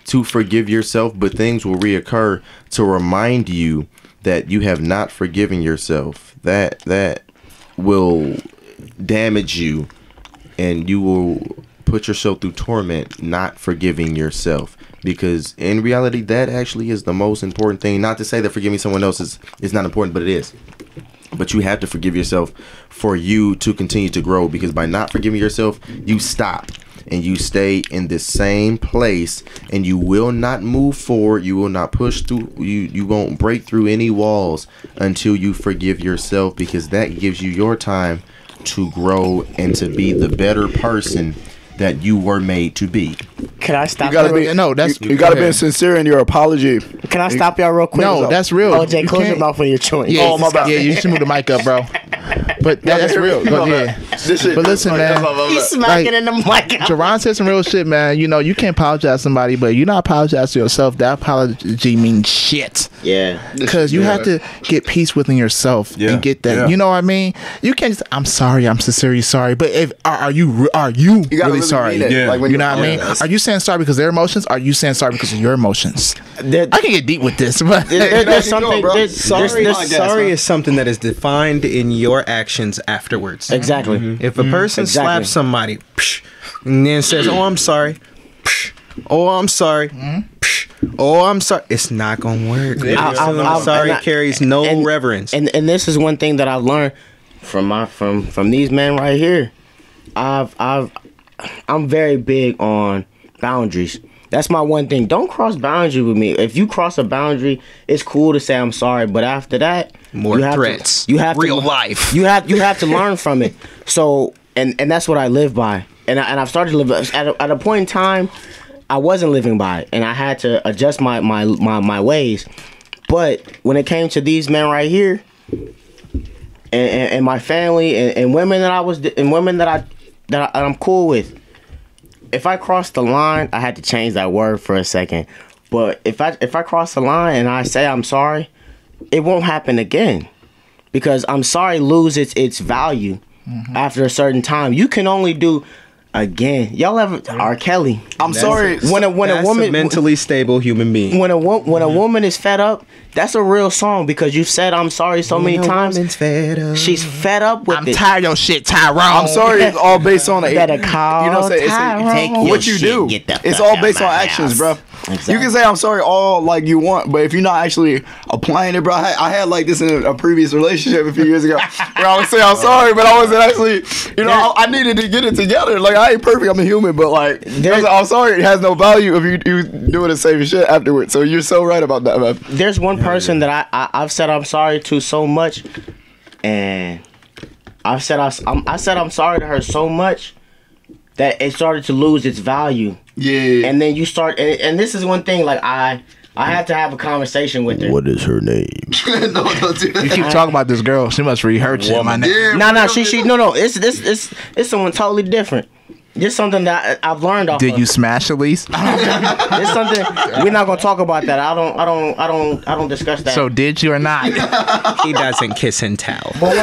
[SPEAKER 3] to forgive yourself, but things will reoccur to remind you that you have not forgiven yourself. That will damage you, and you will put yourself through torment not forgiving yourself. Because in reality, that actually is the most important thing. Not to say that forgiving someone else is not important, but it is. But you have to forgive yourself for you to continue to grow. Because by not forgiving yourself, you stop. And you stay in the same place. And you will not move forward. You will not push through. You won't break through any walls until you forgive yourself. Because that gives you your time to grow and to be the better person that you were made to be.
[SPEAKER 1] Can I stop
[SPEAKER 4] You gotta
[SPEAKER 1] y'all?
[SPEAKER 4] be
[SPEAKER 2] No, that's
[SPEAKER 4] you gotta be sincere in your apology.
[SPEAKER 1] Can I stop y'all real quick?
[SPEAKER 2] No, that's real.
[SPEAKER 1] OJ,
[SPEAKER 2] You
[SPEAKER 1] close your
[SPEAKER 2] can't-
[SPEAKER 1] mouth for your choice.
[SPEAKER 2] Yeah,
[SPEAKER 4] Oh, my bad.
[SPEAKER 2] Yeah, you should move the mic up, bro. But that's real. But yeah.
[SPEAKER 4] This shit,
[SPEAKER 2] But listen, man.
[SPEAKER 1] He's smacking
[SPEAKER 2] Like,
[SPEAKER 1] in the mic.
[SPEAKER 2] Jerron said some real shit, man. You know, you can't apologize to somebody, but you not apologize to yourself. That apology means shit.
[SPEAKER 1] Yeah.
[SPEAKER 2] Because you have to get peace within yourself
[SPEAKER 3] Yeah.
[SPEAKER 2] and get that.
[SPEAKER 3] Yeah.
[SPEAKER 2] You know what I mean? You can't just, I'm sorry, I'm sincerely sorry. But if are you
[SPEAKER 4] You gotta
[SPEAKER 2] really sorry?
[SPEAKER 4] mean it.
[SPEAKER 3] Yeah.
[SPEAKER 4] Like when
[SPEAKER 2] You know what I mean?
[SPEAKER 4] Yeah.
[SPEAKER 2] Are you saying sorry because of their emotions? Are you saying sorry because of your emotions?
[SPEAKER 1] There-
[SPEAKER 2] I can get deep with this, but
[SPEAKER 1] there's
[SPEAKER 4] keep
[SPEAKER 1] something.
[SPEAKER 4] going, bro.
[SPEAKER 1] There's
[SPEAKER 5] Sorry
[SPEAKER 4] man.
[SPEAKER 5] is something that is defined in your actions afterwards.
[SPEAKER 1] Exactly.
[SPEAKER 5] If a person
[SPEAKER 1] Exactly.
[SPEAKER 5] slaps somebody and then says, "Oh, I'm sorry," "Oh, I'm sorry," "Oh, I'm sorry," it's not gonna work.
[SPEAKER 1] I've-
[SPEAKER 5] Sorry
[SPEAKER 1] and I-
[SPEAKER 5] carries no
[SPEAKER 1] and-
[SPEAKER 5] reverence.
[SPEAKER 1] And this is one thing that I've learned from these men right here. I'm very big on boundaries. That's my one thing. Don't cross boundary with me. If you cross a boundary, it's cool to say I'm sorry, but after that,
[SPEAKER 5] More
[SPEAKER 1] you have
[SPEAKER 5] threats.
[SPEAKER 1] you have
[SPEAKER 5] Real
[SPEAKER 1] to,
[SPEAKER 5] life.
[SPEAKER 1] You have to learn from it. So and that's what I live by. And I've started to live at a point in time. I wasn't living by it, and I had to adjust my ways. But when it came to these men right here, and my family and women that I'm cool with, if I cross the line, I had to change that word for a second. But if I cross the line and I say I'm sorry, it won't happen again, because I'm sorry lose its value after a certain time. You can only do. Again, y'all ever R. Kelly?
[SPEAKER 4] I'm sorry.
[SPEAKER 1] When a woman
[SPEAKER 5] mentally stable human being.
[SPEAKER 1] When a woman is fed up, that's a real song, because you've said I'm sorry so many times.
[SPEAKER 5] Fed up.
[SPEAKER 1] She's fed up with
[SPEAKER 2] I'm
[SPEAKER 1] it.
[SPEAKER 2] tired of your shit, Tyrone.
[SPEAKER 4] I'm sorry. It's all based on
[SPEAKER 1] Better call Tyrone.
[SPEAKER 4] what you do. It's all based on actions, bro.
[SPEAKER 1] Exactly.
[SPEAKER 4] You can say I'm sorry all like you want, but if you're not actually applying it, bro. I had like this in a previous relationship a few years ago, where I would say I'm sorry, but I wasn't actually. I needed to get it together. Like, I ain't perfect. I'm a human, but like, I'm sorry. It has no value if you doing the same shit afterwards. So you're so right about that, man.
[SPEAKER 1] There's one person that I've said I'm sorry to so much, and I said I'm sorry to her so much that it started to lose its value.
[SPEAKER 4] Yeah.
[SPEAKER 1] And then you start, and this is one thing. Like, I have to have a conversation with her.
[SPEAKER 3] What is her name?
[SPEAKER 4] No, don't do that.
[SPEAKER 2] You keep talking about this girl. She must rehearse it. My name.
[SPEAKER 4] Yeah,
[SPEAKER 1] No, it's someone totally different. It's something that I've learned off.
[SPEAKER 2] Did you smash Elise?
[SPEAKER 1] It's something we're not gonna talk about that. I don't discuss that.
[SPEAKER 2] So did you or not?
[SPEAKER 5] He doesn't kiss and tell.
[SPEAKER 1] But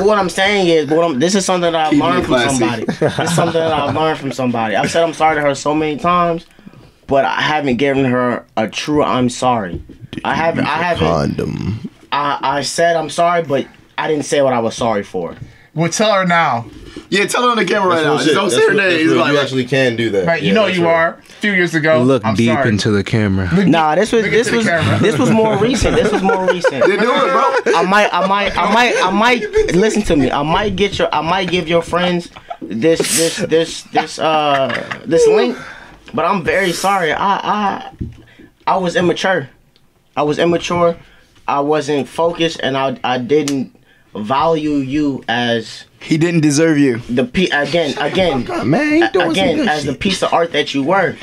[SPEAKER 1] what I'm saying is, this is something that I've learned from somebody. It's something that I've learned from somebody. I've said I'm sorry to her so many times, but I haven't given her a true I'm sorry. I haven't.
[SPEAKER 3] Condom.
[SPEAKER 1] I said I'm sorry, but I didn't say what I was sorry for.
[SPEAKER 2] Well, tell her now.
[SPEAKER 4] Yeah, tell her on the camera right now. Just don't say her name.
[SPEAKER 3] You actually can do that.
[SPEAKER 2] Right, you know you are. A few years ago.
[SPEAKER 5] Look
[SPEAKER 2] I'm
[SPEAKER 5] deep
[SPEAKER 2] sorry.
[SPEAKER 5] into the camera.
[SPEAKER 1] Nah, this was more recent. This was more recent.
[SPEAKER 4] Yeah, do it, bro.
[SPEAKER 1] I might listen to me. I might give your friends this link, but I'm very sorry. I was immature. I wasn't focused, and I didn't value you as
[SPEAKER 4] He didn't deserve you.
[SPEAKER 1] As the piece of art that you were.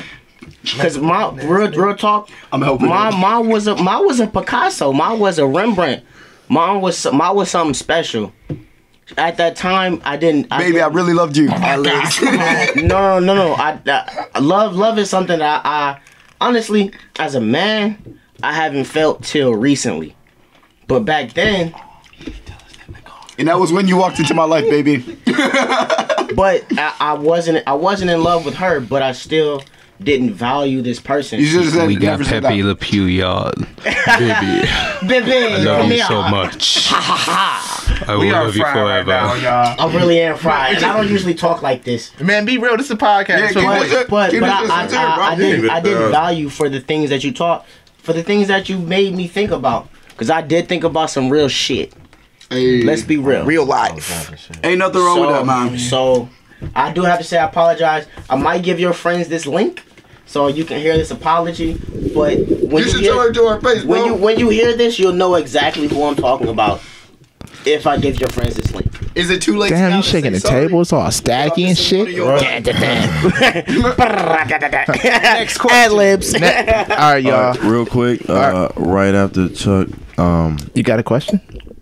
[SPEAKER 1] Cause my real talk,
[SPEAKER 4] I'm helping.
[SPEAKER 1] Mine was a Picasso. Mine was a Rembrandt. Mine was something special. At that time, I
[SPEAKER 4] really loved you.
[SPEAKER 1] No. Love is something that I honestly, as a man, I haven't felt till recently. But back then.
[SPEAKER 4] And that was when you walked into my life, baby.
[SPEAKER 1] But I wasn't in love with her, but I still didn't value this person.
[SPEAKER 4] You should have said,
[SPEAKER 5] We got Pepe Le Pew, y'all. Baby. I love you so much. I will love you forever.
[SPEAKER 2] Right now, y'all.
[SPEAKER 1] I really am fried. And I don't usually talk like this.
[SPEAKER 2] Man, be real. This is a podcast.
[SPEAKER 4] Yeah,
[SPEAKER 1] But I didn't value for the things that you taught, for the things that you made me think about. Because I did think about some real shit.
[SPEAKER 4] Hey.
[SPEAKER 1] Let's be real.
[SPEAKER 2] Real life.
[SPEAKER 4] Ain't nothing wrong with that, man.
[SPEAKER 1] So, I do have to say I apologize. I might give your friends this link so you can hear this apology. But when
[SPEAKER 4] You should tell her to her face, bro.
[SPEAKER 1] when you hear this, you'll know exactly who I'm talking about. If I give your friends this link.
[SPEAKER 4] Is it too late?
[SPEAKER 2] Damn,
[SPEAKER 4] now
[SPEAKER 2] you
[SPEAKER 4] to
[SPEAKER 2] shaking
[SPEAKER 4] say
[SPEAKER 2] the
[SPEAKER 4] sorry?
[SPEAKER 2] table. It's all stacky and shit.
[SPEAKER 1] Next question. Ad-libs.
[SPEAKER 2] All right, y'all.
[SPEAKER 3] Real quick, right after Chuck,
[SPEAKER 2] You got a question?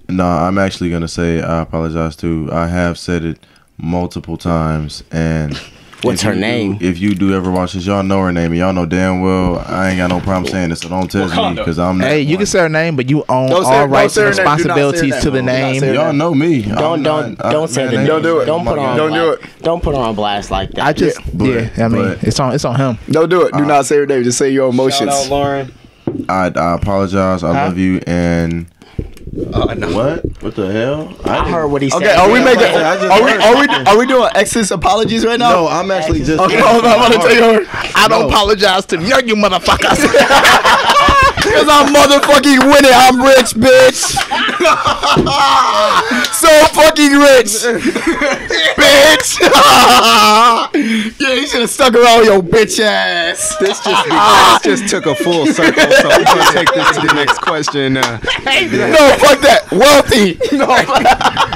[SPEAKER 3] no, I'm actually gonna say I apologize too. I have said it multiple times, and
[SPEAKER 1] What's her name?
[SPEAKER 3] If you do ever watch this, y'all know her name, and y'all know damn well I ain't got no problem saying it, so don't test me because I'm not.
[SPEAKER 2] Hey, you can say her name, but you own
[SPEAKER 4] Don't say-
[SPEAKER 2] all
[SPEAKER 4] don't
[SPEAKER 2] rights
[SPEAKER 4] say
[SPEAKER 2] and
[SPEAKER 4] her name. Do not say her
[SPEAKER 2] responsibilities
[SPEAKER 4] name.
[SPEAKER 2] to the
[SPEAKER 4] Do not
[SPEAKER 2] name.
[SPEAKER 4] say her
[SPEAKER 3] Y'all know me.
[SPEAKER 1] Don't say the name.
[SPEAKER 4] Don't do it.
[SPEAKER 1] Don't put her on
[SPEAKER 4] Don't do
[SPEAKER 1] blast. Don't put her on blast like that.
[SPEAKER 2] I just,
[SPEAKER 3] Yeah,
[SPEAKER 2] I mean,
[SPEAKER 3] but-
[SPEAKER 2] it's on him.
[SPEAKER 4] Don't do it. Do not say her name. Just say your emotions.
[SPEAKER 5] Shout out, Lauren.
[SPEAKER 3] I apologize. I love you. And what the hell?
[SPEAKER 1] I heard what he said.
[SPEAKER 4] Okay, are we making?
[SPEAKER 3] I
[SPEAKER 4] Are we doing exes apologies right now?
[SPEAKER 3] No, I'm actually just.
[SPEAKER 4] Okay, hold on. I'm gonna tell you.
[SPEAKER 2] I don't apologize to none of you motherfuckers.
[SPEAKER 4] Cause I'm motherfucking winning. I'm rich, bitch. So fucking rich, bitch. Yeah, you should have stuck around with your bitch ass.
[SPEAKER 5] This just took a full circle, so we're going to take this to the next question.
[SPEAKER 4] No, fuck that. Wealthy. No,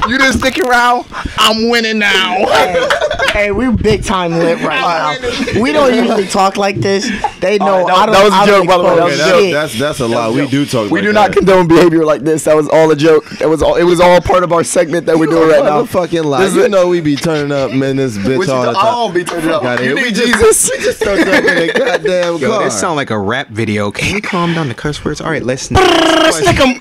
[SPEAKER 2] You didn't stick around. I'm winning now.
[SPEAKER 1] Hey, we're big time lit right now. We don't usually talk like this. They know.
[SPEAKER 4] That was a joke, by the way. That was a joke.
[SPEAKER 3] That's a lot. We do talk.
[SPEAKER 4] We
[SPEAKER 3] like
[SPEAKER 4] do
[SPEAKER 3] that.
[SPEAKER 4] not condone behavior like this. That was all a joke. It was all part of our segment that we're doing right now.
[SPEAKER 3] Fucking lie. You know we be turning up, man. This bitch all the time.
[SPEAKER 4] I don't be turning up.
[SPEAKER 3] Got it.
[SPEAKER 4] You
[SPEAKER 3] We
[SPEAKER 4] need
[SPEAKER 3] just-
[SPEAKER 4] Jesus.
[SPEAKER 3] We just turned up in a goddamn
[SPEAKER 5] Yo,
[SPEAKER 3] car.
[SPEAKER 5] this sound like a rap video. Can we calm down the curse words? All right, let's.
[SPEAKER 1] Stick 'em.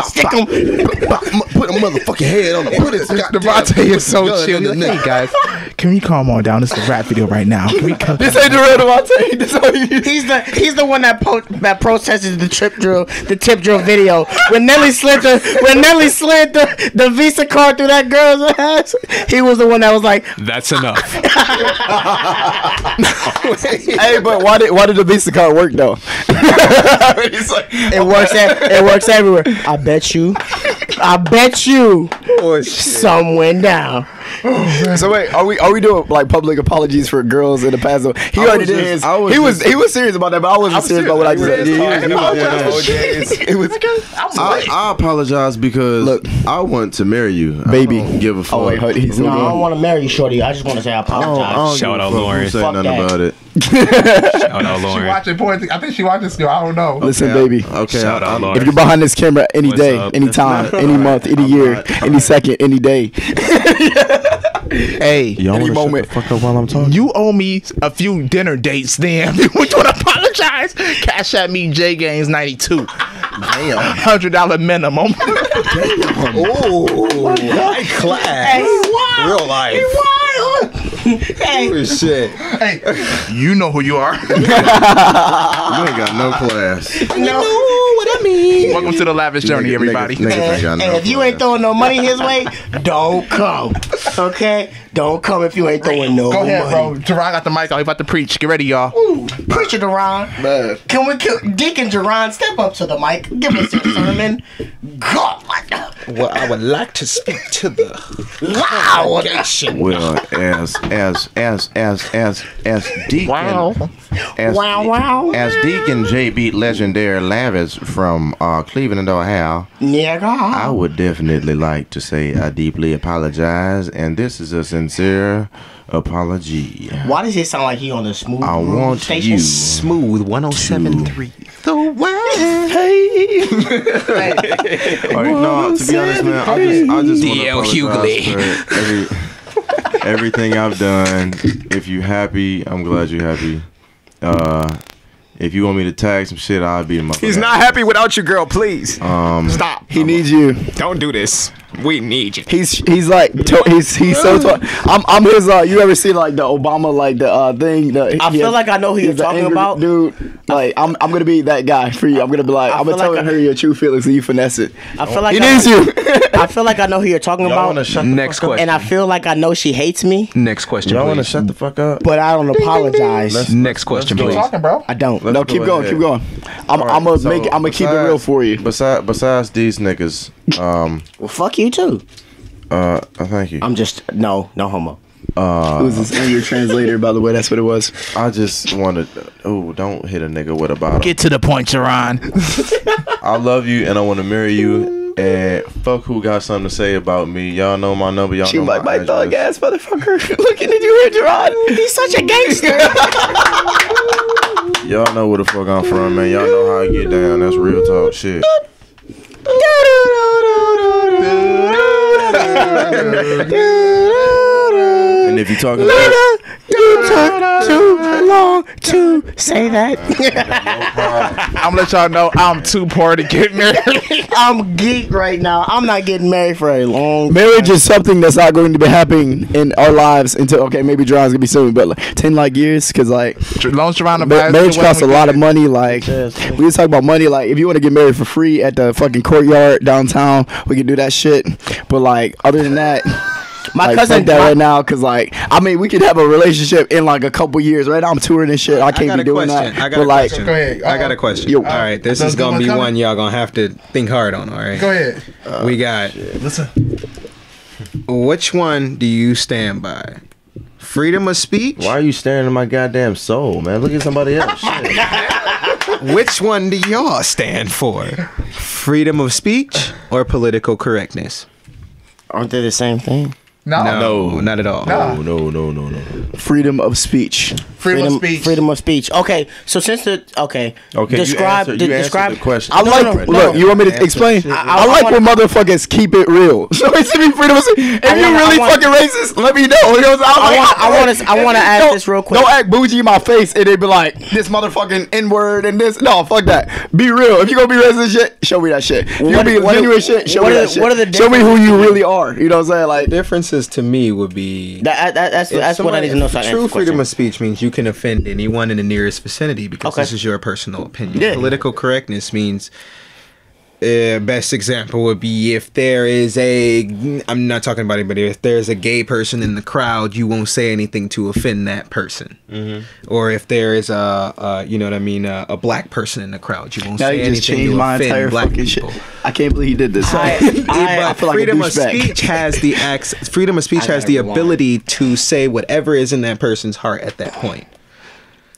[SPEAKER 1] Stick 'em.
[SPEAKER 3] Put a motherfucking head on. Put his
[SPEAKER 2] Devontae is so
[SPEAKER 3] gun
[SPEAKER 2] chill.
[SPEAKER 3] in the
[SPEAKER 2] He's like,
[SPEAKER 3] neck.
[SPEAKER 2] hey guys, can we calm on down? This is a rap video right now. Can we come?
[SPEAKER 4] This ain't the real Devontae. This all you
[SPEAKER 1] He's the one that protested the tip drill video when Nelly slid the Visa card through that girl's ass. He was the one that was like,
[SPEAKER 5] That's enough.
[SPEAKER 4] Hey, but why did the Visa card work though? He's like,
[SPEAKER 1] it works everywhere. I bet you some went down.
[SPEAKER 4] so wait, are we doing like public apologies for girls in the past? Though? He already did his. He was serious about that, but I wasn't serious about what I just said.
[SPEAKER 3] I apologize because
[SPEAKER 4] Look.
[SPEAKER 3] I want to marry you,
[SPEAKER 4] Baby.
[SPEAKER 3] I don't give a fuck.
[SPEAKER 4] Oh wait, hold, he's
[SPEAKER 1] No, I don't want to marry you, shorty. I just want to say I apologize.
[SPEAKER 5] Shout out,
[SPEAKER 3] Lauren.
[SPEAKER 5] Lauren.
[SPEAKER 3] Say
[SPEAKER 1] Fuck
[SPEAKER 3] nothing
[SPEAKER 1] that.
[SPEAKER 3] about it.
[SPEAKER 5] Shout out,
[SPEAKER 2] She
[SPEAKER 5] Lauren.
[SPEAKER 2] watching porn. I think she watching still. I don't know.
[SPEAKER 4] Listen, baby.
[SPEAKER 3] Okay.
[SPEAKER 5] Shout out, Lauren.
[SPEAKER 4] If you're behind this camera any
[SPEAKER 5] What's
[SPEAKER 4] day,
[SPEAKER 5] up?
[SPEAKER 4] any time,
[SPEAKER 3] That's not-
[SPEAKER 4] any month, any year, any second, any day,
[SPEAKER 2] Hey,
[SPEAKER 3] Y'all
[SPEAKER 4] Any
[SPEAKER 3] want to
[SPEAKER 4] moment.
[SPEAKER 3] shut the fuck up while I'm talking?
[SPEAKER 2] you owe me a few dinner dates. Then we don't apologize. Cash at me, J Games 92.
[SPEAKER 3] Damn.
[SPEAKER 2] $100 minimum.
[SPEAKER 5] High class. Real life.
[SPEAKER 1] Hey,
[SPEAKER 5] Shit.
[SPEAKER 2] Hey, you know who you are.
[SPEAKER 3] You ain't got no class.
[SPEAKER 2] Welcome to the Lavish Journey, everybody.
[SPEAKER 3] Niggas ain't got no
[SPEAKER 1] and if you ain't
[SPEAKER 3] class.
[SPEAKER 1] throwing no money his way, don't come. Okay? Don't come if you ain't throwing no
[SPEAKER 2] Go ahead,
[SPEAKER 1] money.
[SPEAKER 2] bro. Teron got the mic. I'm about to preach. Get ready, y'all.
[SPEAKER 1] Ooh, Preacher Duran. Can we Deacon Duran step up to the mic? Give us your sermon. God.
[SPEAKER 5] Well, I would like to speak to the
[SPEAKER 1] Loud.
[SPEAKER 3] Well, as Deacon, as Deacon JB Legendary Lavish from Cleveland, Ohio, I
[SPEAKER 1] Nigga.
[SPEAKER 3] would definitely like to say I deeply apologize, and this is a sincere apology.
[SPEAKER 1] Why does it sound like he on the smooth
[SPEAKER 3] I
[SPEAKER 1] Groove
[SPEAKER 3] want
[SPEAKER 1] station?
[SPEAKER 3] you.
[SPEAKER 5] Smooth 107.3. The way.
[SPEAKER 3] All right, no, to be honest, man, I just want to
[SPEAKER 5] D.L.
[SPEAKER 3] apologize for everything I've done. If you happy, I'm glad you're happy. If you want me to tag some shit, I'll be in my.
[SPEAKER 5] He's not happy without you, girl. Please.
[SPEAKER 4] stop. He needs you.
[SPEAKER 5] Don't do this. We need you.
[SPEAKER 4] He's so I'm his. You ever see like the Obama like the thing?
[SPEAKER 1] I feel like I know who you're talking about.
[SPEAKER 4] dude. Like I'm gonna be that guy for you. I'm gonna be like I'm gonna tell her your true feelings and you finesse it.
[SPEAKER 1] I feel like
[SPEAKER 4] He needs you.
[SPEAKER 1] I feel like I know who you're talking
[SPEAKER 3] Y'all want to
[SPEAKER 1] about.
[SPEAKER 3] shut the
[SPEAKER 5] Next
[SPEAKER 3] fuck up?
[SPEAKER 5] question.
[SPEAKER 1] And I feel like I know she hates me,
[SPEAKER 5] Next question,
[SPEAKER 3] Y'all want to
[SPEAKER 5] please.
[SPEAKER 3] shut the fuck up?
[SPEAKER 1] but I don't apologize.
[SPEAKER 5] Next question,
[SPEAKER 3] let's go.
[SPEAKER 5] please.
[SPEAKER 2] Talking, bro.
[SPEAKER 1] I don't.
[SPEAKER 3] Let's
[SPEAKER 4] No,
[SPEAKER 3] go
[SPEAKER 4] keep going,
[SPEAKER 3] ahead.
[SPEAKER 4] keep going. I'm
[SPEAKER 3] All right,
[SPEAKER 4] gonna
[SPEAKER 3] so
[SPEAKER 4] make it. I'm gonna keep it real for you.
[SPEAKER 3] Besides these niggas,
[SPEAKER 1] Well, fuck you too.
[SPEAKER 3] thank you.
[SPEAKER 1] I'm just no homo.
[SPEAKER 4] Who's this? And your translator, by the way. That's what it was.
[SPEAKER 3] I just wanted. Oh, don't hit a nigga with a bottle.
[SPEAKER 2] Get to the point, Teron.
[SPEAKER 3] I love you and I want to marry you. And fuck who got something to say about me. Y'all know my number. Y'all
[SPEAKER 4] She
[SPEAKER 3] know
[SPEAKER 4] like my
[SPEAKER 3] address.
[SPEAKER 4] thug ass motherfucker. Looking at you here, Gerard.
[SPEAKER 1] He's such a gangster.
[SPEAKER 3] Y'all know where the fuck I'm from, man. Y'all know how I get down. That's real talk shit. And if you talking about
[SPEAKER 1] You took too long to say that.
[SPEAKER 2] I'm gonna let y'all know I'm too poor to get married.
[SPEAKER 1] I'm geek right now. I'm not getting married for a long time.
[SPEAKER 4] Marriage is something that's not going to be happening in our lives until maybe Gerard's gonna be soon, but like 10 years, cause like
[SPEAKER 2] Long Teron
[SPEAKER 4] marriage costs a lot of money. Like we just talk about money. Like if you want to get married for free at the fucking courtyard downtown, we can do that shit. But like other than that.
[SPEAKER 1] My
[SPEAKER 4] Like,
[SPEAKER 1] cousin
[SPEAKER 4] fuck that right now, cause like I mean we could have a relationship in like a couple years. Right now I'm touring and shit. I can't be doing that.
[SPEAKER 5] I got
[SPEAKER 4] but
[SPEAKER 5] a
[SPEAKER 4] like,
[SPEAKER 5] question.
[SPEAKER 2] Go ahead.
[SPEAKER 5] I got a question.
[SPEAKER 4] Yo.
[SPEAKER 5] All right, this
[SPEAKER 2] Does
[SPEAKER 5] is gonna
[SPEAKER 2] someone
[SPEAKER 5] be
[SPEAKER 2] come?
[SPEAKER 5] one y'all gonna have to think hard on. All right.
[SPEAKER 2] Go ahead.
[SPEAKER 5] We got.
[SPEAKER 2] Listen.
[SPEAKER 5] Which one do you stand by? Freedom of speech.
[SPEAKER 3] why are you staring at my goddamn soul, man? Look at somebody else. Shit.
[SPEAKER 5] Which one do y'all stand for? Freedom of speech or political correctness?
[SPEAKER 1] Aren't they the same thing?
[SPEAKER 5] No, not at all.
[SPEAKER 3] No.
[SPEAKER 4] Freedom of speech.
[SPEAKER 2] Freedom of speech.
[SPEAKER 1] Freedom of speech. Okay, so since the
[SPEAKER 3] Okay,
[SPEAKER 1] describe
[SPEAKER 3] you answered
[SPEAKER 1] describe
[SPEAKER 3] the question.
[SPEAKER 4] I like. Look, you want me to explain? I like when motherfuckers keep it real. So it's me freedom of speech. If you really fucking racist, let me know.
[SPEAKER 1] I want to ask this real quick.
[SPEAKER 4] Don't act bougie in my face and they be like this motherfucking N word and this. No, fuck that. Be real. If you gonna be racist shit, show me that shit. You gonna be genuine shit, show me that shit.
[SPEAKER 1] What are the
[SPEAKER 4] show me who you really are. You know what I'm saying? Like
[SPEAKER 5] Differences to me would be
[SPEAKER 1] that's what I need to know. So I
[SPEAKER 5] true
[SPEAKER 1] answer the
[SPEAKER 5] freedom
[SPEAKER 1] question.
[SPEAKER 5] of speech means you can offend anyone in the nearest vicinity because this is your personal opinion.
[SPEAKER 1] Yeah.
[SPEAKER 5] Political correctness means best example would be if there is I'm not talking about anybody, if there's a gay person in the crowd, you won't say anything to offend that person. Or if there is a black person in the crowd, you won't
[SPEAKER 4] now
[SPEAKER 5] say
[SPEAKER 4] you
[SPEAKER 5] anything
[SPEAKER 4] just changed
[SPEAKER 5] to
[SPEAKER 4] my
[SPEAKER 5] offend
[SPEAKER 4] entire
[SPEAKER 5] black
[SPEAKER 4] fucking
[SPEAKER 5] people.
[SPEAKER 4] shit. I can't believe he did this.
[SPEAKER 1] I
[SPEAKER 4] feel like
[SPEAKER 5] freedom
[SPEAKER 4] a
[SPEAKER 5] of
[SPEAKER 4] douchebag.
[SPEAKER 5] speech has the freedom of speech has the ability to say whatever is in that person's heart at that point.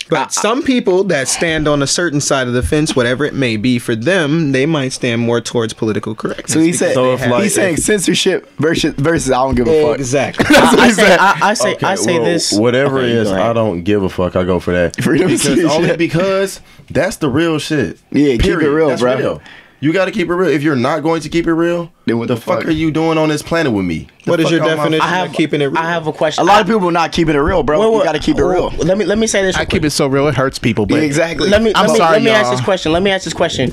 [SPEAKER 5] But some people that stand on a certain side of the fence, whatever it may be for them, they might stand more towards political correctness.
[SPEAKER 4] So he said he's saying censorship versus I don't give a fuck.
[SPEAKER 5] Exactly.
[SPEAKER 4] That's what he said.
[SPEAKER 1] I say this.
[SPEAKER 3] Whatever
[SPEAKER 1] Okay,
[SPEAKER 3] it is,
[SPEAKER 1] go ahead.
[SPEAKER 3] I don't give a fuck. I go for that.
[SPEAKER 4] Freedom of speech.
[SPEAKER 3] Only because that's the real shit.
[SPEAKER 4] Yeah, keep it real,
[SPEAKER 3] That's
[SPEAKER 4] bro.
[SPEAKER 3] real. You got to keep it real. If you're not going to keep it real,
[SPEAKER 4] Then what
[SPEAKER 3] the
[SPEAKER 4] the
[SPEAKER 3] fuck
[SPEAKER 4] fuck
[SPEAKER 3] are you doing on this planet with me?
[SPEAKER 5] What is your
[SPEAKER 3] fuck out my-
[SPEAKER 5] definition of keeping it real?
[SPEAKER 1] I have a question.
[SPEAKER 4] A lot of people not keeping it real, bro. You got to keep it real.
[SPEAKER 1] Let me say this.
[SPEAKER 2] I
[SPEAKER 1] real
[SPEAKER 2] keep
[SPEAKER 1] quick.
[SPEAKER 2] it so real it hurts people. But
[SPEAKER 4] Exactly.
[SPEAKER 1] Let me
[SPEAKER 2] sorry,
[SPEAKER 1] ask
[SPEAKER 2] y'all.
[SPEAKER 1] this question. Let me ask this question.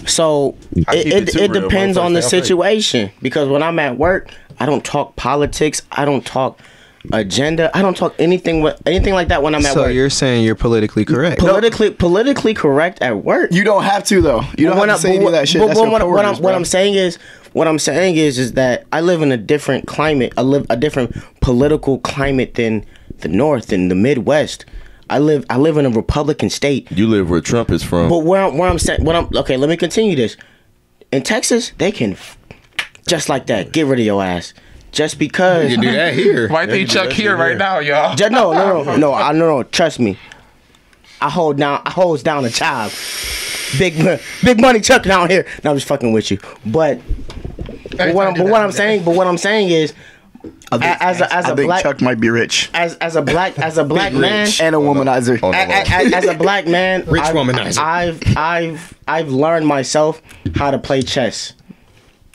[SPEAKER 1] So
[SPEAKER 3] I keep it too
[SPEAKER 1] it
[SPEAKER 3] real,
[SPEAKER 1] depends
[SPEAKER 3] motherfucker.
[SPEAKER 1] on the
[SPEAKER 3] Stay on
[SPEAKER 1] situation because when I'm at work, I don't talk politics. I don't talk agenda. I don't talk anything like that when I'm at
[SPEAKER 5] So
[SPEAKER 1] work.
[SPEAKER 5] you're saying you're politically correct.
[SPEAKER 1] Politically correct at work.
[SPEAKER 4] You don't have to though. You don't have to say any of that shit. That's
[SPEAKER 1] What I'm saying is that I live in a different climate. I live a different political climate than the North and the Midwest. I live in a Republican state.
[SPEAKER 3] You live where Trump is from.
[SPEAKER 1] But okay, let me continue this. In Texas, they can just like that get rid of your ass just because.
[SPEAKER 5] You do that here.
[SPEAKER 2] why think Chuck here right now, y'all?
[SPEAKER 1] No. Trust me. I holds down a child. Big money Chuck down here. No, I'm just fucking with you. But what I'm saying is, as
[SPEAKER 4] I
[SPEAKER 1] a
[SPEAKER 4] think
[SPEAKER 1] black
[SPEAKER 4] Chuck might be rich
[SPEAKER 1] as a black man
[SPEAKER 4] and a womanizer.
[SPEAKER 1] as a black man,
[SPEAKER 5] Rich womanizer.
[SPEAKER 1] I've learned myself how to play chess.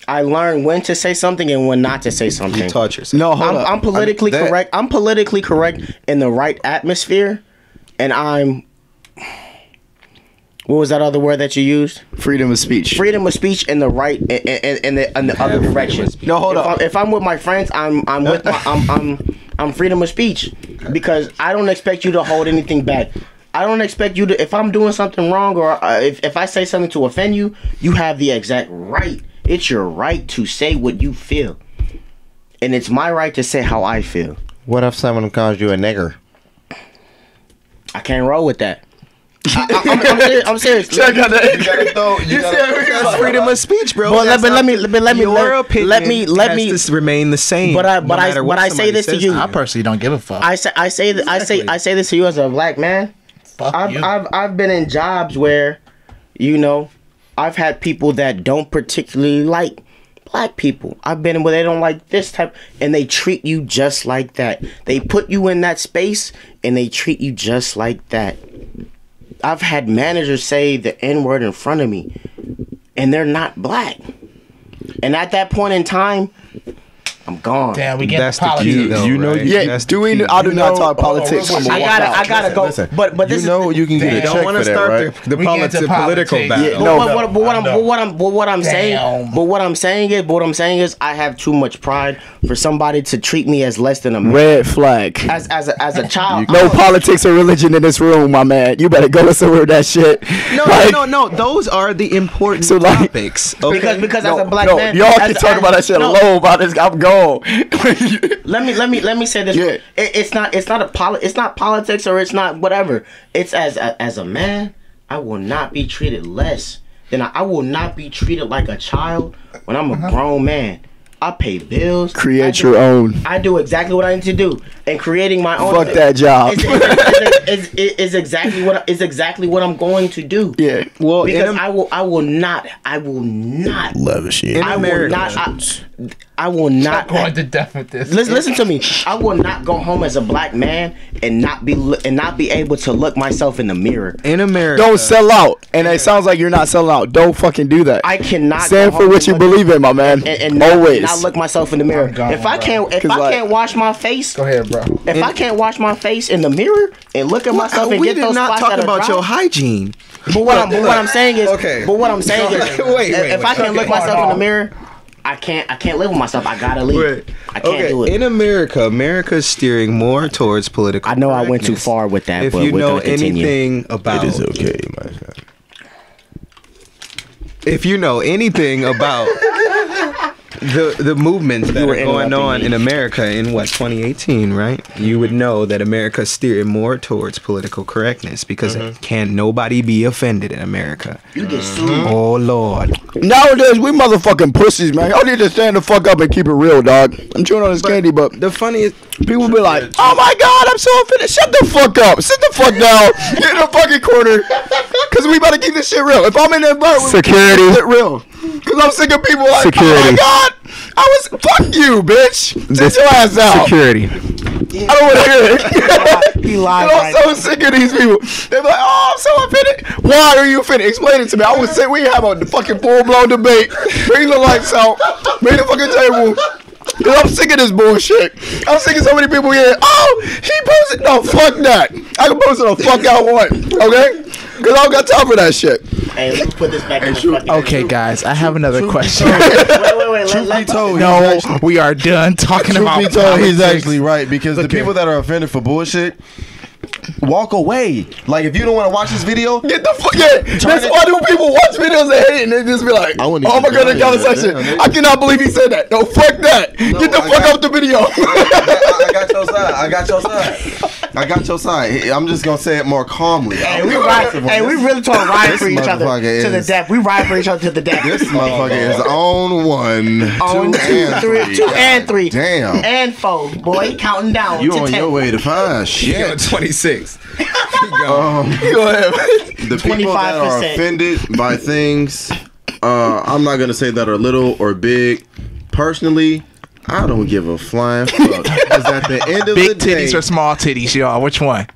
[SPEAKER 1] I learned when to say something and when not to say something.
[SPEAKER 5] You taught yourself.
[SPEAKER 4] No, hold up.
[SPEAKER 1] I'm politically correct. I'm politically correct in the right atmosphere, and I'm. What was that other word that you used?
[SPEAKER 4] Freedom of speech.
[SPEAKER 1] Freedom of speech in the right in the other direction.
[SPEAKER 4] No, hold up.
[SPEAKER 1] If I'm with my friends, I'm freedom of speech because I don't expect you to hold anything back. I don't expect you to. If I'm doing something wrong or if I say something to offend you, you have the exact right. It's your right to say what you feel, and it's my right to say how I feel.
[SPEAKER 6] What if someone calls you a nigger?
[SPEAKER 1] I can't roll with that. I'm serious.
[SPEAKER 4] Check out that.
[SPEAKER 5] That's freedom of speech, bro.
[SPEAKER 1] Well, let me
[SPEAKER 5] Your opinion
[SPEAKER 1] let me
[SPEAKER 5] has to remain the same.
[SPEAKER 1] But I say
[SPEAKER 5] somebody
[SPEAKER 1] this to
[SPEAKER 5] says
[SPEAKER 1] you.
[SPEAKER 2] I personally don't give a fuck.
[SPEAKER 1] I say this to you as a black man.
[SPEAKER 2] Fuck you.
[SPEAKER 1] I've been in jobs where, I've had people that don't particularly like black people. I've been where they don't like this type, and they treat you just like that. They put you in that space, and they treat you just like that. I've had managers say the N-word in front of me, and they're not black. And at that point in time, I'm gone.
[SPEAKER 2] Damn, we get
[SPEAKER 5] That's
[SPEAKER 2] the
[SPEAKER 5] the
[SPEAKER 2] politics.
[SPEAKER 5] key, though.
[SPEAKER 3] you know,
[SPEAKER 5] right?
[SPEAKER 4] Yeah,
[SPEAKER 5] That's the
[SPEAKER 4] do we?
[SPEAKER 5] key.
[SPEAKER 4] I do not talk politics.
[SPEAKER 2] real quick.
[SPEAKER 1] I gotta go.
[SPEAKER 3] Listen,
[SPEAKER 1] But this
[SPEAKER 3] you know
[SPEAKER 1] is,
[SPEAKER 3] you can get a
[SPEAKER 2] Damn.
[SPEAKER 3] check
[SPEAKER 5] Don't want
[SPEAKER 3] for
[SPEAKER 5] to
[SPEAKER 3] that,
[SPEAKER 5] start
[SPEAKER 3] right?
[SPEAKER 5] the
[SPEAKER 2] We get into
[SPEAKER 5] political
[SPEAKER 2] politics.
[SPEAKER 5] battle.
[SPEAKER 4] Yeah, no.
[SPEAKER 1] But what I'm saying is I have too much pride for somebody to treat me as less than a man.
[SPEAKER 4] Red flag.
[SPEAKER 1] As a child.
[SPEAKER 4] No politics or religion in this room, my man. You better go somewhere with that shit.
[SPEAKER 5] No. Those are the important
[SPEAKER 4] So, like-
[SPEAKER 5] topics. Okay?
[SPEAKER 1] Because as a black man,
[SPEAKER 4] y'all can talk about that shit alone. About this, I'm gone.
[SPEAKER 1] Let me say this.
[SPEAKER 4] Yeah.
[SPEAKER 1] It's not politics or it's not whatever. It's as a man, I will not be treated less than I will not be treated like a child when I'm a grown man. I pay bills.
[SPEAKER 4] Create your own.
[SPEAKER 1] I do exactly what I need to do. and creating my own.
[SPEAKER 4] Fuck that job.
[SPEAKER 1] Is exactly what I'm going to do.
[SPEAKER 4] Yeah.
[SPEAKER 5] Well,
[SPEAKER 1] because I will not.
[SPEAKER 3] Lavish.
[SPEAKER 1] I will not.
[SPEAKER 2] Going to death with this.
[SPEAKER 1] Listen to me. I will not go home as a black man and not be able to look myself in the mirror.
[SPEAKER 5] In America,
[SPEAKER 4] Don't sell out. And it sounds like you're not selling out. Don't fucking do that.
[SPEAKER 1] I cannot
[SPEAKER 4] stand
[SPEAKER 1] go
[SPEAKER 4] for
[SPEAKER 1] home
[SPEAKER 4] what you believe in, my man.
[SPEAKER 1] and
[SPEAKER 4] Always.
[SPEAKER 1] not look myself in the mirror. If I can't wash my face,
[SPEAKER 2] Go ahead, bro.
[SPEAKER 1] if I can't wash my face in the mirror and look at myself and
[SPEAKER 5] we
[SPEAKER 1] get
[SPEAKER 5] did
[SPEAKER 1] those
[SPEAKER 5] not
[SPEAKER 1] spots
[SPEAKER 5] talk
[SPEAKER 1] that are
[SPEAKER 5] about
[SPEAKER 1] dry,
[SPEAKER 5] your hygiene.
[SPEAKER 1] But what I'm saying is,
[SPEAKER 5] Okay.
[SPEAKER 1] But what I'm saying is,
[SPEAKER 5] Wait,
[SPEAKER 1] if I can't look myself in the mirror, I can't live with myself. I gotta leave. I can't do it.
[SPEAKER 5] In America's steering more towards political.
[SPEAKER 1] I know I went too
[SPEAKER 5] correctness.
[SPEAKER 1] far with that,
[SPEAKER 5] If
[SPEAKER 1] but
[SPEAKER 5] you
[SPEAKER 1] we're
[SPEAKER 5] know
[SPEAKER 1] gonna continue.
[SPEAKER 5] anything about,
[SPEAKER 3] It is okay, my son.
[SPEAKER 5] if you know anything about the movements that
[SPEAKER 1] were
[SPEAKER 5] are going
[SPEAKER 1] interrupting
[SPEAKER 5] on
[SPEAKER 1] me.
[SPEAKER 5] in America in 2018, right? You would know that America's steering more towards political correctness because can nobody be offended in America.
[SPEAKER 1] You get sued.
[SPEAKER 5] Oh Lord.
[SPEAKER 4] Nowadays, we motherfucking pussies, man. Y'all need to stand the fuck up and keep it real, dog. I'm chewing on this candy, but
[SPEAKER 5] The funniest.
[SPEAKER 4] people be like, oh my God, I'm so offended. Shut the fuck up. Sit the fuck down. Get in the fucking corner. Because we about to keep this shit real. If I'm in that bar,
[SPEAKER 6] Security.
[SPEAKER 4] keep it real. Because I'm sick of people like,
[SPEAKER 6] Security.
[SPEAKER 4] oh my God. Fuck you, bitch. Sit your ass out.
[SPEAKER 6] Security.
[SPEAKER 4] I don't want to hear it.
[SPEAKER 1] He lied
[SPEAKER 4] I'm so sick of these people. They be like, oh, I'm so offended. Why are you offended? Explain it to me. I would say we have a fucking full-blown debate. Bring the lights out. Bring the fucking table. Cause I'm sick of this bullshit. I'm sick of so many people here. Oh, he posted. No, fuck that. I can post it the fuck I want. Okay? Cause I don't got time for that shit.
[SPEAKER 1] Hey, let's put this back in the fucking.
[SPEAKER 2] Okay, guys, I have another question.
[SPEAKER 1] Wait.
[SPEAKER 3] Truth be told,
[SPEAKER 2] No, we are done talking
[SPEAKER 3] Truth
[SPEAKER 2] about
[SPEAKER 3] be told, he's
[SPEAKER 2] politics.
[SPEAKER 3] actually right because the people that are offended for bullshit, walk away. Like if you don't want to watch this video,
[SPEAKER 4] Get the fuck out. That's why do people watch videos and hate and they just be like,
[SPEAKER 3] I
[SPEAKER 4] oh
[SPEAKER 3] wouldn't
[SPEAKER 4] my
[SPEAKER 3] even
[SPEAKER 4] God, the
[SPEAKER 3] tell you
[SPEAKER 4] comment
[SPEAKER 3] that.
[SPEAKER 4] section.
[SPEAKER 3] Damn,
[SPEAKER 4] I cannot believe he said that. No, fuck that. Get the
[SPEAKER 3] I
[SPEAKER 4] fuck
[SPEAKER 3] got-
[SPEAKER 4] off the video.
[SPEAKER 3] I got your side. I got your side. I'm just gonna say it more calmly.
[SPEAKER 1] Hey, we really trying to ride for each other
[SPEAKER 3] motherfucker
[SPEAKER 1] to the
[SPEAKER 3] is-
[SPEAKER 1] death. We ride for each other to the death.
[SPEAKER 3] This motherfucker is on 1,
[SPEAKER 1] On
[SPEAKER 3] 2, and 3.
[SPEAKER 1] 2 and 3.
[SPEAKER 3] Damn.
[SPEAKER 1] And 4. Boy, counting down.
[SPEAKER 3] You
[SPEAKER 1] to
[SPEAKER 3] on
[SPEAKER 1] 10.
[SPEAKER 3] your way to 5. Shit.
[SPEAKER 5] 26.
[SPEAKER 4] Go ahead.
[SPEAKER 3] The people that are
[SPEAKER 1] 25%.
[SPEAKER 3] offended by things, I'm not gonna say that are little or big. Personally, I don't give a flying fuck. Because at the end of
[SPEAKER 2] Big
[SPEAKER 3] the day,
[SPEAKER 2] titties or small titties, y'all? Which one?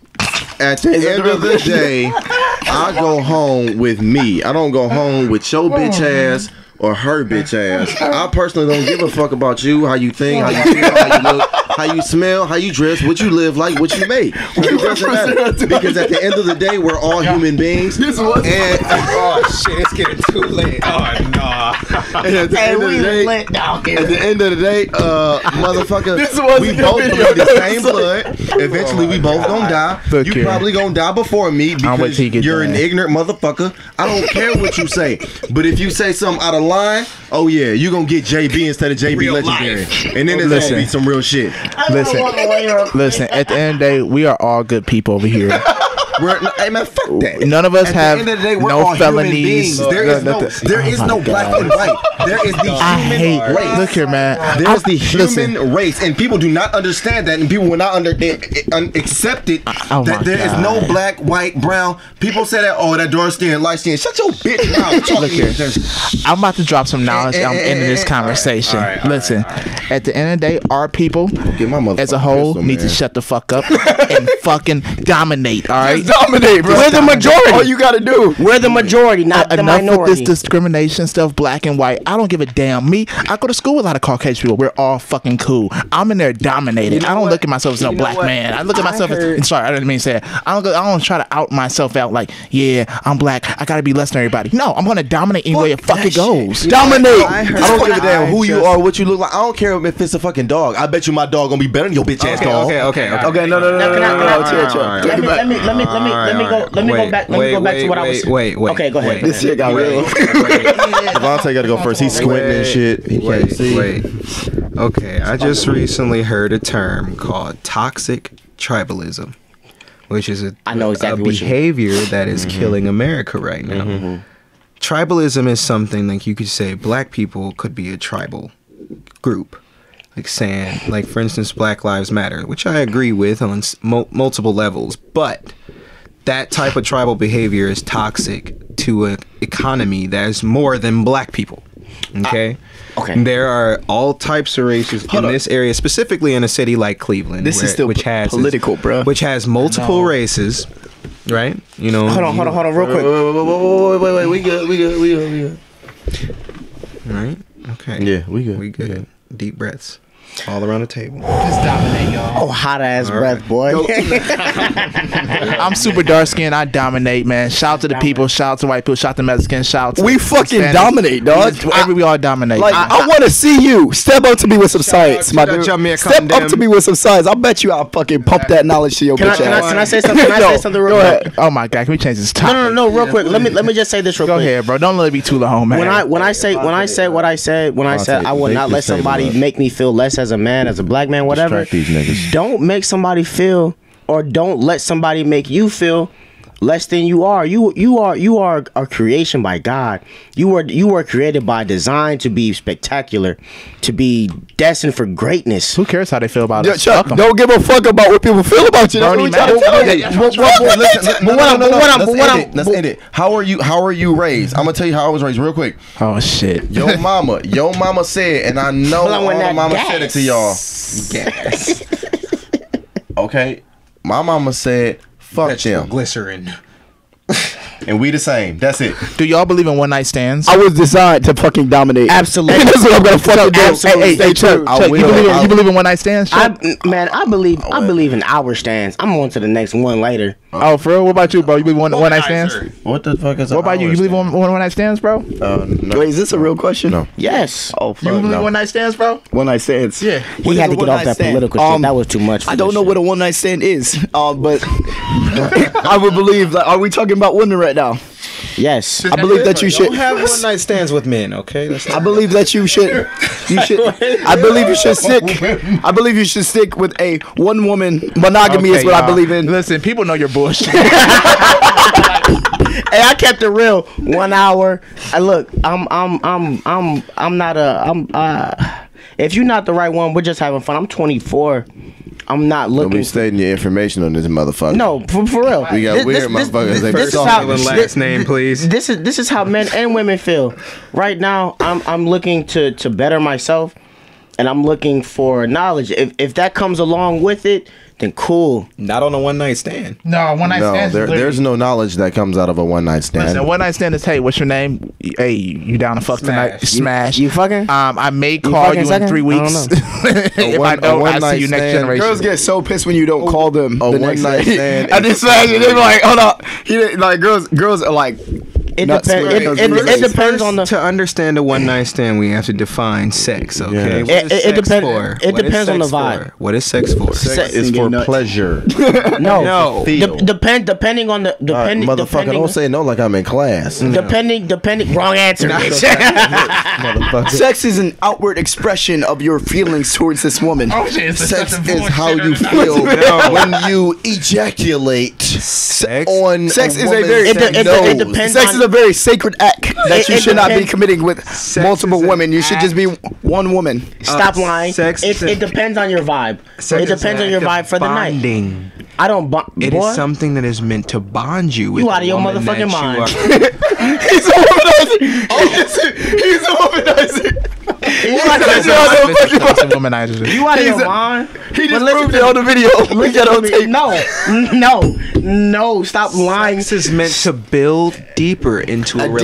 [SPEAKER 3] at the end of the day, I go home with me. I don't go home with your bitch ass or her bitch ass. I personally don't give a fuck about you, how you think, how you feel, how you look, how you smell, how you dress, what you live like, what you make. It doesn't matter. Because at the end of the day, we're all human beings. And
[SPEAKER 5] Oh shit, it's getting too late. Oh no.
[SPEAKER 3] And at the
[SPEAKER 1] Hey,
[SPEAKER 3] end of
[SPEAKER 1] we
[SPEAKER 3] the day,
[SPEAKER 1] lit down
[SPEAKER 3] at
[SPEAKER 1] here.
[SPEAKER 3] the end of the day, motherfucker,
[SPEAKER 4] This was
[SPEAKER 3] we
[SPEAKER 4] a good
[SPEAKER 3] both
[SPEAKER 4] video.
[SPEAKER 3] bleed the same blood. Eventually, we both gonna die.
[SPEAKER 2] Look
[SPEAKER 3] You
[SPEAKER 2] here.
[SPEAKER 3] probably gonna die before me
[SPEAKER 2] wait
[SPEAKER 3] because
[SPEAKER 2] till you get
[SPEAKER 3] you're an
[SPEAKER 2] done.
[SPEAKER 3] ignorant motherfucker. I don't care what you say, but if you say something out of line, oh yeah, you gonna get JB instead of JB Legendary, and then it's
[SPEAKER 2] Listen.
[SPEAKER 3] gonna be some real shit.
[SPEAKER 2] Listen, at the end of the day, we are all good people over here.
[SPEAKER 3] Hey man, fuck that.
[SPEAKER 2] None of us
[SPEAKER 3] At
[SPEAKER 2] have
[SPEAKER 3] the end of the day, we're
[SPEAKER 2] no
[SPEAKER 3] all human
[SPEAKER 2] felonies.
[SPEAKER 3] beings. There is no,
[SPEAKER 2] Nothing.
[SPEAKER 3] there is
[SPEAKER 2] Oh
[SPEAKER 3] no
[SPEAKER 2] my
[SPEAKER 3] black
[SPEAKER 2] God.
[SPEAKER 3] and white. There is the
[SPEAKER 2] I hate.
[SPEAKER 3] human race.
[SPEAKER 2] Look here, man.
[SPEAKER 3] There's the
[SPEAKER 2] listen.
[SPEAKER 3] human race, and people do not understand that, and people will not accept it.
[SPEAKER 2] Oh my
[SPEAKER 3] that there is no
[SPEAKER 2] God.
[SPEAKER 3] black, white, brown. People say that, oh, that dark skin, light skin. Shut your bitch mouth.
[SPEAKER 2] Look here. I'm about to drop some knowledge. I'm ending this conversation. Listen, at the end of the day, our people
[SPEAKER 3] Get my motherfucking
[SPEAKER 2] as a whole
[SPEAKER 3] pistol,
[SPEAKER 2] need to
[SPEAKER 3] man.
[SPEAKER 2] shut the fuck up and fucking dominate. All right.
[SPEAKER 4] Dominate, bro.
[SPEAKER 1] We're the majority.
[SPEAKER 4] All you gotta do.
[SPEAKER 1] We're the majority, not the
[SPEAKER 2] Enough with this
[SPEAKER 1] minority.
[SPEAKER 2] discrimination stuff, black and white. I don't give a damn. Me, I go to school with a lot of Caucasian people. We're all fucking cool. I'm in there dominating. I don't look at myself as no black man. I look at myself as. Sorry, I didn't mean to say that. I don't try to out myself out like, yeah, I'm black. I gotta be less than everybody. No, I'm gonna dominate any way it fucking goes.
[SPEAKER 4] Dominate.
[SPEAKER 3] I don't give a damn who you are, what you look like. I don't care if it's a fucking dog. I bet you my dog gonna be better than your bitch ass dog.
[SPEAKER 4] Okay, no, chill.
[SPEAKER 1] Let me go back to what I was.
[SPEAKER 5] Wait.
[SPEAKER 1] Okay, go ahead.
[SPEAKER 4] This shit got real.
[SPEAKER 3] Devontae gotta go first. He's squinting and shit. He can't see.
[SPEAKER 5] Wait. Okay, I just recently heard a term called toxic tribalism, which is
[SPEAKER 1] I know exactly
[SPEAKER 5] a
[SPEAKER 1] what you-
[SPEAKER 5] behavior that is killing America right now. Tribalism is something like you could say black people could be a tribal group. like saying, like for instance, Black Lives Matter, which I agree with on multiple levels, but that type of tribal behavior is toxic to an economy that is more than black people. Okay.
[SPEAKER 1] Okay.
[SPEAKER 5] There are all types of races in this area, specifically in a city like Cleveland.
[SPEAKER 4] This is still political, bro.
[SPEAKER 5] Which has multiple races, right? You know.
[SPEAKER 1] Hold on, real quick.
[SPEAKER 3] Wait. We good.
[SPEAKER 5] Right. Okay.
[SPEAKER 3] Yeah, we good.
[SPEAKER 5] We good. Deep breaths. All around the table.
[SPEAKER 2] Just dominate, y'all.
[SPEAKER 1] Oh, hot ass breath, boy.
[SPEAKER 2] I'm super dark skinned. I dominate, man. Shout out to the people. Shout out to white people. Shout out to Mexicans. Shout out to
[SPEAKER 4] We fucking
[SPEAKER 2] Hispanics.
[SPEAKER 4] dominate, dog.
[SPEAKER 2] We all dominate.
[SPEAKER 4] Like, I want to see you step up to me with some science, my dude.
[SPEAKER 5] Jamaican
[SPEAKER 4] Step up
[SPEAKER 5] them.
[SPEAKER 4] to me with some science. I bet you I'll fucking pump that knowledge to your bitch
[SPEAKER 1] Can
[SPEAKER 4] ass.
[SPEAKER 1] I say something? Can I say something real quick?
[SPEAKER 2] Oh my god, can we change this topic?
[SPEAKER 1] No, real quick. Let me just say this real
[SPEAKER 2] Go
[SPEAKER 1] quick.
[SPEAKER 2] ahead, bro. Don't let it be too long, man.
[SPEAKER 1] When I said what I said, I will not let somebody make me feel less as a man, as a black man, whatever.
[SPEAKER 3] Distract these niggas.
[SPEAKER 1] Don't make somebody feel, or don't let somebody make you feel less than you are. You are a creation by God. You were created by design to be spectacular, to be destined for greatness.
[SPEAKER 2] Who cares how they feel about us?
[SPEAKER 4] Chuck,
[SPEAKER 2] Fuck 'em.
[SPEAKER 4] don't give a fuck about what people feel about you. That's what we trying to tell you.
[SPEAKER 3] Let's end it. How are you raised? I'm gonna tell you how I was raised real quick.
[SPEAKER 2] Oh shit.
[SPEAKER 3] Your mama said, and I know all the mama said it to y'all.
[SPEAKER 5] Gas.
[SPEAKER 3] Okay, my mama said, "Fuck
[SPEAKER 5] Vegetable
[SPEAKER 3] them,"
[SPEAKER 5] glycerin.
[SPEAKER 3] and we the same. That's it.
[SPEAKER 2] Do y'all believe in one night stands?
[SPEAKER 4] I was designed to fucking dominate.
[SPEAKER 1] Absolutely.
[SPEAKER 4] That's what I'm gonna fucking do.
[SPEAKER 1] Absolutely.
[SPEAKER 2] Hey, Chuck,
[SPEAKER 3] I
[SPEAKER 2] Chuck,
[SPEAKER 3] will.
[SPEAKER 2] you believe in one night stands? Chuck?
[SPEAKER 1] I believe in hour stands. I'm on to the next one later.
[SPEAKER 2] Oh, for real? What about you, bro? You believe in one night stands?
[SPEAKER 3] What the fuck is?
[SPEAKER 2] What about you? You believe in one night stands, bro?
[SPEAKER 3] No.
[SPEAKER 4] Wait, is this a real question?
[SPEAKER 3] No.
[SPEAKER 1] Yes.
[SPEAKER 4] Oh,
[SPEAKER 2] You
[SPEAKER 4] fuck.
[SPEAKER 2] believe in one night stands, bro?
[SPEAKER 4] One night stands.
[SPEAKER 2] Yeah.
[SPEAKER 1] He had to get off that political shit. That was too much. For
[SPEAKER 4] I don't
[SPEAKER 1] this
[SPEAKER 4] know
[SPEAKER 1] shit.
[SPEAKER 4] what a one night stand is, but I would believe. Like, are we talking about women right now?
[SPEAKER 1] Yes.
[SPEAKER 4] I believe that you should.
[SPEAKER 5] Don't have one night stands with men, okay? That's
[SPEAKER 4] I believe that you should. I believe you should stick. I believe you should stick with a one woman monogamy is
[SPEAKER 2] Okay,
[SPEAKER 4] what I
[SPEAKER 2] y'all.
[SPEAKER 4] believe in.
[SPEAKER 2] Listen, people know your bullshit.
[SPEAKER 1] Hey, I kept it real. 1 hour. Look, I'm not if you're not the right one, we're just having fun. I'm 24. I'm not
[SPEAKER 3] Don't
[SPEAKER 1] looking.
[SPEAKER 3] be stating your information on this motherfucker.
[SPEAKER 1] No, for real.
[SPEAKER 3] We got weird motherfuckers. They
[SPEAKER 1] this is
[SPEAKER 3] talking
[SPEAKER 1] how-
[SPEAKER 5] and last name, please.
[SPEAKER 1] This is how men and women feel. Right now, I'm looking to better myself, and I'm looking for knowledge. If that comes along with it, then cool.
[SPEAKER 5] Not on a one night stand.
[SPEAKER 2] No, one night
[SPEAKER 3] No,
[SPEAKER 2] stands.
[SPEAKER 3] there's no knowledge that comes out of a one night stand.
[SPEAKER 2] Listen, one night stand is, hey, what's your name? Hey, you down to fuck tonight? Smash.
[SPEAKER 1] You fucking?
[SPEAKER 2] I may call
[SPEAKER 1] fucking
[SPEAKER 2] you in
[SPEAKER 1] second?
[SPEAKER 2] 3
[SPEAKER 1] I
[SPEAKER 2] weeks.
[SPEAKER 1] don't
[SPEAKER 2] If I
[SPEAKER 3] one
[SPEAKER 2] don't, I
[SPEAKER 3] night
[SPEAKER 2] see you next
[SPEAKER 3] stand.
[SPEAKER 2] generation.
[SPEAKER 4] Girls get so pissed when you don't call them
[SPEAKER 3] A
[SPEAKER 4] the next
[SPEAKER 3] one-night
[SPEAKER 4] day.
[SPEAKER 3] stand
[SPEAKER 4] I just imagine they be like, hold up. He didn't- like girls are like.
[SPEAKER 1] It
[SPEAKER 4] nuts
[SPEAKER 1] depends.
[SPEAKER 4] with
[SPEAKER 1] It depends on the.
[SPEAKER 5] To understand a one night stand, we have to define sex, okay?
[SPEAKER 3] Yeah.
[SPEAKER 5] What is
[SPEAKER 1] It
[SPEAKER 5] sex
[SPEAKER 1] depends-
[SPEAKER 5] for?
[SPEAKER 1] it
[SPEAKER 5] What is
[SPEAKER 1] depends on the
[SPEAKER 5] sex
[SPEAKER 1] vibe.
[SPEAKER 5] for? What is sex for?
[SPEAKER 3] Sex is
[SPEAKER 4] and
[SPEAKER 3] for
[SPEAKER 4] get nuts.
[SPEAKER 3] pleasure.
[SPEAKER 1] No,
[SPEAKER 3] Feel.
[SPEAKER 1] depending on the depending.
[SPEAKER 3] Motherfucker,
[SPEAKER 1] depending,
[SPEAKER 3] don't say no like I'm in class.
[SPEAKER 1] Depending. Wrong answer.
[SPEAKER 3] Motherfucker.
[SPEAKER 4] Sex is an outward expression of your feelings towards this woman.
[SPEAKER 2] Oh, shit, it's
[SPEAKER 3] Sex
[SPEAKER 2] discussing
[SPEAKER 3] is how you
[SPEAKER 2] bullshit.
[SPEAKER 3] feel when you ejaculate
[SPEAKER 5] Sex?
[SPEAKER 3] on
[SPEAKER 4] Sex is a
[SPEAKER 3] woman's
[SPEAKER 4] very-
[SPEAKER 1] It
[SPEAKER 3] nose.
[SPEAKER 1] depends.
[SPEAKER 4] Sex is a very sacred act that you
[SPEAKER 1] It
[SPEAKER 4] should not be
[SPEAKER 1] depends-
[SPEAKER 4] committing with multiple
[SPEAKER 5] is an
[SPEAKER 4] women. You should just be one woman.
[SPEAKER 1] Stop lying.
[SPEAKER 5] sex is
[SPEAKER 1] It depends on your vibe. It depends on your vibe for the night.
[SPEAKER 5] Bonding.
[SPEAKER 1] I don't.
[SPEAKER 5] It
[SPEAKER 1] Boy,
[SPEAKER 5] is something that is meant to bond you with.
[SPEAKER 1] You out of
[SPEAKER 5] the
[SPEAKER 1] your
[SPEAKER 5] woman
[SPEAKER 1] motherfucking
[SPEAKER 5] that you
[SPEAKER 1] mind.
[SPEAKER 5] are-
[SPEAKER 4] He's a womanizer. He's a womanizer.
[SPEAKER 1] You out of
[SPEAKER 2] That's
[SPEAKER 1] your-
[SPEAKER 2] a womanizer.
[SPEAKER 1] you out of your
[SPEAKER 4] He's a-
[SPEAKER 1] mind.
[SPEAKER 4] He
[SPEAKER 1] But
[SPEAKER 4] just
[SPEAKER 1] listen
[SPEAKER 4] proved
[SPEAKER 1] to
[SPEAKER 4] it on the video. We got on tape.
[SPEAKER 1] No. Stop lying.
[SPEAKER 5] Sex is meant to build deeper into a
[SPEAKER 4] deeper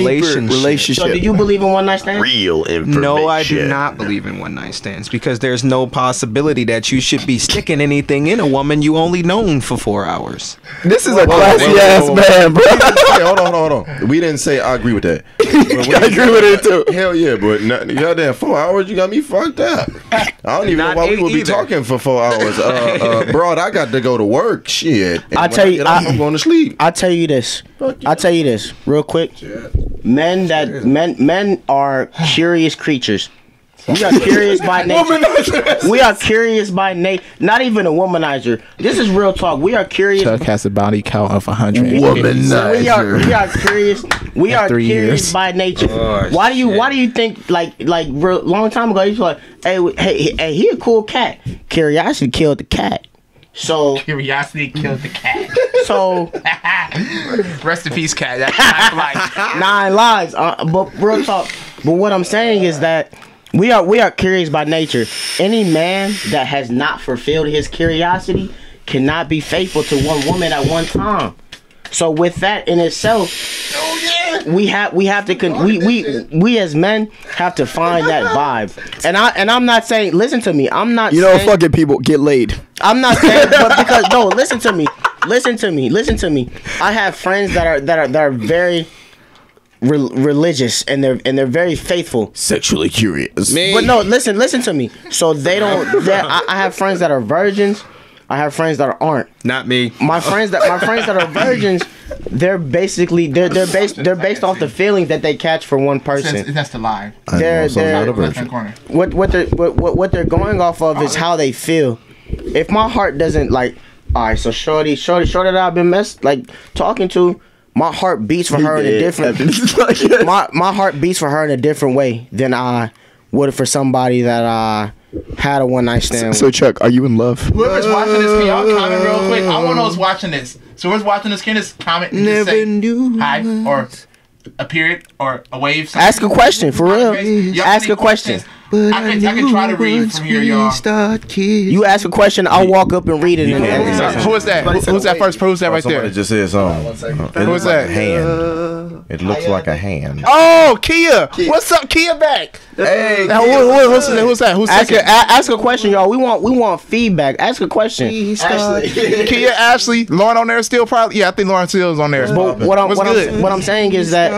[SPEAKER 5] relationship.
[SPEAKER 1] So, do you believe in one night stand?
[SPEAKER 3] Real information.
[SPEAKER 5] No, I do not believe in one night stands because there's no possibility that you should be sticking anything in a woman you only known for 4 hours.
[SPEAKER 4] This is a classy ass man, bro.
[SPEAKER 3] Hey, hold on. We didn't say I agree with that.
[SPEAKER 4] I agree with it too.
[SPEAKER 3] Hell yeah, but goddamn 4 hours, you got me fucked up. I don't even know
[SPEAKER 5] Not
[SPEAKER 3] why we
[SPEAKER 5] eight
[SPEAKER 3] would be
[SPEAKER 5] either.
[SPEAKER 3] talking for 4 hours. Broad, I got to go to work. Shit. And
[SPEAKER 1] I
[SPEAKER 3] when
[SPEAKER 1] tell you,
[SPEAKER 3] get off, I'm going to sleep.
[SPEAKER 1] I'll tell you this. Real quick. Men are curious creatures. We are curious by nature. We are curious by nature. Not even a womanizer. This is real talk. We are curious.
[SPEAKER 2] Chuck has a body count of 100.
[SPEAKER 1] We are curious. We are
[SPEAKER 2] 3
[SPEAKER 1] curious
[SPEAKER 2] years.
[SPEAKER 1] by nature.
[SPEAKER 5] Oh,
[SPEAKER 1] Why do you think like real, long time ago you was like, hey, he a cool cat. Curiosity killed the cat. So
[SPEAKER 2] Curiosity killed the cat.
[SPEAKER 1] so
[SPEAKER 2] Rest in peace, cat. That's like
[SPEAKER 1] 9 lives. But real talk. But what I'm saying is that we are curious by nature. Any man that has not fulfilled his curiosity cannot be faithful to one woman at one time. So with that in itself, we as men have to find that vibe. And I'm not saying, listen to me. I'm not saying,
[SPEAKER 4] fucking people get laid.
[SPEAKER 1] I'm not saying, but because no, listen to me. I have friends that are very religious and they're very faithful.
[SPEAKER 4] Sexually curious.
[SPEAKER 1] But no, listen to me. So they don't. I have friends that are virgins. I have friends that aren't.
[SPEAKER 5] Not me.
[SPEAKER 1] My friends that are virgins, they're basically they're based off the feelings that they catch for one person.
[SPEAKER 2] That's the lie.
[SPEAKER 1] They're
[SPEAKER 2] Corner.
[SPEAKER 1] what they're going off of is how they feel. If my heart doesn't like, all right, so shorty that I've been talking to, my heart beats for her in a different. my heart beats for her in a different way than I would for somebody that I had a one night stand with.
[SPEAKER 4] So Chuck, are you in love?
[SPEAKER 2] Whoever's watching this, can y'all comment real quick? I want to know who's watching this. So whoever's watching this, can just comment and just say hi or a period or a wave. Something.
[SPEAKER 1] Ask a question for real.
[SPEAKER 2] Y'all
[SPEAKER 1] Ask
[SPEAKER 2] any
[SPEAKER 1] a question.
[SPEAKER 2] questions? I can try to read from here, y'all.
[SPEAKER 1] You ask a question, I'll walk up and read it.
[SPEAKER 2] Who is that? Who's that first? Who's that right
[SPEAKER 3] Somebody
[SPEAKER 2] there?
[SPEAKER 3] just said something. It looks like a hand. It looks like a hand.
[SPEAKER 2] Oh, Kia. What's up, Kia? Back.
[SPEAKER 4] Hey,
[SPEAKER 2] Who's that? Who's
[SPEAKER 1] Ask a question, y'all. We want feedback. Ask a question.
[SPEAKER 2] Kia, Ashley, Lauren on there still probably. Yeah, I think Lauren still is on there.
[SPEAKER 1] But what I'm saying is that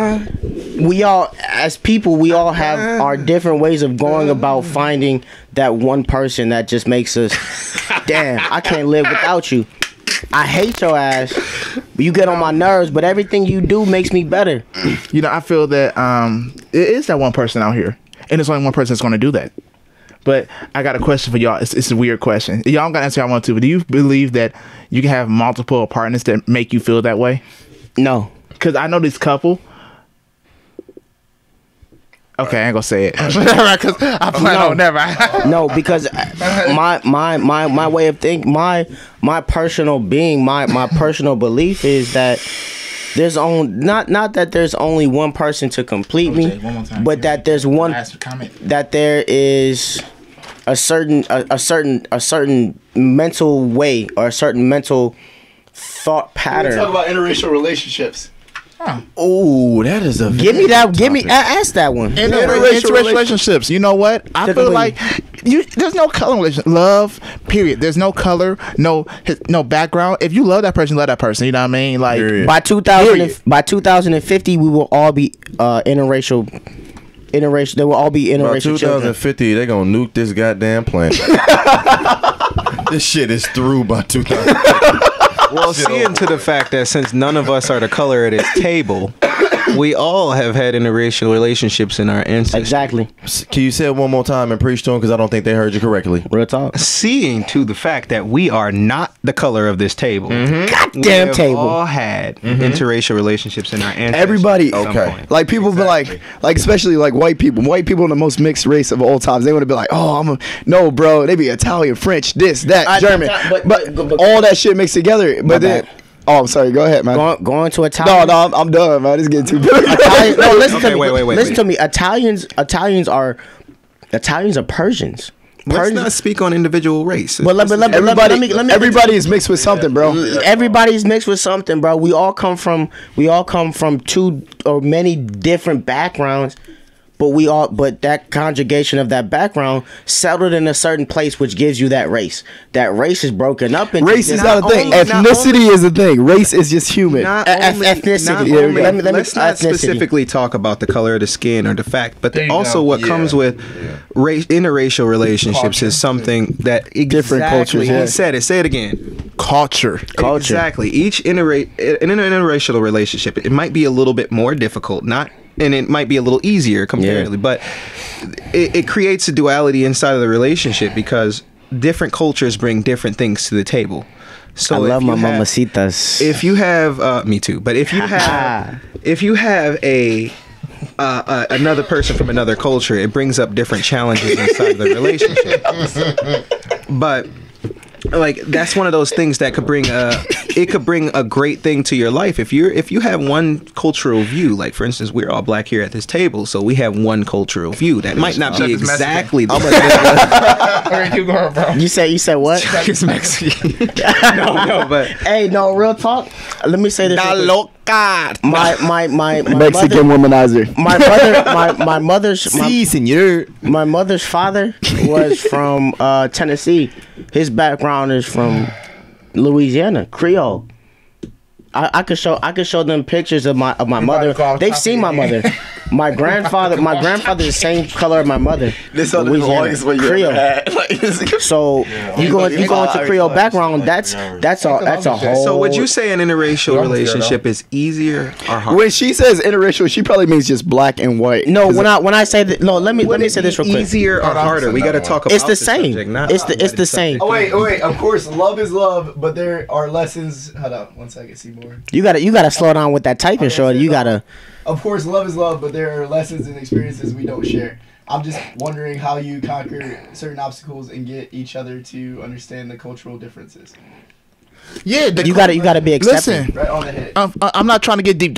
[SPEAKER 1] we all, as people, we all have our different ways of going about finding that one person that just makes us, damn, I can't live without you. I hate your ass. You get on my nerves, but everything you do makes me better.
[SPEAKER 2] You know, I feel that it is that one person out here, and it's only one person that's going to do that. But I got a question for y'all. It's a weird question. Y'all don't got to answer. I want to. But do you believe that you can have multiple partners that make you feel that way?
[SPEAKER 1] No,
[SPEAKER 2] because I know this couple. Okay, I ain't gonna say it. Because I plan on never.
[SPEAKER 1] No, because my way of thinking, my personal being, my personal belief is that there's not that there's only one person to complete me, but that there's one that there is a certain mental way or a certain mental thought pattern.
[SPEAKER 4] Talk about interracial relationships.
[SPEAKER 3] Oh, that is a
[SPEAKER 1] ask that one.
[SPEAKER 2] Interracial relationships. You know what? I feel like there's no color in relationship. Love, period. There's no color, no background. If you love that person, you love that person. You know what I mean? Like
[SPEAKER 3] period.
[SPEAKER 1] by 2050, we will all be interracial. They will all be interracial.
[SPEAKER 3] By 2050, they're gonna nuke this goddamn planet. This shit is through by 2050.
[SPEAKER 5] Well, seeing to the fact that since none of us are the color of this table, we all have had interracial relationships in our ancestry.
[SPEAKER 1] Exactly.
[SPEAKER 3] Can you say it one more time and preach to them? Because I don't think they heard you correctly.
[SPEAKER 1] Real talk.
[SPEAKER 5] Seeing to the fact that we are not the color of this table.
[SPEAKER 1] Goddamn
[SPEAKER 5] we
[SPEAKER 1] table.
[SPEAKER 5] all had interracial relationships in our ancestry.
[SPEAKER 4] Everybody,
[SPEAKER 3] okay.
[SPEAKER 4] Like people be like especially like white people are the most mixed race of all times. They want to be like, oh, no, bro. They be Italian, French, this, that, German, but all that shit mixed together. But then. Oh, I'm sorry. Go ahead, man.
[SPEAKER 1] Going to Italian.
[SPEAKER 4] No, I'm done, man. It's getting too big.
[SPEAKER 1] No, listen to me.
[SPEAKER 5] Wait.
[SPEAKER 1] Listen to me. Italians are Persians.
[SPEAKER 5] Let's not speak on individual race.
[SPEAKER 1] But
[SPEAKER 4] everybody is mixed with something, bro.
[SPEAKER 1] Everybody's mixed with something, bro. We all come from two or many different backgrounds. But that conjugation of that background settled in a certain place, which gives you that race. That race is broken up into.
[SPEAKER 4] Race is not a thing. Ethnicity is a thing. Race is just human.
[SPEAKER 1] Ethnicity.
[SPEAKER 5] Let's not specifically talk about the color of the skin or the fact, but also what comes with interracial relationships is something that
[SPEAKER 4] different cultures.
[SPEAKER 5] He said it. Say it again.
[SPEAKER 2] Culture.
[SPEAKER 5] Exactly. In an interracial relationship, it might be a little bit more difficult. Not and it might be a little easier comparatively, but it creates a duality inside of the relationship because different cultures bring different things to the table. So
[SPEAKER 1] I love my
[SPEAKER 5] mamacitas.
[SPEAKER 1] mamacitas.
[SPEAKER 5] If you have, me too. But if you have a another person from another culture, it brings up different challenges inside the relationship. But like that's one of those things that could bring a great thing to your life if you have one cultural view. Like for instance, we're all black here at this table, so we have one cultural view that might not be exactly the
[SPEAKER 2] Okay, keep going, bro.
[SPEAKER 1] You said what?
[SPEAKER 5] it's Mexican. no, but
[SPEAKER 1] Hey, no, real talk. Let me say this. real quick. My
[SPEAKER 4] Mexican womanizer.
[SPEAKER 1] My mother's father was from Tennessee. His background is from Louisiana, Creole. I could show them pictures of my mother. They've seen my mother. My grandfather's the same color as my mother.
[SPEAKER 4] This other longest one you
[SPEAKER 1] Creole.
[SPEAKER 4] ever had. Like,
[SPEAKER 1] You go into Creole background. That's a whole.
[SPEAKER 5] so would you say an interracial relationship is easier or harder?
[SPEAKER 4] when she says interracial, she probably means just black and white.
[SPEAKER 1] No, when I say that, no, let me say this real quick.
[SPEAKER 5] Easier or harder? We got to talk about
[SPEAKER 1] It's the
[SPEAKER 5] this
[SPEAKER 1] same.
[SPEAKER 5] subject, not
[SPEAKER 1] It's the same.
[SPEAKER 4] Oh wait. Of course, love is love, but there are lessons. Hold on, 1 second, Seymour.
[SPEAKER 1] You gotta slow down with that typing, shorty. You gotta.
[SPEAKER 4] Of course, love is love, but there are lessons and experiences we don't share. I'm just wondering how you conquer certain obstacles and get each other to understand the cultural differences.
[SPEAKER 2] Yeah,
[SPEAKER 1] You gotta be accepting.
[SPEAKER 2] Listen,
[SPEAKER 4] Right on the head.
[SPEAKER 2] I'm not trying to get deep.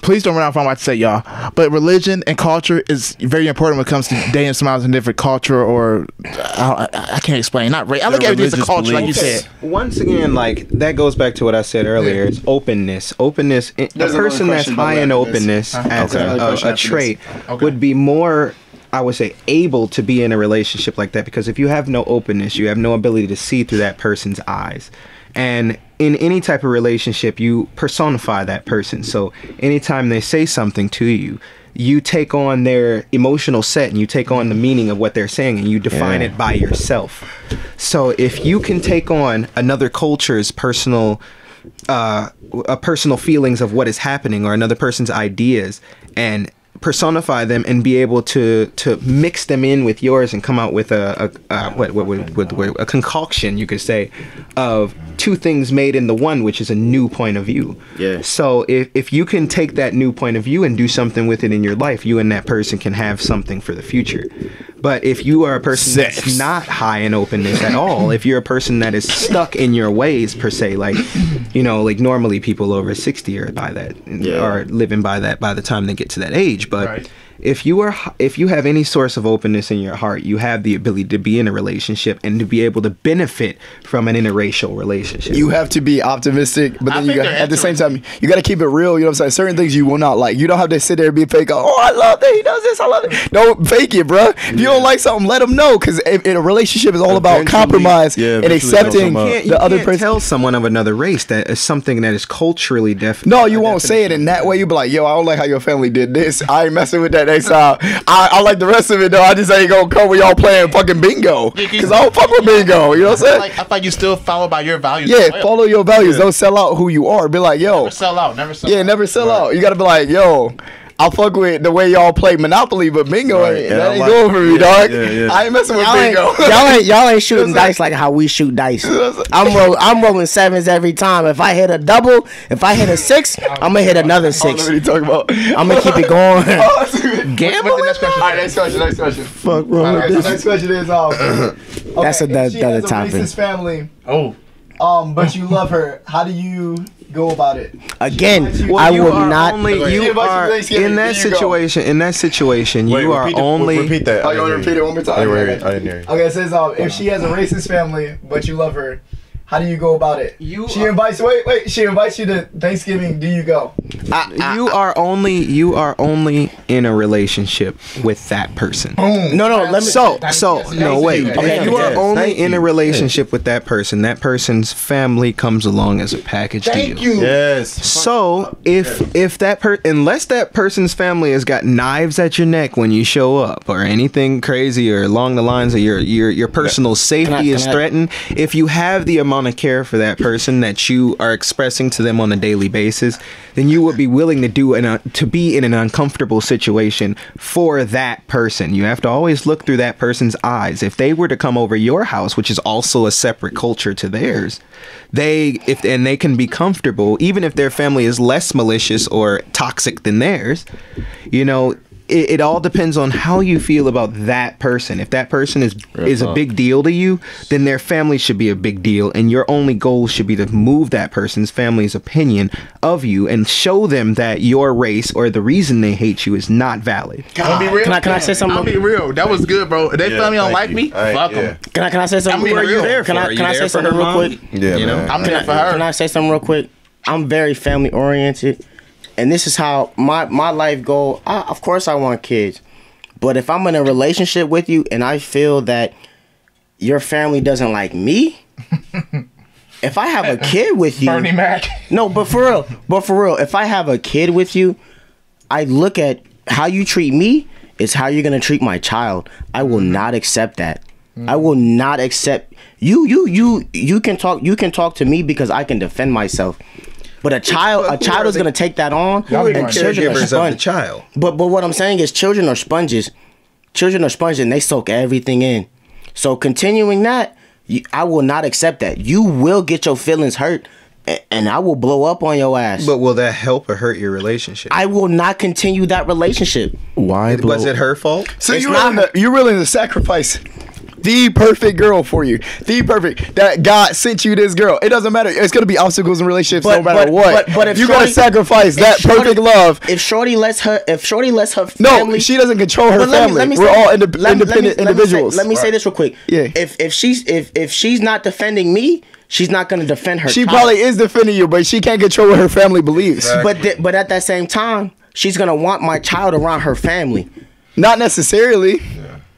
[SPEAKER 2] Please don't run off on what I say, y'all. But religion and culture is very important when it comes to dating somebody in different culture, or I can't explain. Not race. I look at it as a
[SPEAKER 3] religious
[SPEAKER 2] culture, like you
[SPEAKER 3] beliefs.
[SPEAKER 2] said.
[SPEAKER 5] Once again, like that goes back to what I said earlier. It's openness. Openness. A
[SPEAKER 4] There's another
[SPEAKER 5] person that's
[SPEAKER 4] question about
[SPEAKER 5] high in
[SPEAKER 4] openness.
[SPEAKER 5] openness as
[SPEAKER 4] Okay. Another question
[SPEAKER 5] a
[SPEAKER 4] after
[SPEAKER 5] trait
[SPEAKER 2] Okay.
[SPEAKER 5] would be more, I would say, able to be in a relationship like that. Because if you have no openness, you have no ability to see through that person's eyes. And in any type of relationship, you personify that person. So anytime they say something to you, you take on their emotional set and you take on the meaning of what they're saying and you define it by yourself. So if you can take on another culture's personal feelings of what is happening or another person's ideas and personify them and be able to mix them in with yours and come out with a concoction, you could say, of two things made in the one, which is a new point of view.
[SPEAKER 1] Yeah.
[SPEAKER 5] So if you can take that new point of view and do something with it in your life, you and that person can have something for the future. But if you are a person that's not high in openness at all, if you're a person that is stuck in your ways per se, like, you know, like normally people over 60 are by that, are living by that by the time they get to that age. But
[SPEAKER 2] Right.
[SPEAKER 5] if you have any source of openness in your heart, you have the ability to be in a relationship and to be able to benefit from an interracial relationship.
[SPEAKER 4] You have to be optimistic, but
[SPEAKER 2] I
[SPEAKER 4] then you
[SPEAKER 2] think
[SPEAKER 4] got,
[SPEAKER 2] they're
[SPEAKER 4] at the same time, you got to keep it real. You know what I'm saying? Certain things you will not like. You don't have to sit there and be fake. Oh, I love that he does this. I love it. Don't fake it, bro. If you don't like something, let them know. Because in a relationship is all about
[SPEAKER 3] Eventually-
[SPEAKER 4] compromise
[SPEAKER 3] yeah,
[SPEAKER 4] and
[SPEAKER 3] eventually they'll
[SPEAKER 4] accepting
[SPEAKER 3] come up.
[SPEAKER 5] You
[SPEAKER 4] the other
[SPEAKER 5] can't
[SPEAKER 4] person.
[SPEAKER 5] tell someone of another race that is something that is culturally different.
[SPEAKER 4] No, you won't say it in that way. You be like, yo, I don't like how your family did this. I ain't messing with that next time. I like the rest of it though. I just ain't gonna come with y'all playing fucking bingo. Because I don't fuck with bingo. You know what I'm saying?
[SPEAKER 2] I feel like you still follow by your values.
[SPEAKER 4] Yeah,
[SPEAKER 2] as well.
[SPEAKER 4] follow your values. Don't sell out who you are. Be like, yo.
[SPEAKER 2] Never sell out. Never sell
[SPEAKER 4] Yeah,
[SPEAKER 2] out.
[SPEAKER 4] never sell out. You gotta be like, yo, I'll fuck with the way y'all play Monopoly, but bingo
[SPEAKER 3] Right,
[SPEAKER 4] ain't,
[SPEAKER 3] yeah,
[SPEAKER 4] that
[SPEAKER 3] I
[SPEAKER 4] ain't
[SPEAKER 3] like-
[SPEAKER 4] going for me,
[SPEAKER 3] yeah,
[SPEAKER 4] dog.
[SPEAKER 3] yeah.
[SPEAKER 4] I ain't messing with
[SPEAKER 1] Y'all ain't,
[SPEAKER 4] bingo.
[SPEAKER 1] y'all ain't shooting dice like how we shoot dice. I'm rolling sevens every time. If I hit a double, if I hit a six, I'm gonna hit another
[SPEAKER 4] I don't know
[SPEAKER 1] six.
[SPEAKER 4] what you talking about.
[SPEAKER 1] I'm gonna keep it going.
[SPEAKER 2] What's the next question?
[SPEAKER 4] All right, next question.
[SPEAKER 1] Fuck, bro.
[SPEAKER 4] Okay, so next question is,
[SPEAKER 1] That's
[SPEAKER 4] okay, if she
[SPEAKER 1] another
[SPEAKER 4] has a
[SPEAKER 1] topic.
[SPEAKER 4] racist family,
[SPEAKER 2] Oh,
[SPEAKER 4] but you love her, how do you go about it?
[SPEAKER 1] Again,
[SPEAKER 4] Well,
[SPEAKER 1] I
[SPEAKER 5] you
[SPEAKER 1] will
[SPEAKER 5] are
[SPEAKER 1] not.
[SPEAKER 5] only
[SPEAKER 4] She
[SPEAKER 5] you
[SPEAKER 4] invites you to
[SPEAKER 5] are
[SPEAKER 4] Thanksgiving,
[SPEAKER 5] in that
[SPEAKER 4] there you go.
[SPEAKER 5] situation. In that situation,
[SPEAKER 3] Wait,
[SPEAKER 5] you are
[SPEAKER 3] repeat
[SPEAKER 5] only.
[SPEAKER 3] repeat that.
[SPEAKER 4] Oh, you want to repeat it one more time?
[SPEAKER 3] I didn't hear you.
[SPEAKER 4] Okay, it says, if she has a racist family, but you love her, how do you go about it? She invites you to Thanksgiving. Do you go?
[SPEAKER 5] You are only in a relationship with that person.
[SPEAKER 1] No, let me.
[SPEAKER 5] So no wait.
[SPEAKER 1] Okay,
[SPEAKER 5] You are
[SPEAKER 1] yes,
[SPEAKER 5] only
[SPEAKER 3] thank
[SPEAKER 5] in a
[SPEAKER 3] you.
[SPEAKER 5] relationship with that person. That person's family comes along as a package
[SPEAKER 2] thank
[SPEAKER 5] deal.
[SPEAKER 2] you.
[SPEAKER 3] Yes.
[SPEAKER 5] So if that unless that person's family has got knives at your neck when you show up or anything crazy or along the lines of your personal safety is
[SPEAKER 1] can I-
[SPEAKER 5] threatened, if you have the amount of care for that person that you are expressing to them on a daily basis, then you you would be willing to do to be in an uncomfortable situation for that person. You have to always look through that person's eyes. If they were to come over your house, which is also a separate culture to theirs, they can be comfortable, even if their family is less malicious or toxic than theirs. You know, it all depends on how you feel about that person. If that person is a big deal to you, then their family should be a big deal, and your only goal should be to move that person's family's opinion of you and show them that your race or the reason they hate you is not valid.
[SPEAKER 2] Can I be real?
[SPEAKER 1] Can I say something?
[SPEAKER 2] I'll be real. That was good, bro. If they family don't like me, fuck them.
[SPEAKER 1] Can I say something?
[SPEAKER 2] I mean, you there
[SPEAKER 1] Can I say something real quick?
[SPEAKER 3] Yeah,
[SPEAKER 5] You know?
[SPEAKER 3] man.
[SPEAKER 2] I'm there for her.
[SPEAKER 1] Can I say something real quick? I'm very family oriented, and this is how my life goal. Of course, I want kids, but if I'm in a relationship with you and I feel that your family doesn't like me, if I have a kid with you,
[SPEAKER 2] Bernie Mac.
[SPEAKER 1] no, but for real, if I have a kid with you, I look at how you treat me is how you're gonna treat my child. I will not accept that. I will not accept you can talk to me because I can defend myself. But a child is gonna take that on, and children are
[SPEAKER 5] Caregivers of the
[SPEAKER 1] sponges.
[SPEAKER 5] child.
[SPEAKER 1] But what I'm saying is, children are sponges. Children are sponges, and they soak everything in. So continuing that, I will not accept that. You will get your feelings hurt, and I will blow up on your ass.
[SPEAKER 5] But will that help or hurt your relationship?
[SPEAKER 1] I will not continue that relationship.
[SPEAKER 3] Why?
[SPEAKER 5] Was it her fault?
[SPEAKER 4] So
[SPEAKER 1] It's
[SPEAKER 4] you're willing to sacrifice the perfect girl for you, that God sent you this girl. It doesn't matter. It's gonna be obstacles in relationships no matter what.
[SPEAKER 1] But if
[SPEAKER 4] you gotta sacrifice that perfect love.
[SPEAKER 1] If Shorty lets her family,
[SPEAKER 4] No, she doesn't control her
[SPEAKER 1] But
[SPEAKER 4] family. We're all independent individuals.
[SPEAKER 1] Let me say this real quick.
[SPEAKER 4] Yeah.
[SPEAKER 1] If she's not defending me, she's not gonna defend her.
[SPEAKER 4] She
[SPEAKER 1] child.
[SPEAKER 4] probably is defending you, but she can't control what her family believes.
[SPEAKER 1] But at that same time, she's gonna want my child around her family.
[SPEAKER 4] Not necessarily.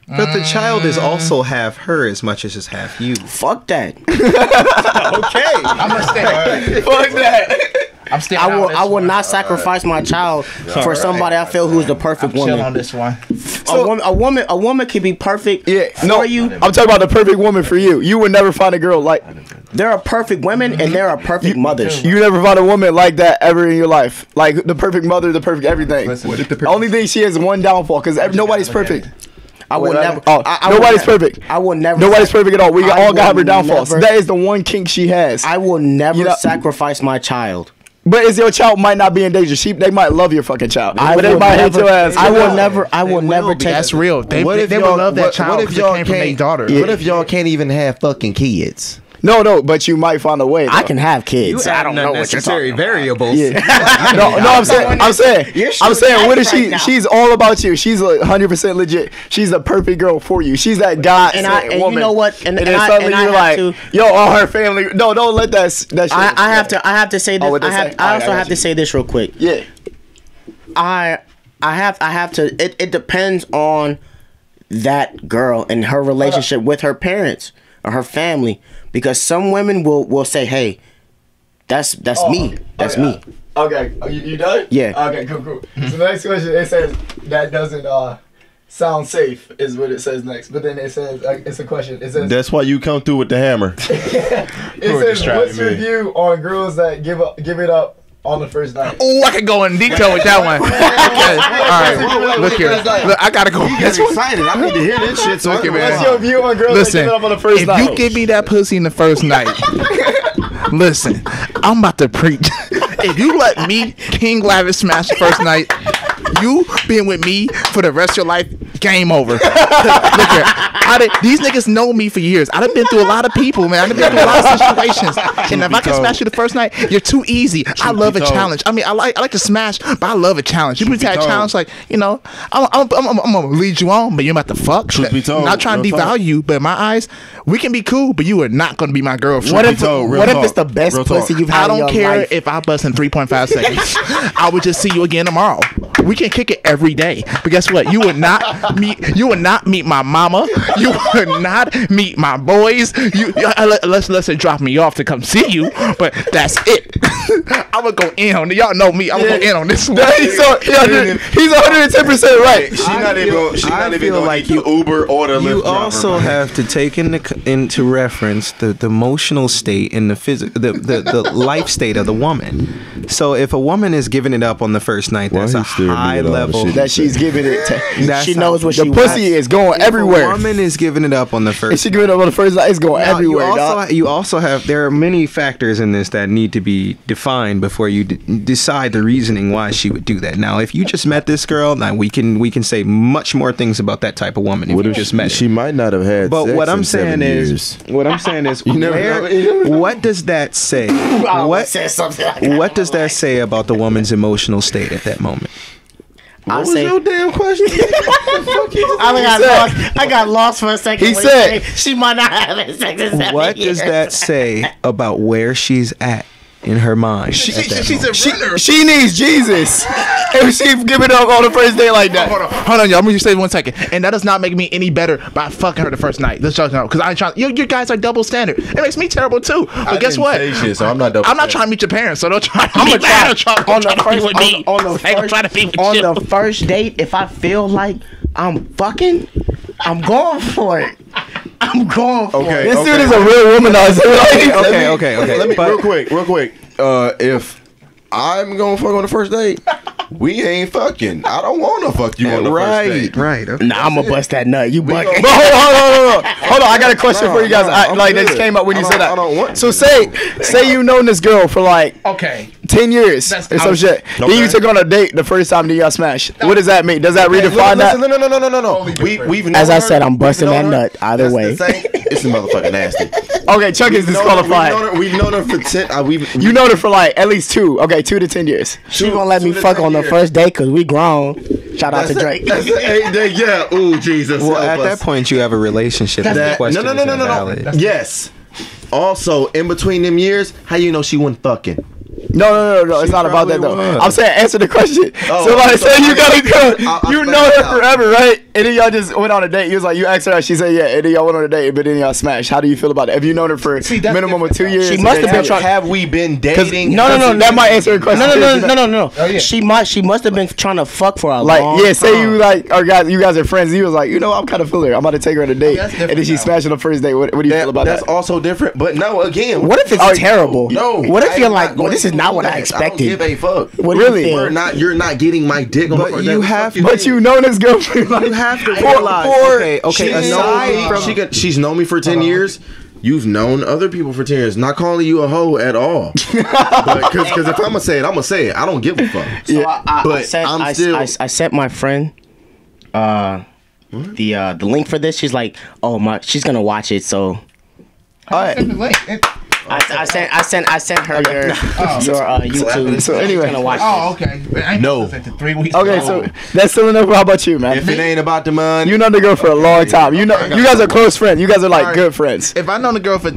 [SPEAKER 5] But the child is also half her as much as it's half you.
[SPEAKER 1] Fuck that.
[SPEAKER 5] Okay.
[SPEAKER 2] I'm gonna stay.
[SPEAKER 4] Fuck that.
[SPEAKER 2] I'm still.
[SPEAKER 1] I will not sacrifice my child for somebody I feel who's the perfect
[SPEAKER 2] Chill
[SPEAKER 1] woman.
[SPEAKER 2] on this one.
[SPEAKER 1] A woman can be perfect for you.
[SPEAKER 4] I'm talking about the perfect woman for you. You would never find a girl like.
[SPEAKER 1] There are perfect women and there are perfect mothers.
[SPEAKER 4] You never found a woman like that ever in your life. Like the perfect mother, the perfect everything. Only thing she has one downfall because nobody's perfect.
[SPEAKER 1] I will never.
[SPEAKER 4] Nobody's perfect.
[SPEAKER 1] I will never.
[SPEAKER 4] Nobody's perfect at all. We all got her downfalls.
[SPEAKER 1] never-
[SPEAKER 4] That is the one kink she has.
[SPEAKER 1] I will never
[SPEAKER 4] You know-
[SPEAKER 1] sacrifice my child.
[SPEAKER 4] But is your child might not be in danger. They might love your fucking child.
[SPEAKER 1] I
[SPEAKER 4] But they
[SPEAKER 1] will
[SPEAKER 4] might hate
[SPEAKER 1] never-
[SPEAKER 4] your ass.
[SPEAKER 1] I will never take.
[SPEAKER 2] That's real. They
[SPEAKER 3] What if
[SPEAKER 2] will
[SPEAKER 3] y'all-
[SPEAKER 2] love that
[SPEAKER 3] what-
[SPEAKER 2] child
[SPEAKER 3] what if
[SPEAKER 2] because it
[SPEAKER 3] y'all
[SPEAKER 2] came from their
[SPEAKER 3] can't-
[SPEAKER 2] daughter.
[SPEAKER 3] What if y'all can't even have fucking kids?
[SPEAKER 4] No, but you might find a way.
[SPEAKER 1] I
[SPEAKER 4] though.
[SPEAKER 1] can have kids. I don't know what you're
[SPEAKER 5] Unnecessary
[SPEAKER 1] talking about.
[SPEAKER 5] variables.
[SPEAKER 4] Yeah. no, I'm saying.
[SPEAKER 1] You're
[SPEAKER 4] I'm saying. What is
[SPEAKER 1] right
[SPEAKER 4] she?
[SPEAKER 1] now.
[SPEAKER 4] She's all about you. She's 100% legit. She's the perfect girl for you. She's that God
[SPEAKER 1] And
[SPEAKER 4] sent
[SPEAKER 1] you
[SPEAKER 4] woman.
[SPEAKER 1] know what? And
[SPEAKER 4] then
[SPEAKER 1] I-
[SPEAKER 4] suddenly
[SPEAKER 1] and I
[SPEAKER 4] you're
[SPEAKER 1] have
[SPEAKER 4] like,
[SPEAKER 1] to-
[SPEAKER 4] yo, all her family. No, don't let that shit.
[SPEAKER 1] I have to say this.
[SPEAKER 4] what they say?
[SPEAKER 1] I also
[SPEAKER 4] I got
[SPEAKER 1] have
[SPEAKER 4] you.
[SPEAKER 1] to say this real quick.
[SPEAKER 4] Yeah.
[SPEAKER 1] I have to. It depends on that girl and her relationship with her parents or her family, because some women will say, "Hey, that's me. That's me."
[SPEAKER 4] Okay, you done?
[SPEAKER 1] Yeah.
[SPEAKER 4] Okay, cool. So the next question, it says that doesn't sound safe, is what it says next. But then it says it's a question. It says
[SPEAKER 3] That's why you come through with the hammer.
[SPEAKER 4] it says what's your view on girls that give it up on the first night?
[SPEAKER 2] Oh, I can go in detail with that one. Okay. All right. Look here. Look, I gotta go. This one.
[SPEAKER 3] excited. I need to hear this shit.
[SPEAKER 2] Look here, man.
[SPEAKER 4] What's your view on girls that give it up on the first
[SPEAKER 2] if
[SPEAKER 4] night?
[SPEAKER 2] you give me that pussy in the first night, listen, I'm about to preach. If you let me, King Lavish, smash the first night, you being with me for the rest of your life, game over. Look here, these niggas know me for years. I done been through a lot of people, man. I done been through a lot of situations. And if I can smash you the first night, you're too easy. I love a challenge. I mean, I like to smash, but I love a challenge. You had a challenge, like, you know, I'm gonna lead you on, but you're about to fuck.
[SPEAKER 3] Truth be told,
[SPEAKER 2] Not trying to
[SPEAKER 3] real talk.
[SPEAKER 2] devalue you, but in my eyes, we can be cool, but you are not gonna be my girlfriend.
[SPEAKER 1] What if
[SPEAKER 3] real
[SPEAKER 1] it's the best
[SPEAKER 3] Real talk.
[SPEAKER 1] pussy you've had
[SPEAKER 2] I
[SPEAKER 1] in
[SPEAKER 2] don't
[SPEAKER 1] your
[SPEAKER 2] care
[SPEAKER 1] life?
[SPEAKER 2] if I bust in 3.5 seconds. I would just see you again tomorrow. We can kick it every day. But guess what? You would not meet my mama. You would not meet my boys. Unless they drop me off to come see you. But that's it. I'm gonna go in on it. Y'all know me. I'm gonna go in on this one.
[SPEAKER 4] He's 110% right.
[SPEAKER 3] She's not even gonna like you Uber or the Lyft
[SPEAKER 5] You
[SPEAKER 3] driver,
[SPEAKER 5] also
[SPEAKER 3] bro.
[SPEAKER 5] have to take into reference the emotional state and the life state of the woman. So if a woman is giving it up on the first night, that's a high level
[SPEAKER 4] That she's giving it to.
[SPEAKER 1] She knows what
[SPEAKER 4] The
[SPEAKER 1] she
[SPEAKER 4] pussy is going everywhere.
[SPEAKER 5] A woman is giving it up on the
[SPEAKER 4] If
[SPEAKER 5] first.
[SPEAKER 4] she giving it up on the first night, it's going
[SPEAKER 5] Now,
[SPEAKER 4] everywhere, dog.
[SPEAKER 5] you also have, there are many factors in this that need to be defined before you decide the reasoning why she would do that. Now, if you just met this girl, now we can say much more things about that type of woman if
[SPEAKER 3] What
[SPEAKER 5] you
[SPEAKER 3] if
[SPEAKER 5] just met her.
[SPEAKER 3] she might not have had
[SPEAKER 5] But
[SPEAKER 3] sex
[SPEAKER 5] what I'm
[SPEAKER 3] in
[SPEAKER 5] saying
[SPEAKER 3] 7
[SPEAKER 5] is,
[SPEAKER 3] years.
[SPEAKER 5] you never know. What does that say? What
[SPEAKER 1] something like that.
[SPEAKER 5] What does that say about the woman's emotional state at that moment?
[SPEAKER 1] I say,
[SPEAKER 3] damn question?
[SPEAKER 1] I got lost for a second.
[SPEAKER 4] He
[SPEAKER 1] when
[SPEAKER 4] said-
[SPEAKER 1] she might not have had sex in 7
[SPEAKER 5] What
[SPEAKER 1] years.
[SPEAKER 5] does that say about where she's at in her mind? at that
[SPEAKER 2] She's
[SPEAKER 5] moment?
[SPEAKER 2] a runner.
[SPEAKER 4] She needs Jesus. If she give it up on the first day like that.
[SPEAKER 2] Hold on, y'all. I'm gonna just say 1 second. And that does not make me any better by fucking her the first night. Let's just know, because I ain't trying. You guys are double standard. It makes me terrible too. But guess what?
[SPEAKER 3] Shit, so I'm not double
[SPEAKER 2] I'm not
[SPEAKER 3] standard.
[SPEAKER 2] trying to meet your parents, so don't try.
[SPEAKER 1] I'm gonna try on the
[SPEAKER 2] be
[SPEAKER 1] first
[SPEAKER 2] with me.
[SPEAKER 1] on the
[SPEAKER 2] I ain't
[SPEAKER 1] first,
[SPEAKER 2] trying to be with
[SPEAKER 1] on
[SPEAKER 2] you.
[SPEAKER 1] the first date. If I feel like I'm fucking, I'm going for it. I'm going for
[SPEAKER 3] Okay.
[SPEAKER 1] it.
[SPEAKER 4] This dude is a real womanizer.
[SPEAKER 5] Okay.
[SPEAKER 3] Let me
[SPEAKER 5] But-
[SPEAKER 3] real quick. If I'm gonna fuck on the first date, we ain't fucking. I don't want to fuck you on the first date.
[SPEAKER 5] Right. Okay.
[SPEAKER 1] Nah, I'm gonna bust that nut. You buck.
[SPEAKER 4] But hold on. I got a question for you guys.
[SPEAKER 3] I'm
[SPEAKER 4] Like this
[SPEAKER 3] good.
[SPEAKER 4] came up when you
[SPEAKER 3] I
[SPEAKER 4] said
[SPEAKER 3] don't- I
[SPEAKER 4] that.
[SPEAKER 3] don't want
[SPEAKER 4] So
[SPEAKER 3] to.
[SPEAKER 4] say you known this girl for like
[SPEAKER 2] Okay.
[SPEAKER 4] 10 years
[SPEAKER 2] That's-
[SPEAKER 4] or
[SPEAKER 2] I
[SPEAKER 4] some
[SPEAKER 2] was-
[SPEAKER 4] shit. Then you took on a date the first time that you got smashed. What does that mean? Does that redefine that?
[SPEAKER 3] No. We've known
[SPEAKER 1] As I
[SPEAKER 3] her.
[SPEAKER 1] said, I'm busting
[SPEAKER 3] We've known
[SPEAKER 1] that
[SPEAKER 3] her.
[SPEAKER 1] nut either
[SPEAKER 3] That's
[SPEAKER 1] way.
[SPEAKER 3] the same- It's motherfucking nasty.
[SPEAKER 4] Okay, Chuck is disqualified.
[SPEAKER 3] We've known her for 10.
[SPEAKER 4] You known her for like at least 2. Okay, 2 to 10 years.
[SPEAKER 1] She gonna let me fuck on the first date because we grown. Shout out to Drake.
[SPEAKER 3] Yeah. Ooh, Jesus.
[SPEAKER 5] Well,
[SPEAKER 3] help
[SPEAKER 5] at
[SPEAKER 3] us.
[SPEAKER 5] that point, you have a relationship. and the
[SPEAKER 3] That,
[SPEAKER 5] question
[SPEAKER 3] no.
[SPEAKER 5] is invalid.
[SPEAKER 3] Yes. Also, in between them years, how you know she wasn't fucking?
[SPEAKER 4] No. It's not about that though.
[SPEAKER 5] probably was.
[SPEAKER 4] I'm saying answer the question.
[SPEAKER 3] Oh,
[SPEAKER 4] so like,
[SPEAKER 3] so
[SPEAKER 4] say you
[SPEAKER 3] I
[SPEAKER 4] got a girl,
[SPEAKER 3] I'll
[SPEAKER 4] you
[SPEAKER 3] spell
[SPEAKER 4] know
[SPEAKER 3] it
[SPEAKER 4] her
[SPEAKER 3] out.
[SPEAKER 4] forever, right? And then y'all just went on a date. You was like, you asked her, she said yeah, and then y'all went on a date, but then y'all smashed. How do you feel about it? Have you known her for
[SPEAKER 2] that's
[SPEAKER 4] minimum of 2
[SPEAKER 2] different,
[SPEAKER 4] years?
[SPEAKER 1] She must have been trying.
[SPEAKER 3] Have we been dating?
[SPEAKER 1] No.
[SPEAKER 4] That might answer the question.
[SPEAKER 1] No.
[SPEAKER 2] Oh, yeah.
[SPEAKER 1] She must have been trying to fuck for a
[SPEAKER 4] Like
[SPEAKER 1] long
[SPEAKER 4] yeah, say
[SPEAKER 1] time.
[SPEAKER 4] you like or guys, you guys are friends. And you was like, you know, I'm kind of feeling her. I'm about to take her on a date,
[SPEAKER 2] that's
[SPEAKER 4] and then
[SPEAKER 2] different
[SPEAKER 4] she
[SPEAKER 2] now.
[SPEAKER 4] smashed on the first date. What do you feel about
[SPEAKER 3] That's
[SPEAKER 4] that?
[SPEAKER 3] also different. But no, again.
[SPEAKER 1] What if it's terrible?
[SPEAKER 3] No.
[SPEAKER 1] What if
[SPEAKER 3] I
[SPEAKER 1] you're
[SPEAKER 3] am
[SPEAKER 1] like,
[SPEAKER 3] not
[SPEAKER 1] well,
[SPEAKER 3] going
[SPEAKER 1] this is
[SPEAKER 3] to
[SPEAKER 1] not
[SPEAKER 3] do
[SPEAKER 1] what I
[SPEAKER 3] that.
[SPEAKER 1] expected.
[SPEAKER 3] I don't give a fuck.
[SPEAKER 1] What do you
[SPEAKER 4] Really?
[SPEAKER 1] feel?
[SPEAKER 3] You're not getting my dick on the
[SPEAKER 5] But
[SPEAKER 3] first
[SPEAKER 5] you
[SPEAKER 3] date.
[SPEAKER 5] have-
[SPEAKER 4] But you know this girl for like,
[SPEAKER 5] You have to
[SPEAKER 4] for-
[SPEAKER 5] realize.
[SPEAKER 4] for-
[SPEAKER 5] Okay.
[SPEAKER 3] She's
[SPEAKER 5] Aside from
[SPEAKER 3] she's known me for 10 years. You've known other people for 10 years. Not calling you a hoe at all. Because if I'm going to say it, I'm going to say it. I don't give a fuck.
[SPEAKER 1] So I
[SPEAKER 3] But
[SPEAKER 1] sent,
[SPEAKER 3] I'm
[SPEAKER 1] I,
[SPEAKER 3] still-
[SPEAKER 1] I sent my friend the link for this. She's like, oh she's gonna watch it. So I sent her your YouTube.
[SPEAKER 4] So anyway.
[SPEAKER 1] she's gonna watch
[SPEAKER 2] Oh,
[SPEAKER 1] it.
[SPEAKER 2] okay.
[SPEAKER 3] No.
[SPEAKER 2] 3 weeks.
[SPEAKER 4] Okay, so that's still enough. How about you, man?
[SPEAKER 3] If it ain't about the money.
[SPEAKER 4] You know the girl for a long time. You know you guys are close friends. You guys are like
[SPEAKER 2] Alright.
[SPEAKER 4] good friends.
[SPEAKER 2] If I known the girl for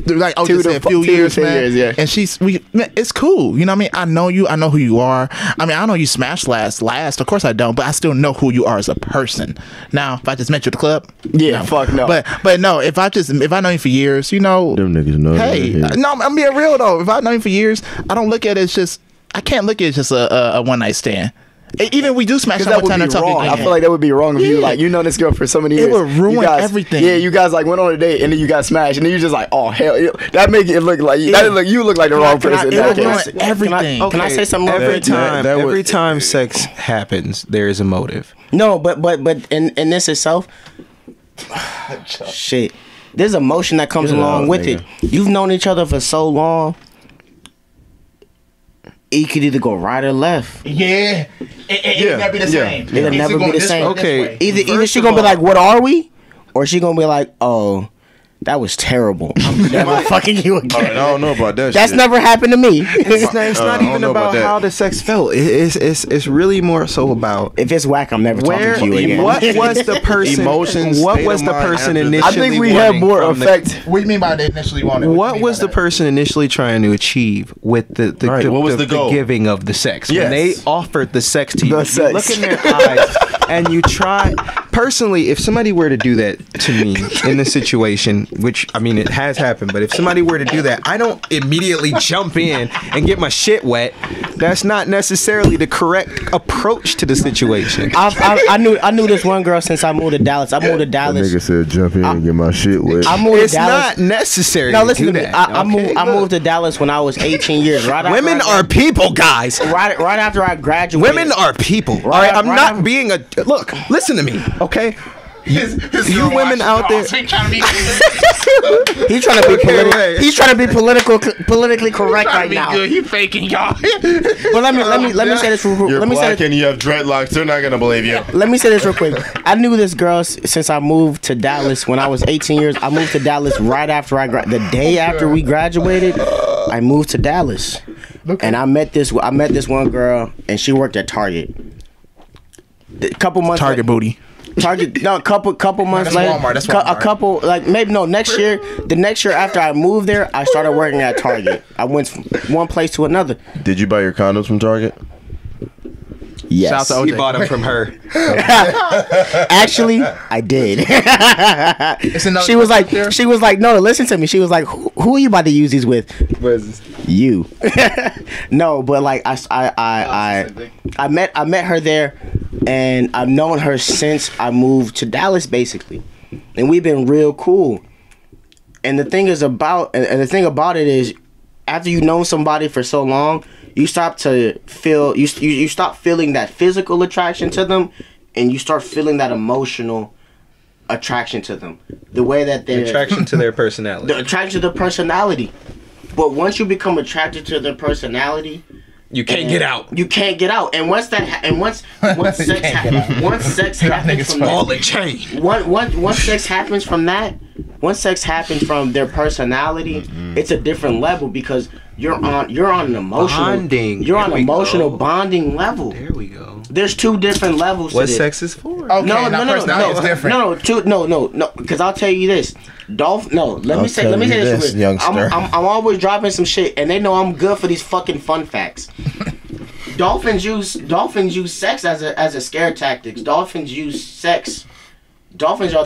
[SPEAKER 2] like
[SPEAKER 4] Two
[SPEAKER 2] just
[SPEAKER 4] to
[SPEAKER 2] say a few
[SPEAKER 4] 2 to
[SPEAKER 2] years,
[SPEAKER 4] 10
[SPEAKER 2] man,
[SPEAKER 4] years, yeah.
[SPEAKER 2] and man, it's cool. You know what I mean? I know you. I know who you are. I mean, I know you smashed last. Of course I don't, but I still know who you are as a person. Now, if I just met you at the club,
[SPEAKER 4] Yeah, fuck no.
[SPEAKER 2] But no, if I know you for years, you know,
[SPEAKER 3] Them niggas know.
[SPEAKER 2] hey, no, I'm being real though. If I know you for years, I don't look at it as just. I can't look at it as just a one night stand. Even if we do smash
[SPEAKER 4] Because
[SPEAKER 2] up
[SPEAKER 4] that would
[SPEAKER 2] one time
[SPEAKER 4] be
[SPEAKER 2] to talk
[SPEAKER 4] wrong.
[SPEAKER 2] again.
[SPEAKER 4] I feel like that would be wrong if you
[SPEAKER 2] Yeah.
[SPEAKER 4] like you know this girl for so many years.
[SPEAKER 2] would ruin
[SPEAKER 4] You guys-
[SPEAKER 2] everything.
[SPEAKER 4] Yeah, you guys like went on a date and then you got smashed and then you just like, oh hell, that make it look like you look like the wrong person.
[SPEAKER 2] it would
[SPEAKER 4] in
[SPEAKER 2] ruin
[SPEAKER 4] that case.
[SPEAKER 2] everything.
[SPEAKER 1] Can I say something? real
[SPEAKER 5] every
[SPEAKER 1] quick?
[SPEAKER 5] time,
[SPEAKER 3] that would-
[SPEAKER 5] every time sex happens, there is a motive.
[SPEAKER 1] No, but in this itself, shit. There's emotion that comes
[SPEAKER 3] Get it
[SPEAKER 1] along
[SPEAKER 3] out,
[SPEAKER 1] with
[SPEAKER 3] nigga.
[SPEAKER 1] it. You've known each other for so long. It could either go right or left.
[SPEAKER 2] Yeah, it'll never be the same.
[SPEAKER 1] It'll never be the same.
[SPEAKER 5] Okay.
[SPEAKER 1] Either
[SPEAKER 5] First
[SPEAKER 1] she
[SPEAKER 5] of
[SPEAKER 1] gonna be
[SPEAKER 5] all-
[SPEAKER 1] like, "What are we?" or she gonna be like, "Oh, That was terrible. I'm never fucking you again.
[SPEAKER 3] I don't know about that.
[SPEAKER 1] That's
[SPEAKER 3] shit.
[SPEAKER 1] never happened to me.
[SPEAKER 5] It's not
[SPEAKER 3] I don't
[SPEAKER 5] even
[SPEAKER 3] know about
[SPEAKER 5] about
[SPEAKER 3] that.
[SPEAKER 5] how the sex felt. It's really more so about
[SPEAKER 1] If it's whack, I'm never talking to you again.
[SPEAKER 5] what was the person
[SPEAKER 3] Emotions,
[SPEAKER 5] what
[SPEAKER 3] state
[SPEAKER 5] was
[SPEAKER 3] of
[SPEAKER 5] the
[SPEAKER 3] mind
[SPEAKER 5] person
[SPEAKER 3] after the-
[SPEAKER 5] initially
[SPEAKER 4] I think we have
[SPEAKER 5] wanting
[SPEAKER 4] more
[SPEAKER 5] from the-
[SPEAKER 4] effect.
[SPEAKER 2] What do you mean by they initially wanted?
[SPEAKER 5] What was the person initially trying to achieve with the
[SPEAKER 3] Right, what was the goal?
[SPEAKER 5] giving of the sex?
[SPEAKER 3] Yes.
[SPEAKER 5] When they offered the sex to you,
[SPEAKER 4] The
[SPEAKER 5] you
[SPEAKER 4] sex.
[SPEAKER 5] look in their eyes and you try. Personally, if somebody were to do that to me in this situation, which I mean it has happened, but if somebody were to do that, I don't immediately jump in and get my shit wet. That's not necessarily the correct approach to the situation.
[SPEAKER 1] I knew this one girl since I moved to Dallas. I moved to Dallas.
[SPEAKER 3] said jump in and get my shit wet.
[SPEAKER 1] I moved
[SPEAKER 5] It's
[SPEAKER 1] to Dallas.
[SPEAKER 5] not necessary.
[SPEAKER 1] No,
[SPEAKER 5] to
[SPEAKER 1] listen
[SPEAKER 5] do
[SPEAKER 1] to me.
[SPEAKER 5] that,
[SPEAKER 1] I
[SPEAKER 5] okay?
[SPEAKER 1] moved to Dallas when I was 18 years. Right after
[SPEAKER 5] Women
[SPEAKER 1] I
[SPEAKER 5] are people, guys.
[SPEAKER 1] right after I graduated.
[SPEAKER 5] Women are people. All right, I'm
[SPEAKER 1] right
[SPEAKER 5] not
[SPEAKER 1] after-
[SPEAKER 5] being a look. Listen to me, okay? You women out there.
[SPEAKER 1] He's trying to be
[SPEAKER 5] wait.
[SPEAKER 1] He's trying to be politically correct right now.
[SPEAKER 2] He faking y'all.
[SPEAKER 1] But let me say this real
[SPEAKER 3] You're
[SPEAKER 1] let me say
[SPEAKER 3] black
[SPEAKER 1] this,
[SPEAKER 3] and you have dreadlocks. They're not gonna believe you.
[SPEAKER 1] let me say this real quick. I knew this girl since I moved to Dallas when I was 18 years. I moved to Dallas right after the day after we graduated. I moved to Dallas, and I met this one girl, and she worked at Target. A couple months.
[SPEAKER 2] Target booty.
[SPEAKER 1] Target. No, couple months
[SPEAKER 2] That's
[SPEAKER 1] later.
[SPEAKER 2] Walmart, that's
[SPEAKER 1] A
[SPEAKER 2] Walmart.
[SPEAKER 1] couple next year. The next year after I moved there, I started working at Target. I went from one place to another.
[SPEAKER 3] Did you buy your condoms from Target?
[SPEAKER 1] Yes.
[SPEAKER 2] Shout out to
[SPEAKER 5] He
[SPEAKER 2] OJ.
[SPEAKER 5] bought them from her.
[SPEAKER 1] Actually, I did.
[SPEAKER 2] another
[SPEAKER 1] she was like,
[SPEAKER 2] there?
[SPEAKER 1] no, listen to me. She was like, who are you about to use these with? You. No, but like I met her there, and I've known her since I moved to Dallas, basically, and we've been real cool. And the thing about it is, after you've known somebody for so long, you stop to feel you stop feeling that physical attraction to them, and you start feeling that emotional attraction to them. The way that they're
[SPEAKER 5] Attraction to their personality.
[SPEAKER 1] the attraction to their personality. But once you become attracted to their personality,
[SPEAKER 5] You can't get out.
[SPEAKER 1] you can't get out. And once once sex happens from
[SPEAKER 5] Ball
[SPEAKER 1] that,
[SPEAKER 5] and chain.
[SPEAKER 1] once sex happens from that, once sex happens from their personality, it's a different level because you're on an emotional
[SPEAKER 5] Bonding.
[SPEAKER 1] You're on
[SPEAKER 5] There we
[SPEAKER 1] emotional
[SPEAKER 5] go.
[SPEAKER 1] bonding level.
[SPEAKER 5] There we go.
[SPEAKER 1] There's two different levels
[SPEAKER 5] What
[SPEAKER 1] to this.
[SPEAKER 5] sex is for?
[SPEAKER 2] Okay,
[SPEAKER 1] No,
[SPEAKER 2] now personality is different.
[SPEAKER 1] No. Because I'll tell you this, Let me say
[SPEAKER 3] tell you
[SPEAKER 1] this.
[SPEAKER 3] this,
[SPEAKER 1] real quick.
[SPEAKER 3] youngster.
[SPEAKER 1] I'm always dropping some shit, and they know I'm good for these fucking fun facts. Dolphins use sex as a scare tactics. Dolphins use sex. Dolphins are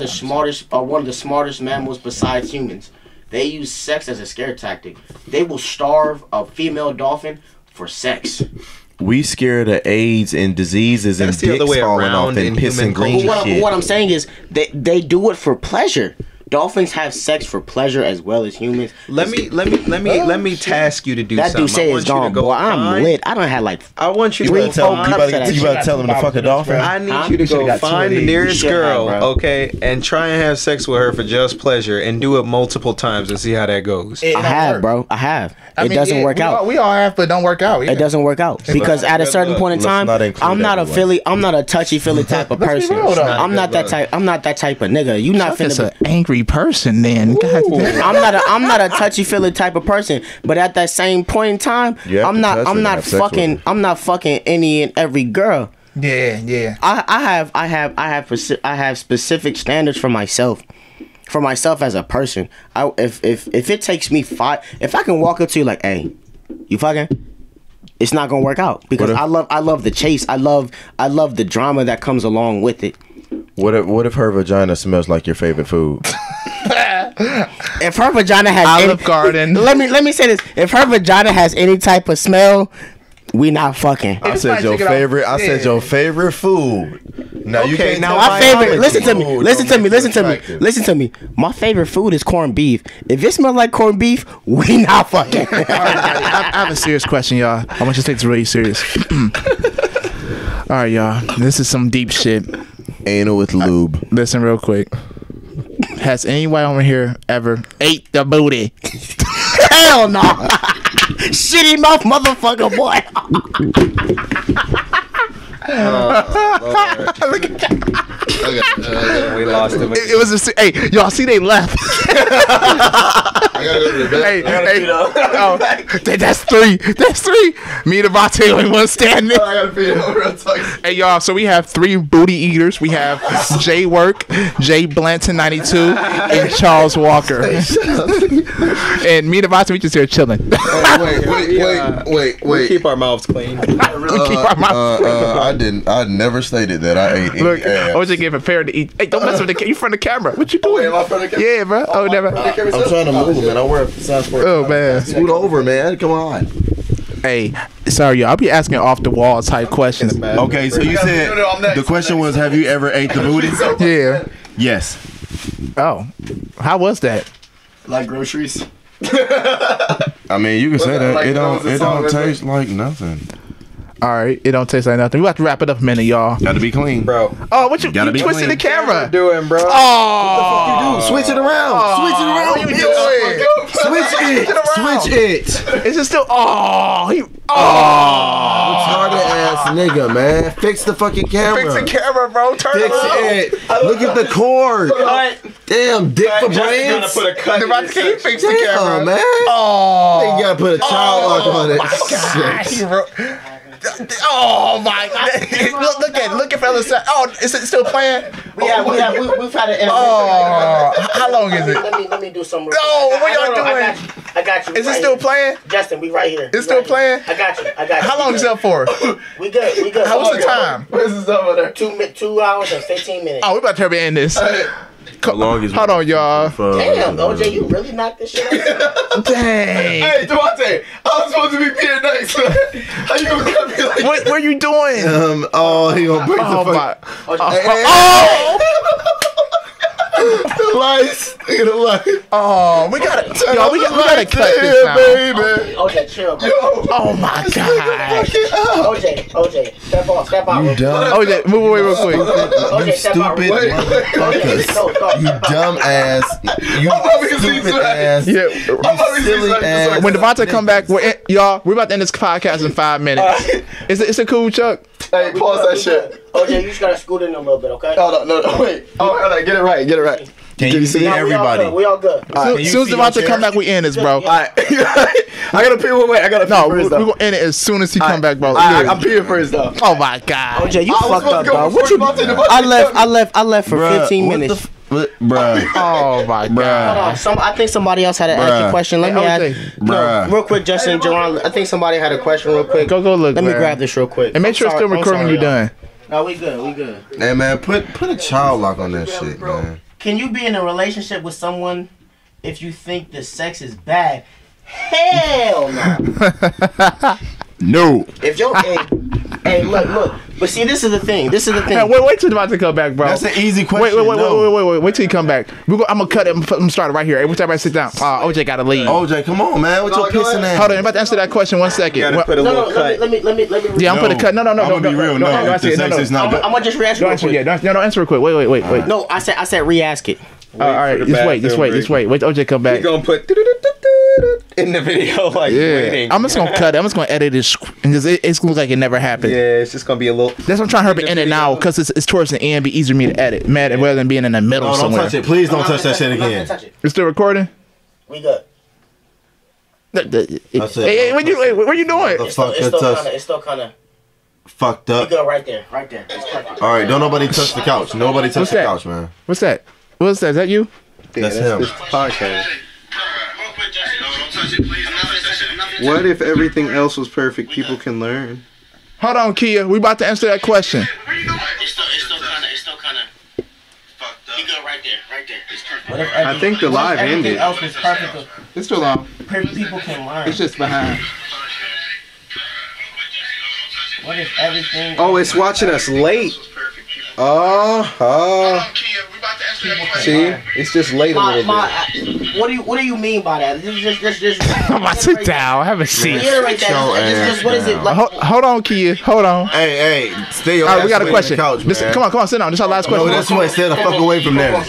[SPEAKER 1] one of the smartest mammals besides humans. They use sex as a scare tactic. They will starve a female dolphin for sex.
[SPEAKER 3] We scared of AIDS and diseases
[SPEAKER 5] That's
[SPEAKER 3] and
[SPEAKER 5] the other
[SPEAKER 3] dicks
[SPEAKER 5] way
[SPEAKER 3] falling
[SPEAKER 5] around
[SPEAKER 3] off and
[SPEAKER 5] in
[SPEAKER 3] pissing
[SPEAKER 5] human
[SPEAKER 3] green
[SPEAKER 1] But
[SPEAKER 3] shit.
[SPEAKER 1] what I'm saying is they do it for pleasure. Dolphins have sex for pleasure as well as humans.
[SPEAKER 5] Let me task you to do
[SPEAKER 1] That
[SPEAKER 5] something.
[SPEAKER 1] dude say
[SPEAKER 5] I
[SPEAKER 1] it's
[SPEAKER 5] want you to
[SPEAKER 1] gone,
[SPEAKER 5] go
[SPEAKER 1] boy. I'm
[SPEAKER 5] find-
[SPEAKER 1] lit. I don't have like.
[SPEAKER 5] I want you to
[SPEAKER 1] Three,
[SPEAKER 5] go
[SPEAKER 1] four
[SPEAKER 5] find.
[SPEAKER 1] cups of that
[SPEAKER 3] You
[SPEAKER 1] shit.
[SPEAKER 3] about to tell him to fuck a dolphin?
[SPEAKER 5] I need
[SPEAKER 1] Huh?
[SPEAKER 5] you to go
[SPEAKER 2] got two of
[SPEAKER 5] find the
[SPEAKER 2] these.
[SPEAKER 5] nearest
[SPEAKER 1] You should have,
[SPEAKER 5] girl,
[SPEAKER 1] bro.
[SPEAKER 5] okay, and try and have sex with her for just pleasure, and do it multiple times and see how that goes.
[SPEAKER 2] It
[SPEAKER 1] I
[SPEAKER 2] don't
[SPEAKER 1] have,
[SPEAKER 2] work.
[SPEAKER 1] bro. I have.
[SPEAKER 2] I
[SPEAKER 1] It
[SPEAKER 2] mean,
[SPEAKER 1] doesn't
[SPEAKER 2] yeah,
[SPEAKER 1] work out.
[SPEAKER 2] We all have, but don't work out. Yeah.
[SPEAKER 1] It doesn't work out because at a certain point in
[SPEAKER 3] let's
[SPEAKER 1] time,
[SPEAKER 3] not include
[SPEAKER 1] I'm not a
[SPEAKER 3] everyone.
[SPEAKER 1] I'm not a touchy feely type of
[SPEAKER 2] Let's be
[SPEAKER 1] person.
[SPEAKER 2] real, though.
[SPEAKER 1] I'm not that type. I'm not that type of nigga. You not
[SPEAKER 2] That's
[SPEAKER 1] finna.
[SPEAKER 2] an angry person, then. God damn.
[SPEAKER 1] I'm not a touchy feely type of person. But at that same point in time,
[SPEAKER 3] You have to touch her and have sex with her.
[SPEAKER 1] I'm not fucking any and every girl.
[SPEAKER 2] Yeah.
[SPEAKER 1] I have specific standards for myself as a person. If it takes me if I can walk up to you like, hey, you fucking, it's not gonna work out because I love the chase. I love the drama that comes along with it.
[SPEAKER 3] What if her vagina smells like your favorite food?
[SPEAKER 1] If her vagina has
[SPEAKER 2] Olive Garden.
[SPEAKER 1] let me say this. If her vagina has any type of smell, we not fucking.
[SPEAKER 3] I said
[SPEAKER 2] might
[SPEAKER 3] your
[SPEAKER 2] take it off.
[SPEAKER 3] favorite. I said
[SPEAKER 2] Yeah.
[SPEAKER 3] your favorite food. Now you
[SPEAKER 5] Okay,
[SPEAKER 3] can't
[SPEAKER 5] now
[SPEAKER 3] tell
[SPEAKER 1] My
[SPEAKER 3] me
[SPEAKER 1] favorite.
[SPEAKER 3] how
[SPEAKER 1] Listen to me.
[SPEAKER 3] food
[SPEAKER 1] Listen
[SPEAKER 3] don't
[SPEAKER 1] to me.
[SPEAKER 3] make
[SPEAKER 1] Listen
[SPEAKER 3] you
[SPEAKER 1] to me.
[SPEAKER 3] attractive.
[SPEAKER 1] Listen to me. My favorite food is corned beef. If it smells like corned beef, we not fucking.
[SPEAKER 2] I have a serious question, y'all. I want you to take this really serious. All right, y'all. This is some deep shit.
[SPEAKER 3] Anal with lube.
[SPEAKER 2] Listen real quick. Has anyone over here ever ate the booty?
[SPEAKER 1] Hell no. Shitty mouth motherfucker boy.
[SPEAKER 5] We lost him.
[SPEAKER 2] It was a hey, y'all see they left. That's three. That's three. Me and Devontae only one standing.
[SPEAKER 4] I gotta pee. Real talk.
[SPEAKER 2] Hey y'all, so we have 3 booty eaters. We have Jay Work, Jay Blanton 92, and Charles Walker. And me and Devontae, we just here chilling.
[SPEAKER 5] We keep our mouths clean.
[SPEAKER 2] We keep our mouths clean.
[SPEAKER 3] I never stated that I ate any
[SPEAKER 2] Look,
[SPEAKER 3] ass.
[SPEAKER 2] I was just getting prepared to eat. Hey, don't mess with the camera. You in front of the camera. What you doing?
[SPEAKER 4] Am I in front of the camera?
[SPEAKER 2] Yeah, bro. Oh, never.
[SPEAKER 3] I'm trying to move, man. I wear a size 4.
[SPEAKER 2] Oh, man.
[SPEAKER 3] Scoot over, man. Come on.
[SPEAKER 2] Hey, sorry, y'all. I'll be asking off the wall type questions.
[SPEAKER 3] Okay, so you said the question was, have you ever ate the booty?
[SPEAKER 2] Yeah.
[SPEAKER 3] Yes.
[SPEAKER 2] Oh, how was that?
[SPEAKER 4] Like groceries.
[SPEAKER 3] I mean, you can say that.
[SPEAKER 4] Like,
[SPEAKER 3] It
[SPEAKER 4] that was the song,
[SPEAKER 3] don't
[SPEAKER 4] wasn't it?
[SPEAKER 3] taste like nothing.
[SPEAKER 2] All right, it don't taste like nothing. We have to wrap it up a minute, y'all.
[SPEAKER 3] Got to be clean.
[SPEAKER 5] Bro.
[SPEAKER 2] Oh, what you
[SPEAKER 3] Gotta be
[SPEAKER 2] twisting the
[SPEAKER 3] clean.
[SPEAKER 2] camera?
[SPEAKER 5] Doing, bro.
[SPEAKER 2] Oh,
[SPEAKER 3] Switch it around.
[SPEAKER 2] Switch it around. What you doing?
[SPEAKER 3] Switch it. Switch it.
[SPEAKER 2] Is it still? Oh,
[SPEAKER 3] Retarded ass nigga, man. Fix the fucking camera.
[SPEAKER 2] fix the camera, bro. Turn
[SPEAKER 3] Fix
[SPEAKER 2] it.
[SPEAKER 3] it. Look at the cord. Damn, dick for brains.
[SPEAKER 2] Devontae, can you fix the
[SPEAKER 3] Damn,
[SPEAKER 2] camera?
[SPEAKER 3] man.
[SPEAKER 2] Oh,
[SPEAKER 3] You gotta put a child lock on it.
[SPEAKER 2] Oh my God! look at for the other side. Oh, is it still playing?
[SPEAKER 1] We've had an
[SPEAKER 2] Oh, how long is it?
[SPEAKER 1] Let me do some.
[SPEAKER 2] Oh, what y'all doing?
[SPEAKER 1] I got you.
[SPEAKER 2] Is it still playing?
[SPEAKER 1] Justin, we right here.
[SPEAKER 2] It's still playing?
[SPEAKER 1] I got you.
[SPEAKER 2] How long is it up for?
[SPEAKER 1] We good.
[SPEAKER 2] What's the time?
[SPEAKER 4] Where's this over there?
[SPEAKER 1] 2 hours and 15 minutes.
[SPEAKER 2] Oh, we about to turn in this.
[SPEAKER 3] How long is
[SPEAKER 2] Hold on, y'all.
[SPEAKER 1] Damn, OJ, you really knocked this shit out.
[SPEAKER 2] Dang.
[SPEAKER 4] Hey, Devontae, I was supposed to be peeing next. How you gonna cut me like
[SPEAKER 2] What are you doing?
[SPEAKER 3] Oh, he gonna break
[SPEAKER 2] Oh
[SPEAKER 3] the
[SPEAKER 2] my.
[SPEAKER 3] fuck.
[SPEAKER 4] the lights? Look at the lights.
[SPEAKER 2] Oh, we gotta cut this now.
[SPEAKER 4] baby.
[SPEAKER 1] OJ, chill, bro.
[SPEAKER 2] Oh my God.
[SPEAKER 1] OJ, step out.
[SPEAKER 3] You dumb.
[SPEAKER 2] Oh, yeah, move away real quick.
[SPEAKER 1] OJ, step out.
[SPEAKER 3] Stupid motherfuckers. You dumb ass. You stupid ass.
[SPEAKER 2] Yeah.
[SPEAKER 3] Silly ass.
[SPEAKER 2] When Devontae come back, y'all, we're about to end this podcast in 5 minutes. Is it cool, Chuck?
[SPEAKER 4] Hey, pause that shit.
[SPEAKER 1] OJ, you just gotta scoot in a little bit, okay?
[SPEAKER 4] Hold on, no, wait. Oh, hold on, get it right.
[SPEAKER 3] Can you see
[SPEAKER 1] No,
[SPEAKER 3] everybody?
[SPEAKER 1] We all good.
[SPEAKER 2] As soon as Devontae come back, we end this, bro.
[SPEAKER 4] Alright. I gotta pee. Wait, I gotta pee
[SPEAKER 2] No, we're
[SPEAKER 4] first, though.
[SPEAKER 2] gonna end it as soon as he come back, bro.
[SPEAKER 4] I'm peeing first, though.
[SPEAKER 2] Oh my God.
[SPEAKER 1] OJ, you
[SPEAKER 4] I was
[SPEAKER 1] fucked
[SPEAKER 4] supposed
[SPEAKER 1] up,
[SPEAKER 4] to go
[SPEAKER 1] dog.
[SPEAKER 4] before
[SPEAKER 1] What you?
[SPEAKER 4] Devontae.
[SPEAKER 1] I left for 15 minutes.
[SPEAKER 3] Bruh.
[SPEAKER 2] Oh my God.
[SPEAKER 1] I think somebody else had to ask you a question. Let me
[SPEAKER 2] Hey,
[SPEAKER 1] ask.
[SPEAKER 3] Bruh.
[SPEAKER 1] No, real quick, Justin, Jerron. I think somebody had a question real quick.
[SPEAKER 2] Go look.
[SPEAKER 1] Let me
[SPEAKER 2] man.
[SPEAKER 1] grab this real quick.
[SPEAKER 2] And make sure it's still recording when you're done.
[SPEAKER 1] No, we good.
[SPEAKER 3] Hey man, put a child lock on that shit, man.
[SPEAKER 1] Can you be in a relationship with someone if you think the sex is bad? Hell no.
[SPEAKER 3] No.
[SPEAKER 1] If your hey, look. But see, this is the thing.
[SPEAKER 2] Hey, wait till Devontae come back, bro.
[SPEAKER 3] That's an easy question.
[SPEAKER 2] Wait till he come back. I'm gonna cut it. I'm gonna start it right here. Everybody sit down. OJ gotta leave.
[SPEAKER 3] OJ, come on, man. What your pissing ass?
[SPEAKER 2] Hold on, I'm about to answer that question 1 second.
[SPEAKER 5] Gotta put a little cut.
[SPEAKER 1] Let me.
[SPEAKER 2] Yeah, I'm putting a cut. No.
[SPEAKER 3] I'm gonna be real. No, if the sex is not.
[SPEAKER 1] I'm gonna just re-ask you
[SPEAKER 2] Don't
[SPEAKER 1] real
[SPEAKER 2] answer
[SPEAKER 1] quick.
[SPEAKER 2] yet. Don't answer real quick. Wait.
[SPEAKER 1] No, I said re-ask it.
[SPEAKER 2] All right,
[SPEAKER 5] for the
[SPEAKER 2] just wait.
[SPEAKER 5] bathroom
[SPEAKER 2] Wait till OJ come back.
[SPEAKER 5] We gonna put in the video like
[SPEAKER 2] Yeah,
[SPEAKER 5] waiting.
[SPEAKER 2] I'm just gonna cut it. I'm just gonna edit it because it's gonna look like it never happened.
[SPEAKER 5] Yeah, it's just gonna be a little.
[SPEAKER 2] That's what I'm trying to hurry end it now because it's towards the end. Be easier for me to edit, rather than being in the middle
[SPEAKER 3] No, don't
[SPEAKER 2] somewhere.
[SPEAKER 3] touch it. Please don't touch that shit
[SPEAKER 1] I'm not gonna
[SPEAKER 3] again.
[SPEAKER 1] touch it.
[SPEAKER 2] It's still recording.
[SPEAKER 1] We good.
[SPEAKER 3] That's it.
[SPEAKER 2] Hey, what you doing?
[SPEAKER 3] The
[SPEAKER 1] It's
[SPEAKER 3] fuck
[SPEAKER 1] still
[SPEAKER 3] that touch
[SPEAKER 1] kind of.
[SPEAKER 3] fucked
[SPEAKER 1] We
[SPEAKER 3] up.
[SPEAKER 1] good right there. It's perfect.
[SPEAKER 3] All right, don't nobody touch the couch. Nobody touch
[SPEAKER 2] What's
[SPEAKER 3] the
[SPEAKER 2] that?
[SPEAKER 3] couch, man.
[SPEAKER 2] What's that? What's that? Is that you?
[SPEAKER 3] That's him.
[SPEAKER 5] This podcast. What if everything else was perfect? People can learn.
[SPEAKER 2] Hold on, Kia. We about to answer that question.
[SPEAKER 1] It's still kind of. Fucked up. We good right there. It's perfect.
[SPEAKER 5] I think the live ended.
[SPEAKER 1] Everything else was perfect.
[SPEAKER 2] It's still on.
[SPEAKER 1] People can learn.
[SPEAKER 2] It's just behind.
[SPEAKER 1] What if everything?
[SPEAKER 5] Oh, it's watching us late. See, it's just late a little bit.
[SPEAKER 1] What do you mean by that? Just
[SPEAKER 2] I'm about to sit down. Have a seat.
[SPEAKER 1] reiterate that. Just what is it like?
[SPEAKER 2] Hold on, Kia. Hold on.
[SPEAKER 3] Hey, stay your
[SPEAKER 2] All right,
[SPEAKER 3] ass
[SPEAKER 2] we got a
[SPEAKER 3] away
[SPEAKER 2] question.
[SPEAKER 3] from the couch, man.
[SPEAKER 2] Come on, sit down. This is our last question.
[SPEAKER 3] No, this way. Stay the fuck away from there.
[SPEAKER 2] All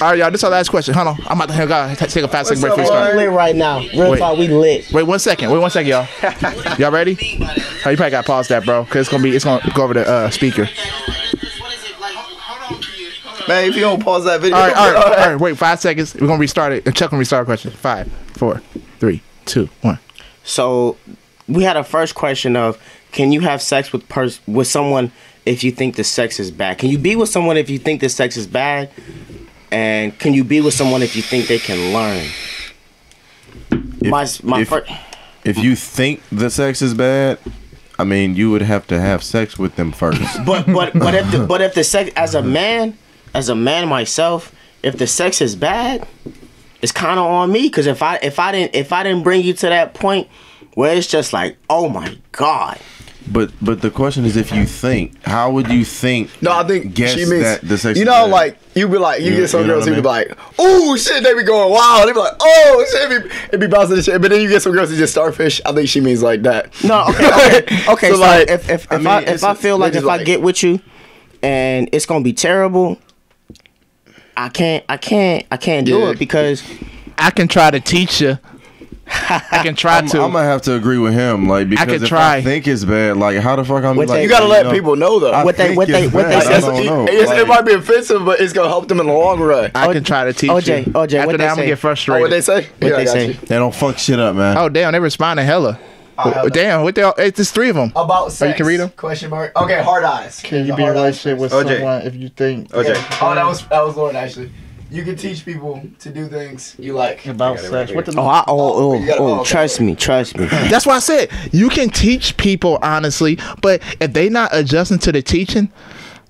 [SPEAKER 2] right, y'all. This is our last question. Hold on. I'm about to take a fast break before we
[SPEAKER 1] We
[SPEAKER 2] start.
[SPEAKER 1] lit right now. Real
[SPEAKER 2] Wait.
[SPEAKER 1] talk, we lit.
[SPEAKER 2] Wait 1 second. Y'all. Y'all ready? Oh, you probably got to pause that, bro, because it's gonna go over the speaker.
[SPEAKER 1] What is it like?
[SPEAKER 4] Man, if you don't pause that video.
[SPEAKER 2] All right. Wait, 5 seconds. We're gonna restart it. Chuck gonna restart a question. 5, 4, 3, 2, 1.
[SPEAKER 1] So we had a first question of, can you have sex with someone if you think the sex is bad? Can you be with someone if you think the sex is bad? And can you be with someone if you think they can learn?
[SPEAKER 3] If you think the sex is bad, I mean, you would have to have sex with them first.
[SPEAKER 1] But if the sex, as a man myself, if the sex is bad, it's kind of on me. Because if I didn't bring you to that point where it's just like, oh my God.
[SPEAKER 3] But the question is, if you think, how would you think?
[SPEAKER 4] No, I think
[SPEAKER 3] guess
[SPEAKER 4] she means
[SPEAKER 3] that the sex.
[SPEAKER 4] You
[SPEAKER 3] is
[SPEAKER 4] know,
[SPEAKER 3] bad?
[SPEAKER 4] like you be like, you get some girls who
[SPEAKER 3] what I
[SPEAKER 4] be like, "Oh shit," they be going wild. They be like, "Oh shit," it be bouncing the shit. But then you get some girls who just starfish. I think she means like that.
[SPEAKER 1] No, okay. So like, if I feel like if I get with you, and it's gonna be terrible, I can't do it because
[SPEAKER 2] I can try to teach you. I can try to.
[SPEAKER 3] I'm gonna have to agree with him, like, because if I think it's bad, like, how the fuck I'm like,
[SPEAKER 4] you gotta let people know though.
[SPEAKER 1] What they say.
[SPEAKER 4] It might be offensive, but it's gonna help them in the long run.
[SPEAKER 2] I can try to teach
[SPEAKER 1] OJ,
[SPEAKER 2] you.
[SPEAKER 1] After
[SPEAKER 2] that, I'm gonna get frustrated.
[SPEAKER 4] What they say?
[SPEAKER 1] What they say?
[SPEAKER 3] They don't fuck shit up, man.
[SPEAKER 2] Oh damn, they responding hella. Damn, what the? It's 3 of them.
[SPEAKER 4] About sex.
[SPEAKER 2] Oh, you can read them?
[SPEAKER 4] Question mark. Okay, hard eyes.
[SPEAKER 6] Can you be in a relationship with someone if you think?
[SPEAKER 4] Oh, that was Lauren actually. You can teach people to do things you like.
[SPEAKER 6] About sex. What the?
[SPEAKER 1] Trust me.
[SPEAKER 2] That's why I said you can teach people honestly, but if they not adjusting to the teaching.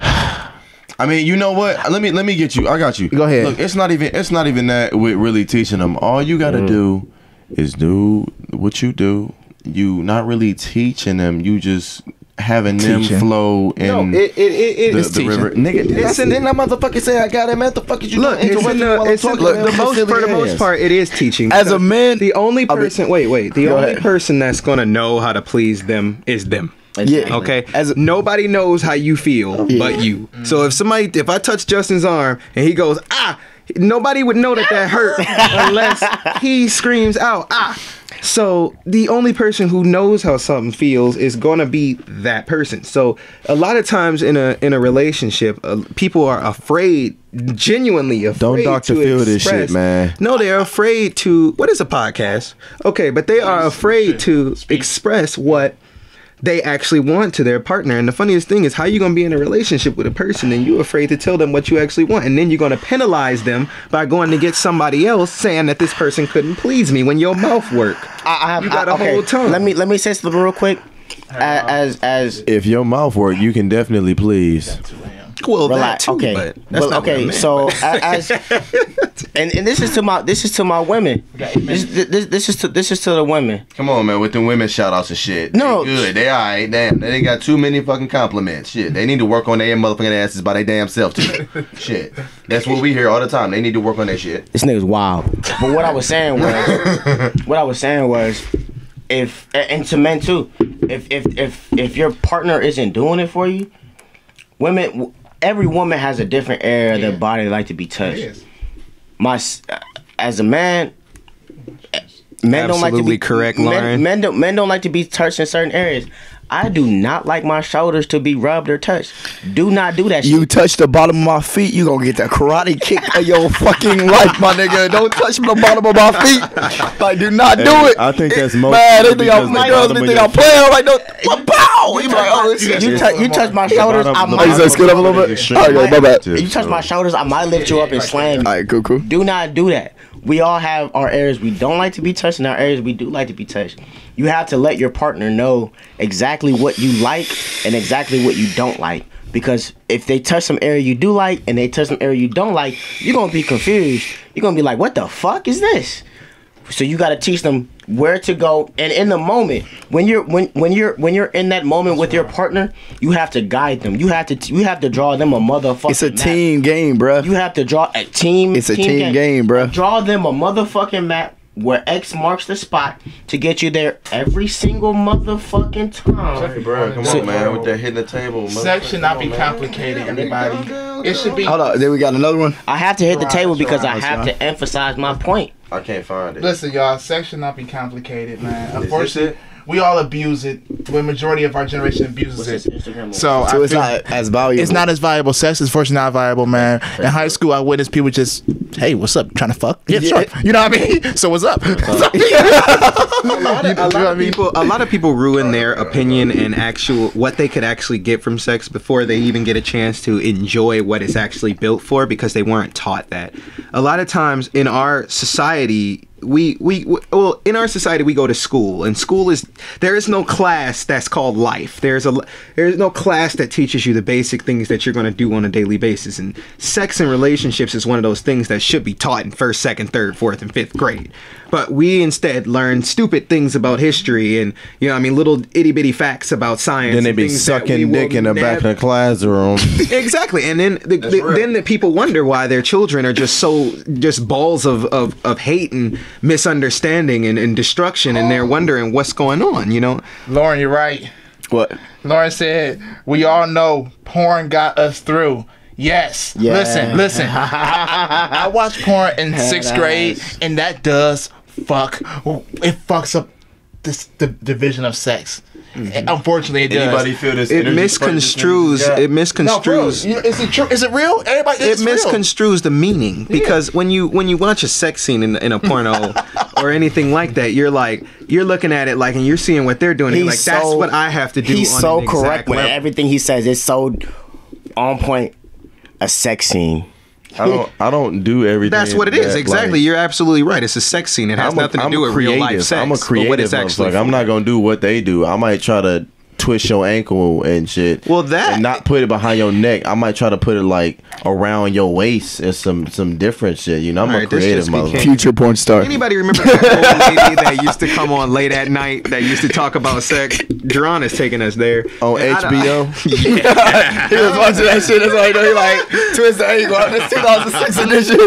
[SPEAKER 3] I mean, you know what? Let me get you. I got you.
[SPEAKER 2] Go ahead.
[SPEAKER 3] Look, it's not even that with really teaching them. All you gotta do is do what you do. You not really teaching them. You just having them flow in
[SPEAKER 5] it
[SPEAKER 3] the river. Nigga, listen, then that motherfucker say I got him. What the fuck is you
[SPEAKER 5] look,
[SPEAKER 3] doing?
[SPEAKER 5] for the most part, it is teaching.
[SPEAKER 4] As a man,
[SPEAKER 5] the only person the only person that's gonna know how to please them is them.
[SPEAKER 4] Yeah.
[SPEAKER 5] Okay. Nobody knows how you feel but you. So if I touch Justin's arm and he goes nobody would know that hurt unless he screams out So the only person who knows how something feels is gonna be that person. So a lot of times in a relationship, people are genuinely afraid.
[SPEAKER 3] Don't Dr. Phil this shit, man.
[SPEAKER 5] No, they're afraid to. What is a podcast? Okay, but they are afraid to express what they actually want to their partner. And the funniest thing is, how you gonna be in a relationship with a person and you're afraid to tell them what you actually want, and then you're gonna penalize them by going to get somebody else saying that this person couldn't please me when your mouth work. You got a whole tongue.
[SPEAKER 1] Let me say something real quick. As
[SPEAKER 3] if your mouth work, you can definitely please.
[SPEAKER 5] Well,
[SPEAKER 1] relax.
[SPEAKER 5] That too,
[SPEAKER 1] okay,
[SPEAKER 5] but that's not what I meant.
[SPEAKER 1] So and this is to my women. This is to the women.
[SPEAKER 3] Come on, man, with the women shout outs and shit.
[SPEAKER 1] No,
[SPEAKER 3] they good. They alright. Damn, they ain't got too many fucking compliments. Shit, they need to work on their motherfucking asses by their damn self too. Shit, that's what we hear all the time. They need to work on that shit.
[SPEAKER 1] This nigga's wild. But what I was saying was, if and to men too, if your partner isn't doing it for you, women. Every woman has a different area of their body they like to be touched. As a man, men don't like to be
[SPEAKER 5] correct, Lauren.
[SPEAKER 1] Men don't like to be touched in certain areas. I do not like my shoulders to be rubbed or touched. Do not do that shit.
[SPEAKER 4] You touch the bottom of my feet, you gonna get that karate kick of your fucking life, my nigga. Don't touch the bottom of my feet. Like, do not do it.
[SPEAKER 3] I think that's most.
[SPEAKER 4] Man, they think I'm playing. I'm like, no, pow. You like, oh,
[SPEAKER 1] you touch my shoulders, I might.
[SPEAKER 4] You said scoot up a little bit. Okay, my bad.
[SPEAKER 1] You touch my shoulders, I might lift you up and slam you.
[SPEAKER 4] All right, cool.
[SPEAKER 1] Do not do that. We all have our areas we don't like to be touched and our areas we do like to be touched. You have to let your partner know exactly what you like and exactly what you don't like. Because if they touch some area you do like and they touch some area you don't like, you're going to be confused. You're going to be like, what the fuck is this? So you got to teach them where to go, and in the moment when you're in that moment with your partner, you have to guide them. You have to draw them a motherfucking.
[SPEAKER 4] It's a
[SPEAKER 1] map.
[SPEAKER 4] team game, bruh.
[SPEAKER 1] You have to draw a team.
[SPEAKER 4] It's a team game, bruh.
[SPEAKER 1] Draw them a motherfucking map where X marks the spot to get you there every single motherfucking time.
[SPEAKER 3] Bro, come on, man, with that hitting the table.
[SPEAKER 2] Sex should not be complicated, everybody. It should be.
[SPEAKER 4] Hold on, then we got another one.
[SPEAKER 1] I have to hit the table because I have to emphasize my point.
[SPEAKER 3] I can't find it.
[SPEAKER 2] Listen, y'all, sex should not be complicated, man. Unfortunately, we all abuse it. The majority of our generation abuses it. So
[SPEAKER 4] it's not as valuable.
[SPEAKER 2] It's not as valuable. Sex is fortunately not valuable, man. In high school, I witnessed people just, hey, what's up? Trying to fuck? Yeah, sure. You know what I mean? So what's up?
[SPEAKER 5] A lot of people ruin their opinion and what they could actually get from sex before they even get a chance to enjoy what it's actually built for, because they weren't taught that. A lot of times in our society, we go to school, and there is no class that's called life. There's no class that teaches you the basic things that you're going to do on a daily basis, and sex and relationships is one of those things that should be taught in 1st, 2nd, 3rd, 4th, and 5th grade. But we instead learn stupid things about history and, little itty bitty facts about science.
[SPEAKER 3] Then they be sucking dick in the back of the classroom.
[SPEAKER 5] Exactly. And then the people wonder why their children are just balls of hate and misunderstanding and destruction, and they're wondering what's going on,
[SPEAKER 2] Lauren, you're right.
[SPEAKER 4] What?
[SPEAKER 2] Lauren said, we all know porn got us through. Yes.
[SPEAKER 1] Yeah.
[SPEAKER 2] Listen. I watched porn in 6th grade, and that does fuck. It fucks up the division of sex. Mm-hmm. Unfortunately, it does.
[SPEAKER 3] Anybody feel this?
[SPEAKER 5] It misconstrues.
[SPEAKER 2] Yeah.
[SPEAKER 5] It misconstrues.
[SPEAKER 2] No, is it true? Is it real? Everybody.
[SPEAKER 5] It misconstrues the meaning, because when you watch a sex scene in a porno or anything like that, you're looking at it like, and you're seeing what they're doing. And you're like, that's what I have to do.
[SPEAKER 1] He's
[SPEAKER 5] on
[SPEAKER 1] so
[SPEAKER 5] an
[SPEAKER 1] correct with
[SPEAKER 5] level.
[SPEAKER 1] everything he says. It's so on point. A sex scene.
[SPEAKER 3] I don't do everything.
[SPEAKER 5] That's what it is. Exactly. You're absolutely right. It's a sex scene. It has nothing to do with real life sex.
[SPEAKER 3] I'm a creative.
[SPEAKER 5] What it's actually
[SPEAKER 3] I'm not gonna do what they do. I might try to twist your ankle and shit.
[SPEAKER 5] Well, and
[SPEAKER 3] not put it behind your neck. I might try to put it like around your waist and some different shit. I'm a creative motherfucker.
[SPEAKER 4] Future porn star.
[SPEAKER 5] Anybody remember that old lady that used to come on late at night that used to talk about sex? Jerron is taking us there
[SPEAKER 3] on HBO.
[SPEAKER 4] He was watching that shit. That's why he like twist the ankle. This 2006 edition.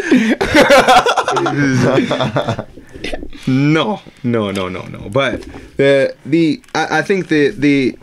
[SPEAKER 5] No. But I think the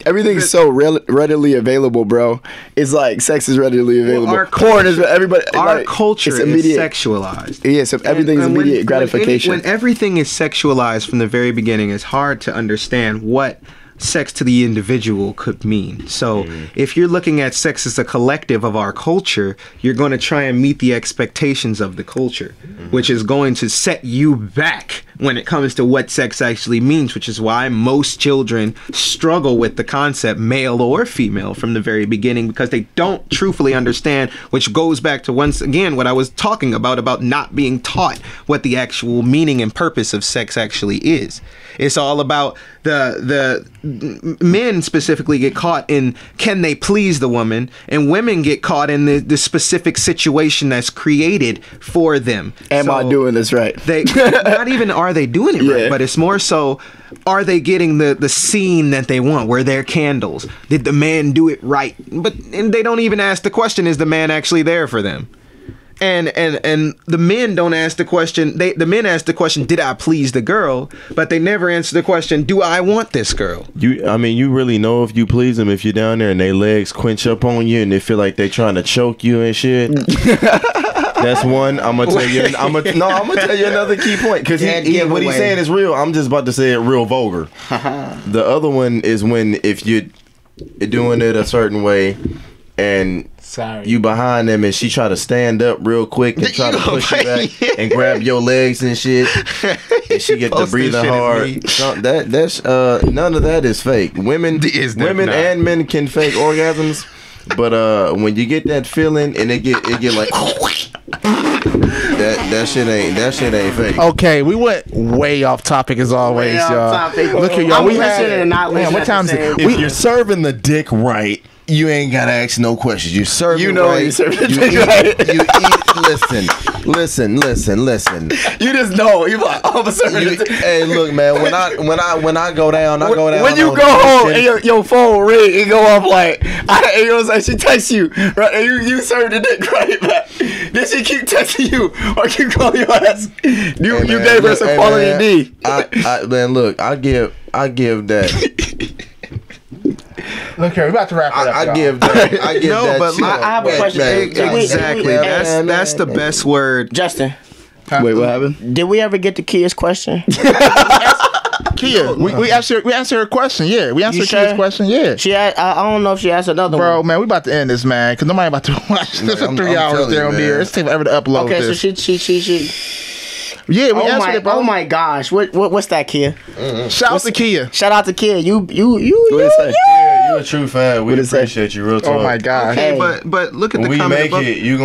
[SPEAKER 4] everything's so readily available, bro. It's like sex is readily available. Porn is everybody.
[SPEAKER 5] Our culture is sexualized.
[SPEAKER 4] Yeah, so everything is immediate gratification.
[SPEAKER 5] When everything is sexualized from the very beginning, it's hard to understand what sex to the individual could mean. So if you're looking at sex as a collective of our culture, you're going to try and meet the expectations of the culture, which is going to set you back when it comes to what sex actually means, which is why most children struggle with the concept, male or female, from the very beginning, because they don't truthfully understand, which goes back to, once again, what I was talking about not being taught what the actual meaning and purpose of sex actually is. It's all about the men specifically get caught in, can they please the woman, and women get caught in the specific situation that's created for them.
[SPEAKER 4] Am I doing this right?
[SPEAKER 5] They not even are they doing it right, but it's more so, are they getting the scene that they want? Were there candles? Did the man do it right? And they don't even ask the question, is the man actually there for them? And the men don't ask the question. The men ask the question, did I please the girl? But they never answer the question, do I want this girl?
[SPEAKER 3] You really know if you please them if you're down there and they legs quench up on you and they feel like they trying to choke you and shit. That's one. I'm gonna tell you. I'm gonna tell you another key point, because what he's saying is real. I'm just about to say it real vulgar. The other one is when, if you're doing it a certain way and you behind them and she try to stand up real quick and try to push you back and grab your legs and shit, and she get to breathing hard. That's none of that is fake. Women and men can fake orgasms, but when you get that feeling and it get like that shit ain't fake.
[SPEAKER 2] Okay, we went way off topic as always, y'all. Look at y'all.
[SPEAKER 3] What time is it? If you're serving the dick right, you ain't gotta ask no questions. You serve it right.
[SPEAKER 4] You serve the dick right.
[SPEAKER 3] You eat. Listen.
[SPEAKER 4] You just know. You like, I'm a server.
[SPEAKER 3] Hey, look, man. When I go down, I go down.
[SPEAKER 4] When you go home and your phone ring, it go off like, you know what I'm saying? She texts you, right? And you serve the dick right back. Then she keep texting you or keep calling your ass. You gave her some quality D.
[SPEAKER 3] Man, look, I give that.
[SPEAKER 2] Look here, we about to wrap it up.
[SPEAKER 3] I give that.
[SPEAKER 1] I have a question.
[SPEAKER 5] Exactly. That's the best word.
[SPEAKER 1] Justin.
[SPEAKER 4] Wait, what happened?
[SPEAKER 1] Did we ever get to Kia's question?
[SPEAKER 2] Kia. We answered her question. Yeah, we answered Kia's question. Yeah.
[SPEAKER 1] She had, I don't know if she asked another one.
[SPEAKER 2] Bro, man, we about to end this, man, because nobody about to watch this for 3 hours there on here. It's taking forever to upload
[SPEAKER 1] Okay,
[SPEAKER 2] this.
[SPEAKER 1] so she.
[SPEAKER 2] Yeah, we answered it, bro.
[SPEAKER 1] Oh my gosh, what's that, Kia?
[SPEAKER 2] Shout out to Kia.
[SPEAKER 1] Shout out to Kia. You.
[SPEAKER 4] What it say?
[SPEAKER 3] Yeah, you a true fan. We appreciate you, real talk.
[SPEAKER 2] Oh my gosh.
[SPEAKER 5] Okay,
[SPEAKER 1] Hey.
[SPEAKER 5] but look at
[SPEAKER 3] When
[SPEAKER 5] the
[SPEAKER 3] we
[SPEAKER 5] comment
[SPEAKER 3] make
[SPEAKER 5] above.
[SPEAKER 3] it, you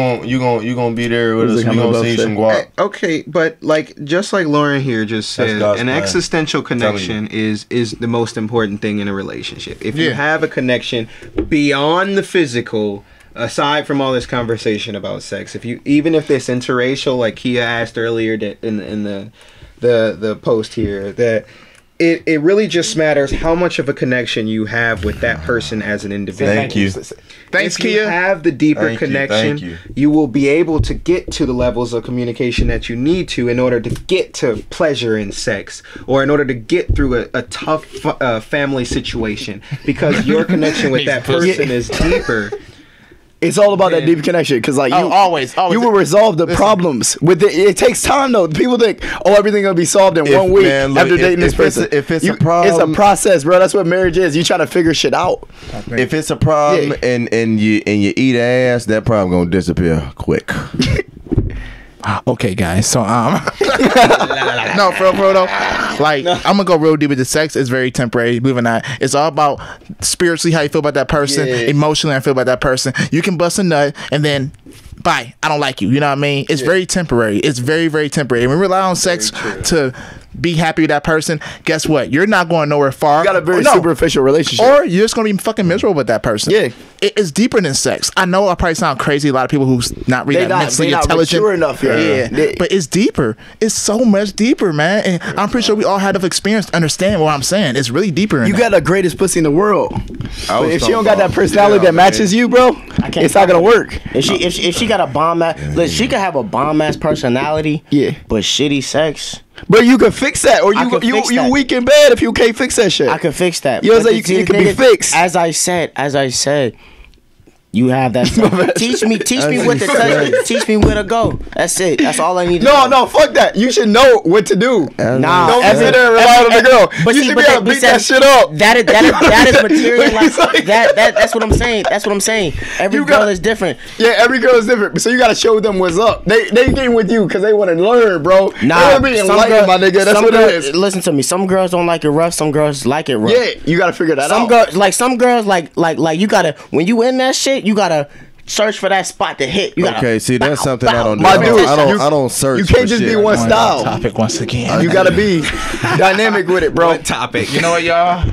[SPEAKER 3] gonna be there with
[SPEAKER 4] What
[SPEAKER 3] us.
[SPEAKER 4] is the
[SPEAKER 3] We
[SPEAKER 4] comment
[SPEAKER 3] gonna
[SPEAKER 4] above
[SPEAKER 3] see
[SPEAKER 4] say?
[SPEAKER 3] some guap.
[SPEAKER 5] Okay, but like just like Lauren here just
[SPEAKER 3] That's
[SPEAKER 5] said,
[SPEAKER 3] God's
[SPEAKER 5] an
[SPEAKER 3] plan.
[SPEAKER 5] existential
[SPEAKER 3] telling
[SPEAKER 5] connection is the most important thing in a relationship. If you
[SPEAKER 2] Yeah.
[SPEAKER 5] have a connection beyond the physical, aside from all this conversation about sex, even if it's interracial, like Kia asked earlier that in the post here, that it really just matters how much of a connection you have with that person as an individual.
[SPEAKER 3] Thank you.
[SPEAKER 2] Thanks,
[SPEAKER 5] If you
[SPEAKER 2] Kia.
[SPEAKER 5] have the deeper
[SPEAKER 3] Thank you,
[SPEAKER 5] connection,
[SPEAKER 3] thank you.
[SPEAKER 5] you will be able to get to the levels of communication that you need to in order to get to pleasure in sex, or in order to get through a tough family situation, because your connection with that person is deeper.
[SPEAKER 4] It's all about that deep connection, because like you
[SPEAKER 2] always.
[SPEAKER 4] you will resolve the problems with it. It takes time though. People think, oh, everything gonna be solved in 1 week
[SPEAKER 3] man,
[SPEAKER 4] after
[SPEAKER 3] look,
[SPEAKER 4] dating this
[SPEAKER 3] if it's
[SPEAKER 4] person.
[SPEAKER 3] a- if it's a
[SPEAKER 4] It's a
[SPEAKER 3] problem-
[SPEAKER 4] process, bro. That's what marriage is. You trying to figure shit out.
[SPEAKER 3] If it's a problem and you eat ass, that problem gonna disappear quick.
[SPEAKER 2] Okay, guys. So no, for real though. Like I'm gonna go real deep with the sex. It's very temporary. Believe it or not, it's all about spiritually how you feel about that person, emotionally how you feel about that person. You can bust a nut and then bye. I don't like you. You know what I mean? It's very temporary. It's very, very temporary. And we rely on sex to be happy with that person. Guess what? You're not going nowhere far.
[SPEAKER 4] You got a very
[SPEAKER 2] No.
[SPEAKER 4] superficial relationship.
[SPEAKER 2] Or you're just gonna be fucking miserable with that person.
[SPEAKER 4] Yeah.
[SPEAKER 2] It's deeper than sex. I know I probably sound crazy. A lot of people who's not really
[SPEAKER 4] They not-
[SPEAKER 2] mentally
[SPEAKER 4] they not
[SPEAKER 2] intelligent.
[SPEAKER 4] mature enough yet.
[SPEAKER 2] Yeah.
[SPEAKER 4] They-
[SPEAKER 2] But it's deeper. It's so much deeper, man. And I'm pretty sure we all had enough experience to understand what I'm saying. It's really deeper.
[SPEAKER 4] You got the greatest pussy in the world.
[SPEAKER 3] I
[SPEAKER 4] But
[SPEAKER 3] was
[SPEAKER 4] if she
[SPEAKER 3] talking
[SPEAKER 4] don't got that
[SPEAKER 3] about-
[SPEAKER 4] personality
[SPEAKER 3] Yeah,
[SPEAKER 4] that matches you, bro,
[SPEAKER 1] can't
[SPEAKER 4] it's not gonna work.
[SPEAKER 1] If she got a bomb ass, listen, she could have a bomb ass personality.
[SPEAKER 4] Yeah.
[SPEAKER 1] But shitty sex,
[SPEAKER 4] But you can fix that, or
[SPEAKER 1] I
[SPEAKER 4] you
[SPEAKER 1] can fix
[SPEAKER 4] you
[SPEAKER 1] that.
[SPEAKER 4] weak in bed if you can't fix that shit.
[SPEAKER 1] I could fix that.
[SPEAKER 4] You know what I'm
[SPEAKER 1] But
[SPEAKER 4] saying?
[SPEAKER 1] the
[SPEAKER 4] It can
[SPEAKER 1] thing
[SPEAKER 4] be
[SPEAKER 1] is,
[SPEAKER 4] fixed.
[SPEAKER 1] As I said, you have that. teach me what to touch. Teach me where to go. That's it. That's all I need. To know.
[SPEAKER 4] No, fuck that. You should know what to do.
[SPEAKER 1] Nah,
[SPEAKER 4] Don't sit there and rely on the girl.
[SPEAKER 1] But
[SPEAKER 4] you
[SPEAKER 1] see,
[SPEAKER 4] should
[SPEAKER 1] but
[SPEAKER 4] be able to
[SPEAKER 1] that-
[SPEAKER 4] beat that shit up.
[SPEAKER 1] That is material. Like, that's what I'm saying. That's what I'm saying. Every
[SPEAKER 4] You
[SPEAKER 1] girl
[SPEAKER 4] got-
[SPEAKER 1] is different.
[SPEAKER 4] Yeah, every girl is different. So you gotta show them what's up. They getting with you because they want to learn, bro. They want to be enlightened, my nigga. That's
[SPEAKER 1] some
[SPEAKER 4] what
[SPEAKER 1] girls,
[SPEAKER 4] it is.
[SPEAKER 1] Listen to me. Some girls don't like it rough. Some girls like it rough.
[SPEAKER 4] Yeah, you gotta figure that
[SPEAKER 1] Some
[SPEAKER 4] out.
[SPEAKER 1] girls, some girls, like you gotta, when you in that shit, you gotta search for that spot to hit. You gotta,
[SPEAKER 3] Okay, see, that's something I don't do.
[SPEAKER 4] My
[SPEAKER 3] I
[SPEAKER 4] dude,
[SPEAKER 3] don't search.
[SPEAKER 4] You can't
[SPEAKER 3] for
[SPEAKER 4] just
[SPEAKER 3] shit.
[SPEAKER 4] be one style.
[SPEAKER 2] topic once again.
[SPEAKER 4] You gotta be dynamic with it, bro.
[SPEAKER 5] What topic?
[SPEAKER 2] You know what, y'all?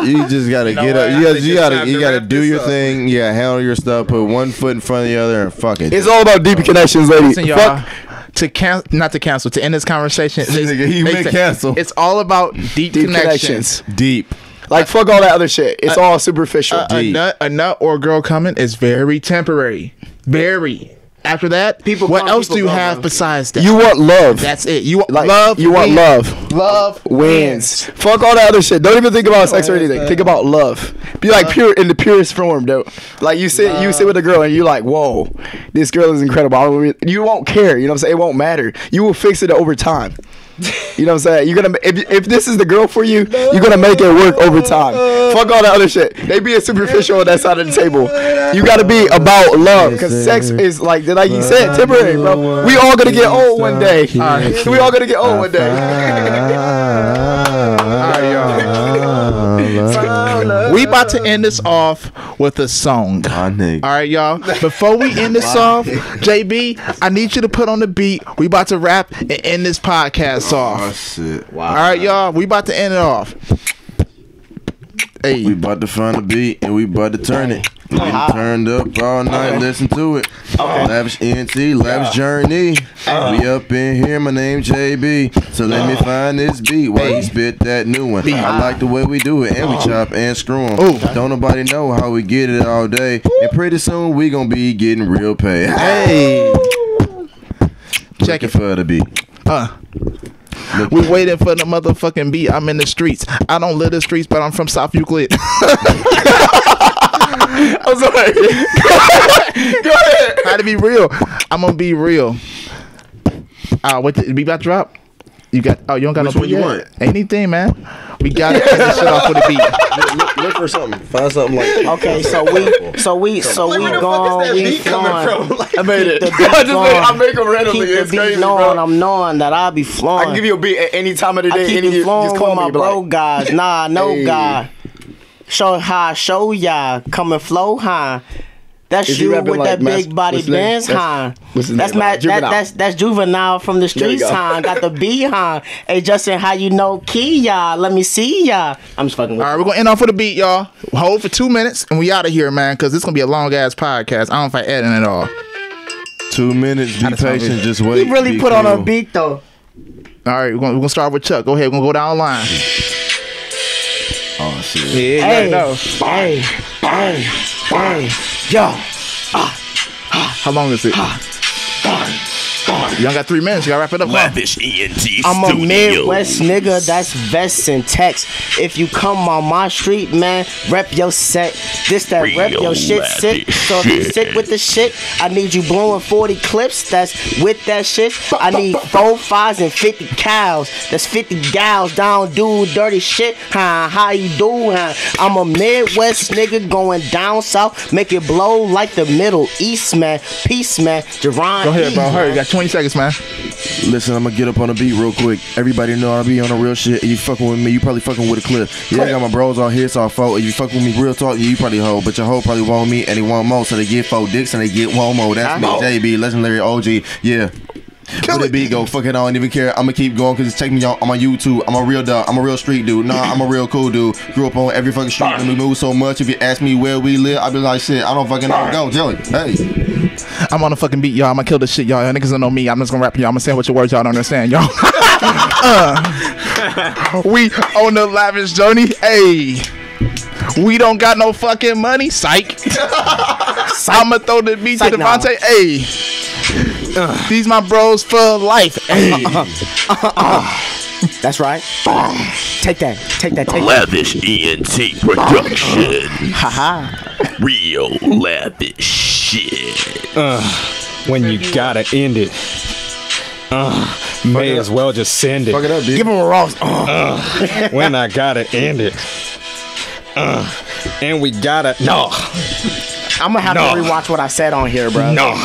[SPEAKER 3] You just gotta
[SPEAKER 2] know
[SPEAKER 3] get
[SPEAKER 2] what?
[SPEAKER 3] up.
[SPEAKER 2] I
[SPEAKER 3] You
[SPEAKER 2] think it's time
[SPEAKER 3] gotta
[SPEAKER 2] to
[SPEAKER 3] you gotta
[SPEAKER 2] wrap
[SPEAKER 3] do
[SPEAKER 2] this
[SPEAKER 3] your
[SPEAKER 2] up.
[SPEAKER 3] thing. You gotta handle your stuff. Put one foot in front of the other and fuck it.
[SPEAKER 4] It's all about deep connections, lady.
[SPEAKER 2] Listen, y'all.
[SPEAKER 4] Fuck.
[SPEAKER 2] To end this conversation.
[SPEAKER 3] Nigga, he meant cancel.
[SPEAKER 2] It's all about deep connections.
[SPEAKER 3] Deep.
[SPEAKER 4] Like fuck all that other shit. It's all superficial.
[SPEAKER 2] A nut or a girl coming is very temporary. Very. After that,
[SPEAKER 1] People
[SPEAKER 2] what
[SPEAKER 1] come,
[SPEAKER 2] else
[SPEAKER 1] people
[SPEAKER 2] do you
[SPEAKER 1] go,
[SPEAKER 2] have
[SPEAKER 1] bro.
[SPEAKER 2] besides that?
[SPEAKER 4] You want love.
[SPEAKER 2] That's it. You want
[SPEAKER 4] Like,
[SPEAKER 2] love.
[SPEAKER 4] You want
[SPEAKER 2] wins.
[SPEAKER 4] love.
[SPEAKER 2] Love
[SPEAKER 4] Wins. Fuck all that other shit. Don't even think about sex or anything. Think about love. Be like pure in the purest form, though. Like you sit with a girl and you're like, whoa, this girl is incredible. You won't care. You know what I'm saying? It won't matter. You will fix it over time. You know what I'm saying? You're gonna if this is the girl for you, you're gonna make it work over time. Fuck all that other shit. They being superficial on that side of the table. You gotta be about love, because sex is like you said, temporary, bro. We all gonna get old one day. We all gonna get old one day.
[SPEAKER 2] We about to end this off with a song.
[SPEAKER 3] My nigga.
[SPEAKER 2] All right, y'all. Before we end this off, JB, I need you to put on the beat. We about to rap and end this podcast
[SPEAKER 3] Oh
[SPEAKER 2] off.
[SPEAKER 3] shit.
[SPEAKER 2] All right, y'all. We about to end it off. Hey,
[SPEAKER 3] We about to find a beat and we about to turn it. We turned up all night, listen to it. Lavish NT, Lavish Journey. We up in here, my name JB. So let me find this beat while you spit that new one. I like the way we do it, and we chop and screw 'em. Don't nobody know how we get it all day. And pretty soon we gonna be getting real pay. Hey,
[SPEAKER 2] check
[SPEAKER 3] looking for the beat.
[SPEAKER 2] we waiting for the motherfucking beat. I'm in the streets. I don't live the streets, but I'm from South Euclid.
[SPEAKER 4] I'm sorry. Go ahead.
[SPEAKER 2] How to be real? I'm gonna be real. What the beat about to drop? You got? Oh, you don't got
[SPEAKER 3] Which
[SPEAKER 2] no
[SPEAKER 3] one
[SPEAKER 2] beat
[SPEAKER 3] you
[SPEAKER 2] yet?
[SPEAKER 3] want?
[SPEAKER 2] Anything, man. We got to end this shit off with a beat.
[SPEAKER 3] Look for something. Find something like.
[SPEAKER 1] Okay, so we gone, we flowing.
[SPEAKER 4] I made it.
[SPEAKER 1] Keep the beat
[SPEAKER 4] I
[SPEAKER 1] going.
[SPEAKER 4] make them randomly.
[SPEAKER 1] Keep the
[SPEAKER 4] It's
[SPEAKER 1] beat
[SPEAKER 4] crazy,
[SPEAKER 1] knowing
[SPEAKER 4] bro.
[SPEAKER 1] I'm knowing that I'll be flowing.
[SPEAKER 4] I can give you a beat at any time of the
[SPEAKER 1] I
[SPEAKER 4] day.
[SPEAKER 1] keep
[SPEAKER 4] Any
[SPEAKER 1] it flowing
[SPEAKER 4] just
[SPEAKER 1] with
[SPEAKER 4] call
[SPEAKER 1] my
[SPEAKER 4] me,
[SPEAKER 1] bro
[SPEAKER 4] like,
[SPEAKER 1] guys. Nah, no
[SPEAKER 4] Hey.
[SPEAKER 1] guy. Show how I show ya. Come and flow high. That's
[SPEAKER 4] Is he
[SPEAKER 1] you
[SPEAKER 4] rapping
[SPEAKER 1] with
[SPEAKER 4] like
[SPEAKER 1] that big body
[SPEAKER 4] what's his name?
[SPEAKER 1] Benz high.
[SPEAKER 4] What's his
[SPEAKER 1] That's
[SPEAKER 4] name? Juvenile.
[SPEAKER 1] that's juvenile from the
[SPEAKER 4] There you
[SPEAKER 1] streets
[SPEAKER 4] go.
[SPEAKER 1] high. Got the B high. Hey Justin, how you know key ya? Let me see ya. I'm just fucking with
[SPEAKER 2] All right,
[SPEAKER 1] you.
[SPEAKER 2] we're gonna end off with a beat, y'all. Hold for 2 minutes, and we out of here, man. Because this gonna be a long ass podcast. I don't know if I edit it all.
[SPEAKER 3] 2 minutes. Be
[SPEAKER 2] How to sound
[SPEAKER 3] patient.
[SPEAKER 2] good.
[SPEAKER 3] Just wait.
[SPEAKER 1] He really
[SPEAKER 3] be
[SPEAKER 1] put on a
[SPEAKER 3] cool.
[SPEAKER 1] beat though.
[SPEAKER 2] All right, we're gonna start with Chuck. Go ahead. We're gonna go down the line.
[SPEAKER 3] Oh shit.
[SPEAKER 2] Yeah,
[SPEAKER 1] Hey,
[SPEAKER 2] know.
[SPEAKER 1] hey, yo.
[SPEAKER 2] How long is it? You only got 3 minutes. You gotta wrap it up.
[SPEAKER 7] Lavish ENT
[SPEAKER 1] I'm a
[SPEAKER 7] Studios.
[SPEAKER 1] Midwest nigga, that's vests and text. If you come on my street, man, rep your set. This that rep
[SPEAKER 7] Real
[SPEAKER 1] your shit sick. So if you
[SPEAKER 7] shit.
[SPEAKER 1] sick with the shit, I need you blowing 40 clips. That's with that shit. I need 4 5s and 50 cows. That's 50 gals down, do dirty shit. Huh? How you do? Huh? I'm a Midwest nigga going down south, make it blow like the Middle East, man. Peace, man. Jerron.
[SPEAKER 2] Go ahead, bro.
[SPEAKER 1] E,
[SPEAKER 2] Hurry. You
[SPEAKER 1] man.
[SPEAKER 2] got 20 seconds, man.
[SPEAKER 3] Listen, I'm gonna get up on the beat real quick. Everybody know I be on the real shit. If you fucking with me, you probably fucking with a clip. Yeah, I got my bros on here, so I fault. If you fucking with me real talk, yeah, you probably hoe. But your hoe probably want me and they want more, so they get 4 dicks and they get 1 more. That's me, JB, legendary OG. Yeah. Where the beat go? Fuck it, I don't even care. I'ma keep going because it's taking me on my YouTube. I'm a real dog. I'm a real street dude. Nah, I'm a real cool dude. Grew up on every fucking street and we move so much. If you ask me where we live, I be like, shit, I don't fucking know. Go, Jelly. Hey.
[SPEAKER 2] I'm on the fucking beat, y'all. I'm gonna kill this shit, y'all. Y'all niggas don't know me. I'm just gonna rap y'all. I'm gonna say what your words y'all don't understand, y'all. We on the Lavish Journey. Hey. We don't got no fucking money. Psych. I'ma throw the beat
[SPEAKER 1] Psych
[SPEAKER 2] to
[SPEAKER 1] now.
[SPEAKER 2] Devontae. Hey. These my bros for life. Hey.
[SPEAKER 1] That's right. Take that. Take that. Take that.
[SPEAKER 7] Lavish ENT Production.
[SPEAKER 1] Haha.
[SPEAKER 7] Real lavish shit.
[SPEAKER 5] When you gotta end it, may as well just send
[SPEAKER 3] Fuck
[SPEAKER 5] it.
[SPEAKER 3] it up, dude.
[SPEAKER 1] Give him a Ross.
[SPEAKER 5] When I gotta end it, and we gotta no,
[SPEAKER 1] I'm gonna have
[SPEAKER 5] No.
[SPEAKER 1] to rewatch what I said on here, bro.
[SPEAKER 5] no.
[SPEAKER 3] All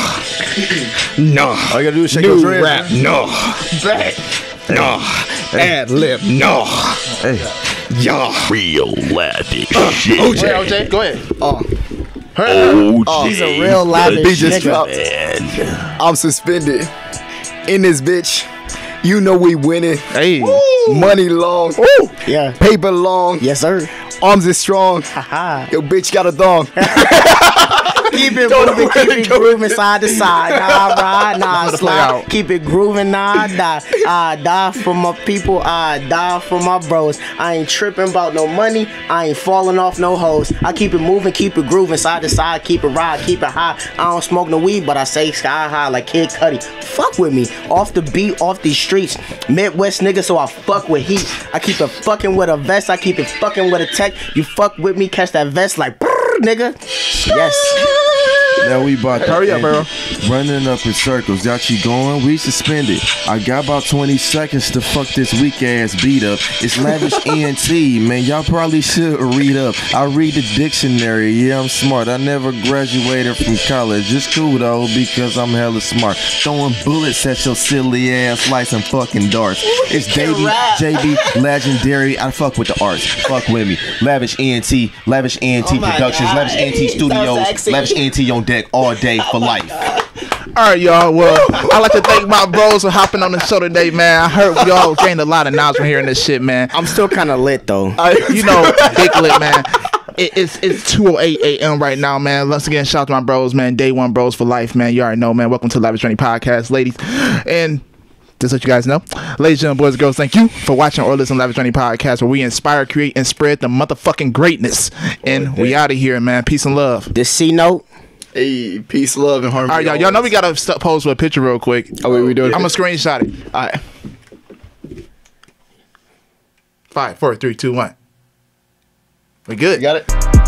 [SPEAKER 3] you gotta do is shake those
[SPEAKER 5] New
[SPEAKER 3] dreads.
[SPEAKER 5] rap, no. No. Ad lib, no.
[SPEAKER 3] Hey.
[SPEAKER 5] Yo.
[SPEAKER 7] Real lavish shit.
[SPEAKER 2] OJ, go ahead.
[SPEAKER 7] OG.
[SPEAKER 1] He's a real lavish
[SPEAKER 4] beat just
[SPEAKER 1] nigga.
[SPEAKER 4] dropped.
[SPEAKER 7] Man.
[SPEAKER 4] I'm suspended in this bitch. You know we winning.
[SPEAKER 2] Hey.
[SPEAKER 4] Money long.
[SPEAKER 1] Yeah.
[SPEAKER 4] Paper long.
[SPEAKER 1] Yes, sir.
[SPEAKER 4] Arms is strong.
[SPEAKER 1] Haha.
[SPEAKER 4] Yo, bitch got a thong.
[SPEAKER 1] Keep it moving, keep it grooving side to side. Nah, ride, nah,
[SPEAKER 2] play
[SPEAKER 1] slide.
[SPEAKER 2] out.
[SPEAKER 1] Keep it grooving, nah, die. I die for my people, I die for my bros. I ain't tripping about no money, I ain't falling off no hoes. I keep it moving, keep it grooving, side to side, keep it ride, keep it high. I don't smoke no weed, but I say sky high like Kid Cudi. Fuck with me, off the beat, off these streets. Midwest nigga, so I fuck with heat. I keep it fucking with a vest, I keep it fucking with a tech. You fuck with me, catch that vest like brrr, nigga. Yes.
[SPEAKER 3] Now we about to
[SPEAKER 2] Hurry up,
[SPEAKER 3] end
[SPEAKER 2] bro.
[SPEAKER 3] it. Running up in circles, got you going, we suspended. I got about 20 seconds to fuck this weak ass beat up. It's Lavish ENT, man, y'all probably should read up. I read the dictionary, yeah, I'm smart. I never graduated from college. It's cool though, because I'm hella smart. Throwing bullets at your silly ass like some fucking darts. It's JB, legendary. I fuck with the arts. Fuck with me. Lavish ENT
[SPEAKER 1] my
[SPEAKER 3] Productions,
[SPEAKER 1] God.
[SPEAKER 3] Lavish ENT
[SPEAKER 1] That was
[SPEAKER 3] Studios,
[SPEAKER 1] sexy.
[SPEAKER 3] Lavish ENT on deck all day for life.
[SPEAKER 2] All right, y'all. Well, I'd like to thank my bros for hopping on the show today, man. I heard we all gained a lot of knowledge from hearing this shit, man.
[SPEAKER 1] I'm still kind of lit though.
[SPEAKER 2] You know, big lit, man. It's 2:08 a.m. right now, man. Once again, shout out to my bros, man. Day one bros for life, man. You already know, man. Welcome to the Lavish Journey podcast, ladies. And just to let you guys know, ladies and boys and girls, thank you for watching or listening to Lavish Journey podcast, where we inspire, create, and spread the motherfucking greatness. And we out of here, man. Peace and love.
[SPEAKER 1] This C note.
[SPEAKER 4] Hey, peace, love, and harmony.
[SPEAKER 2] All right, y'all know we gotta pose with a picture real quick.
[SPEAKER 4] Oh, wait, we doing it?
[SPEAKER 2] I'm gonna screenshot it.
[SPEAKER 4] All right.
[SPEAKER 2] 5, 4, 3, 2, 1. We good.
[SPEAKER 4] You got it?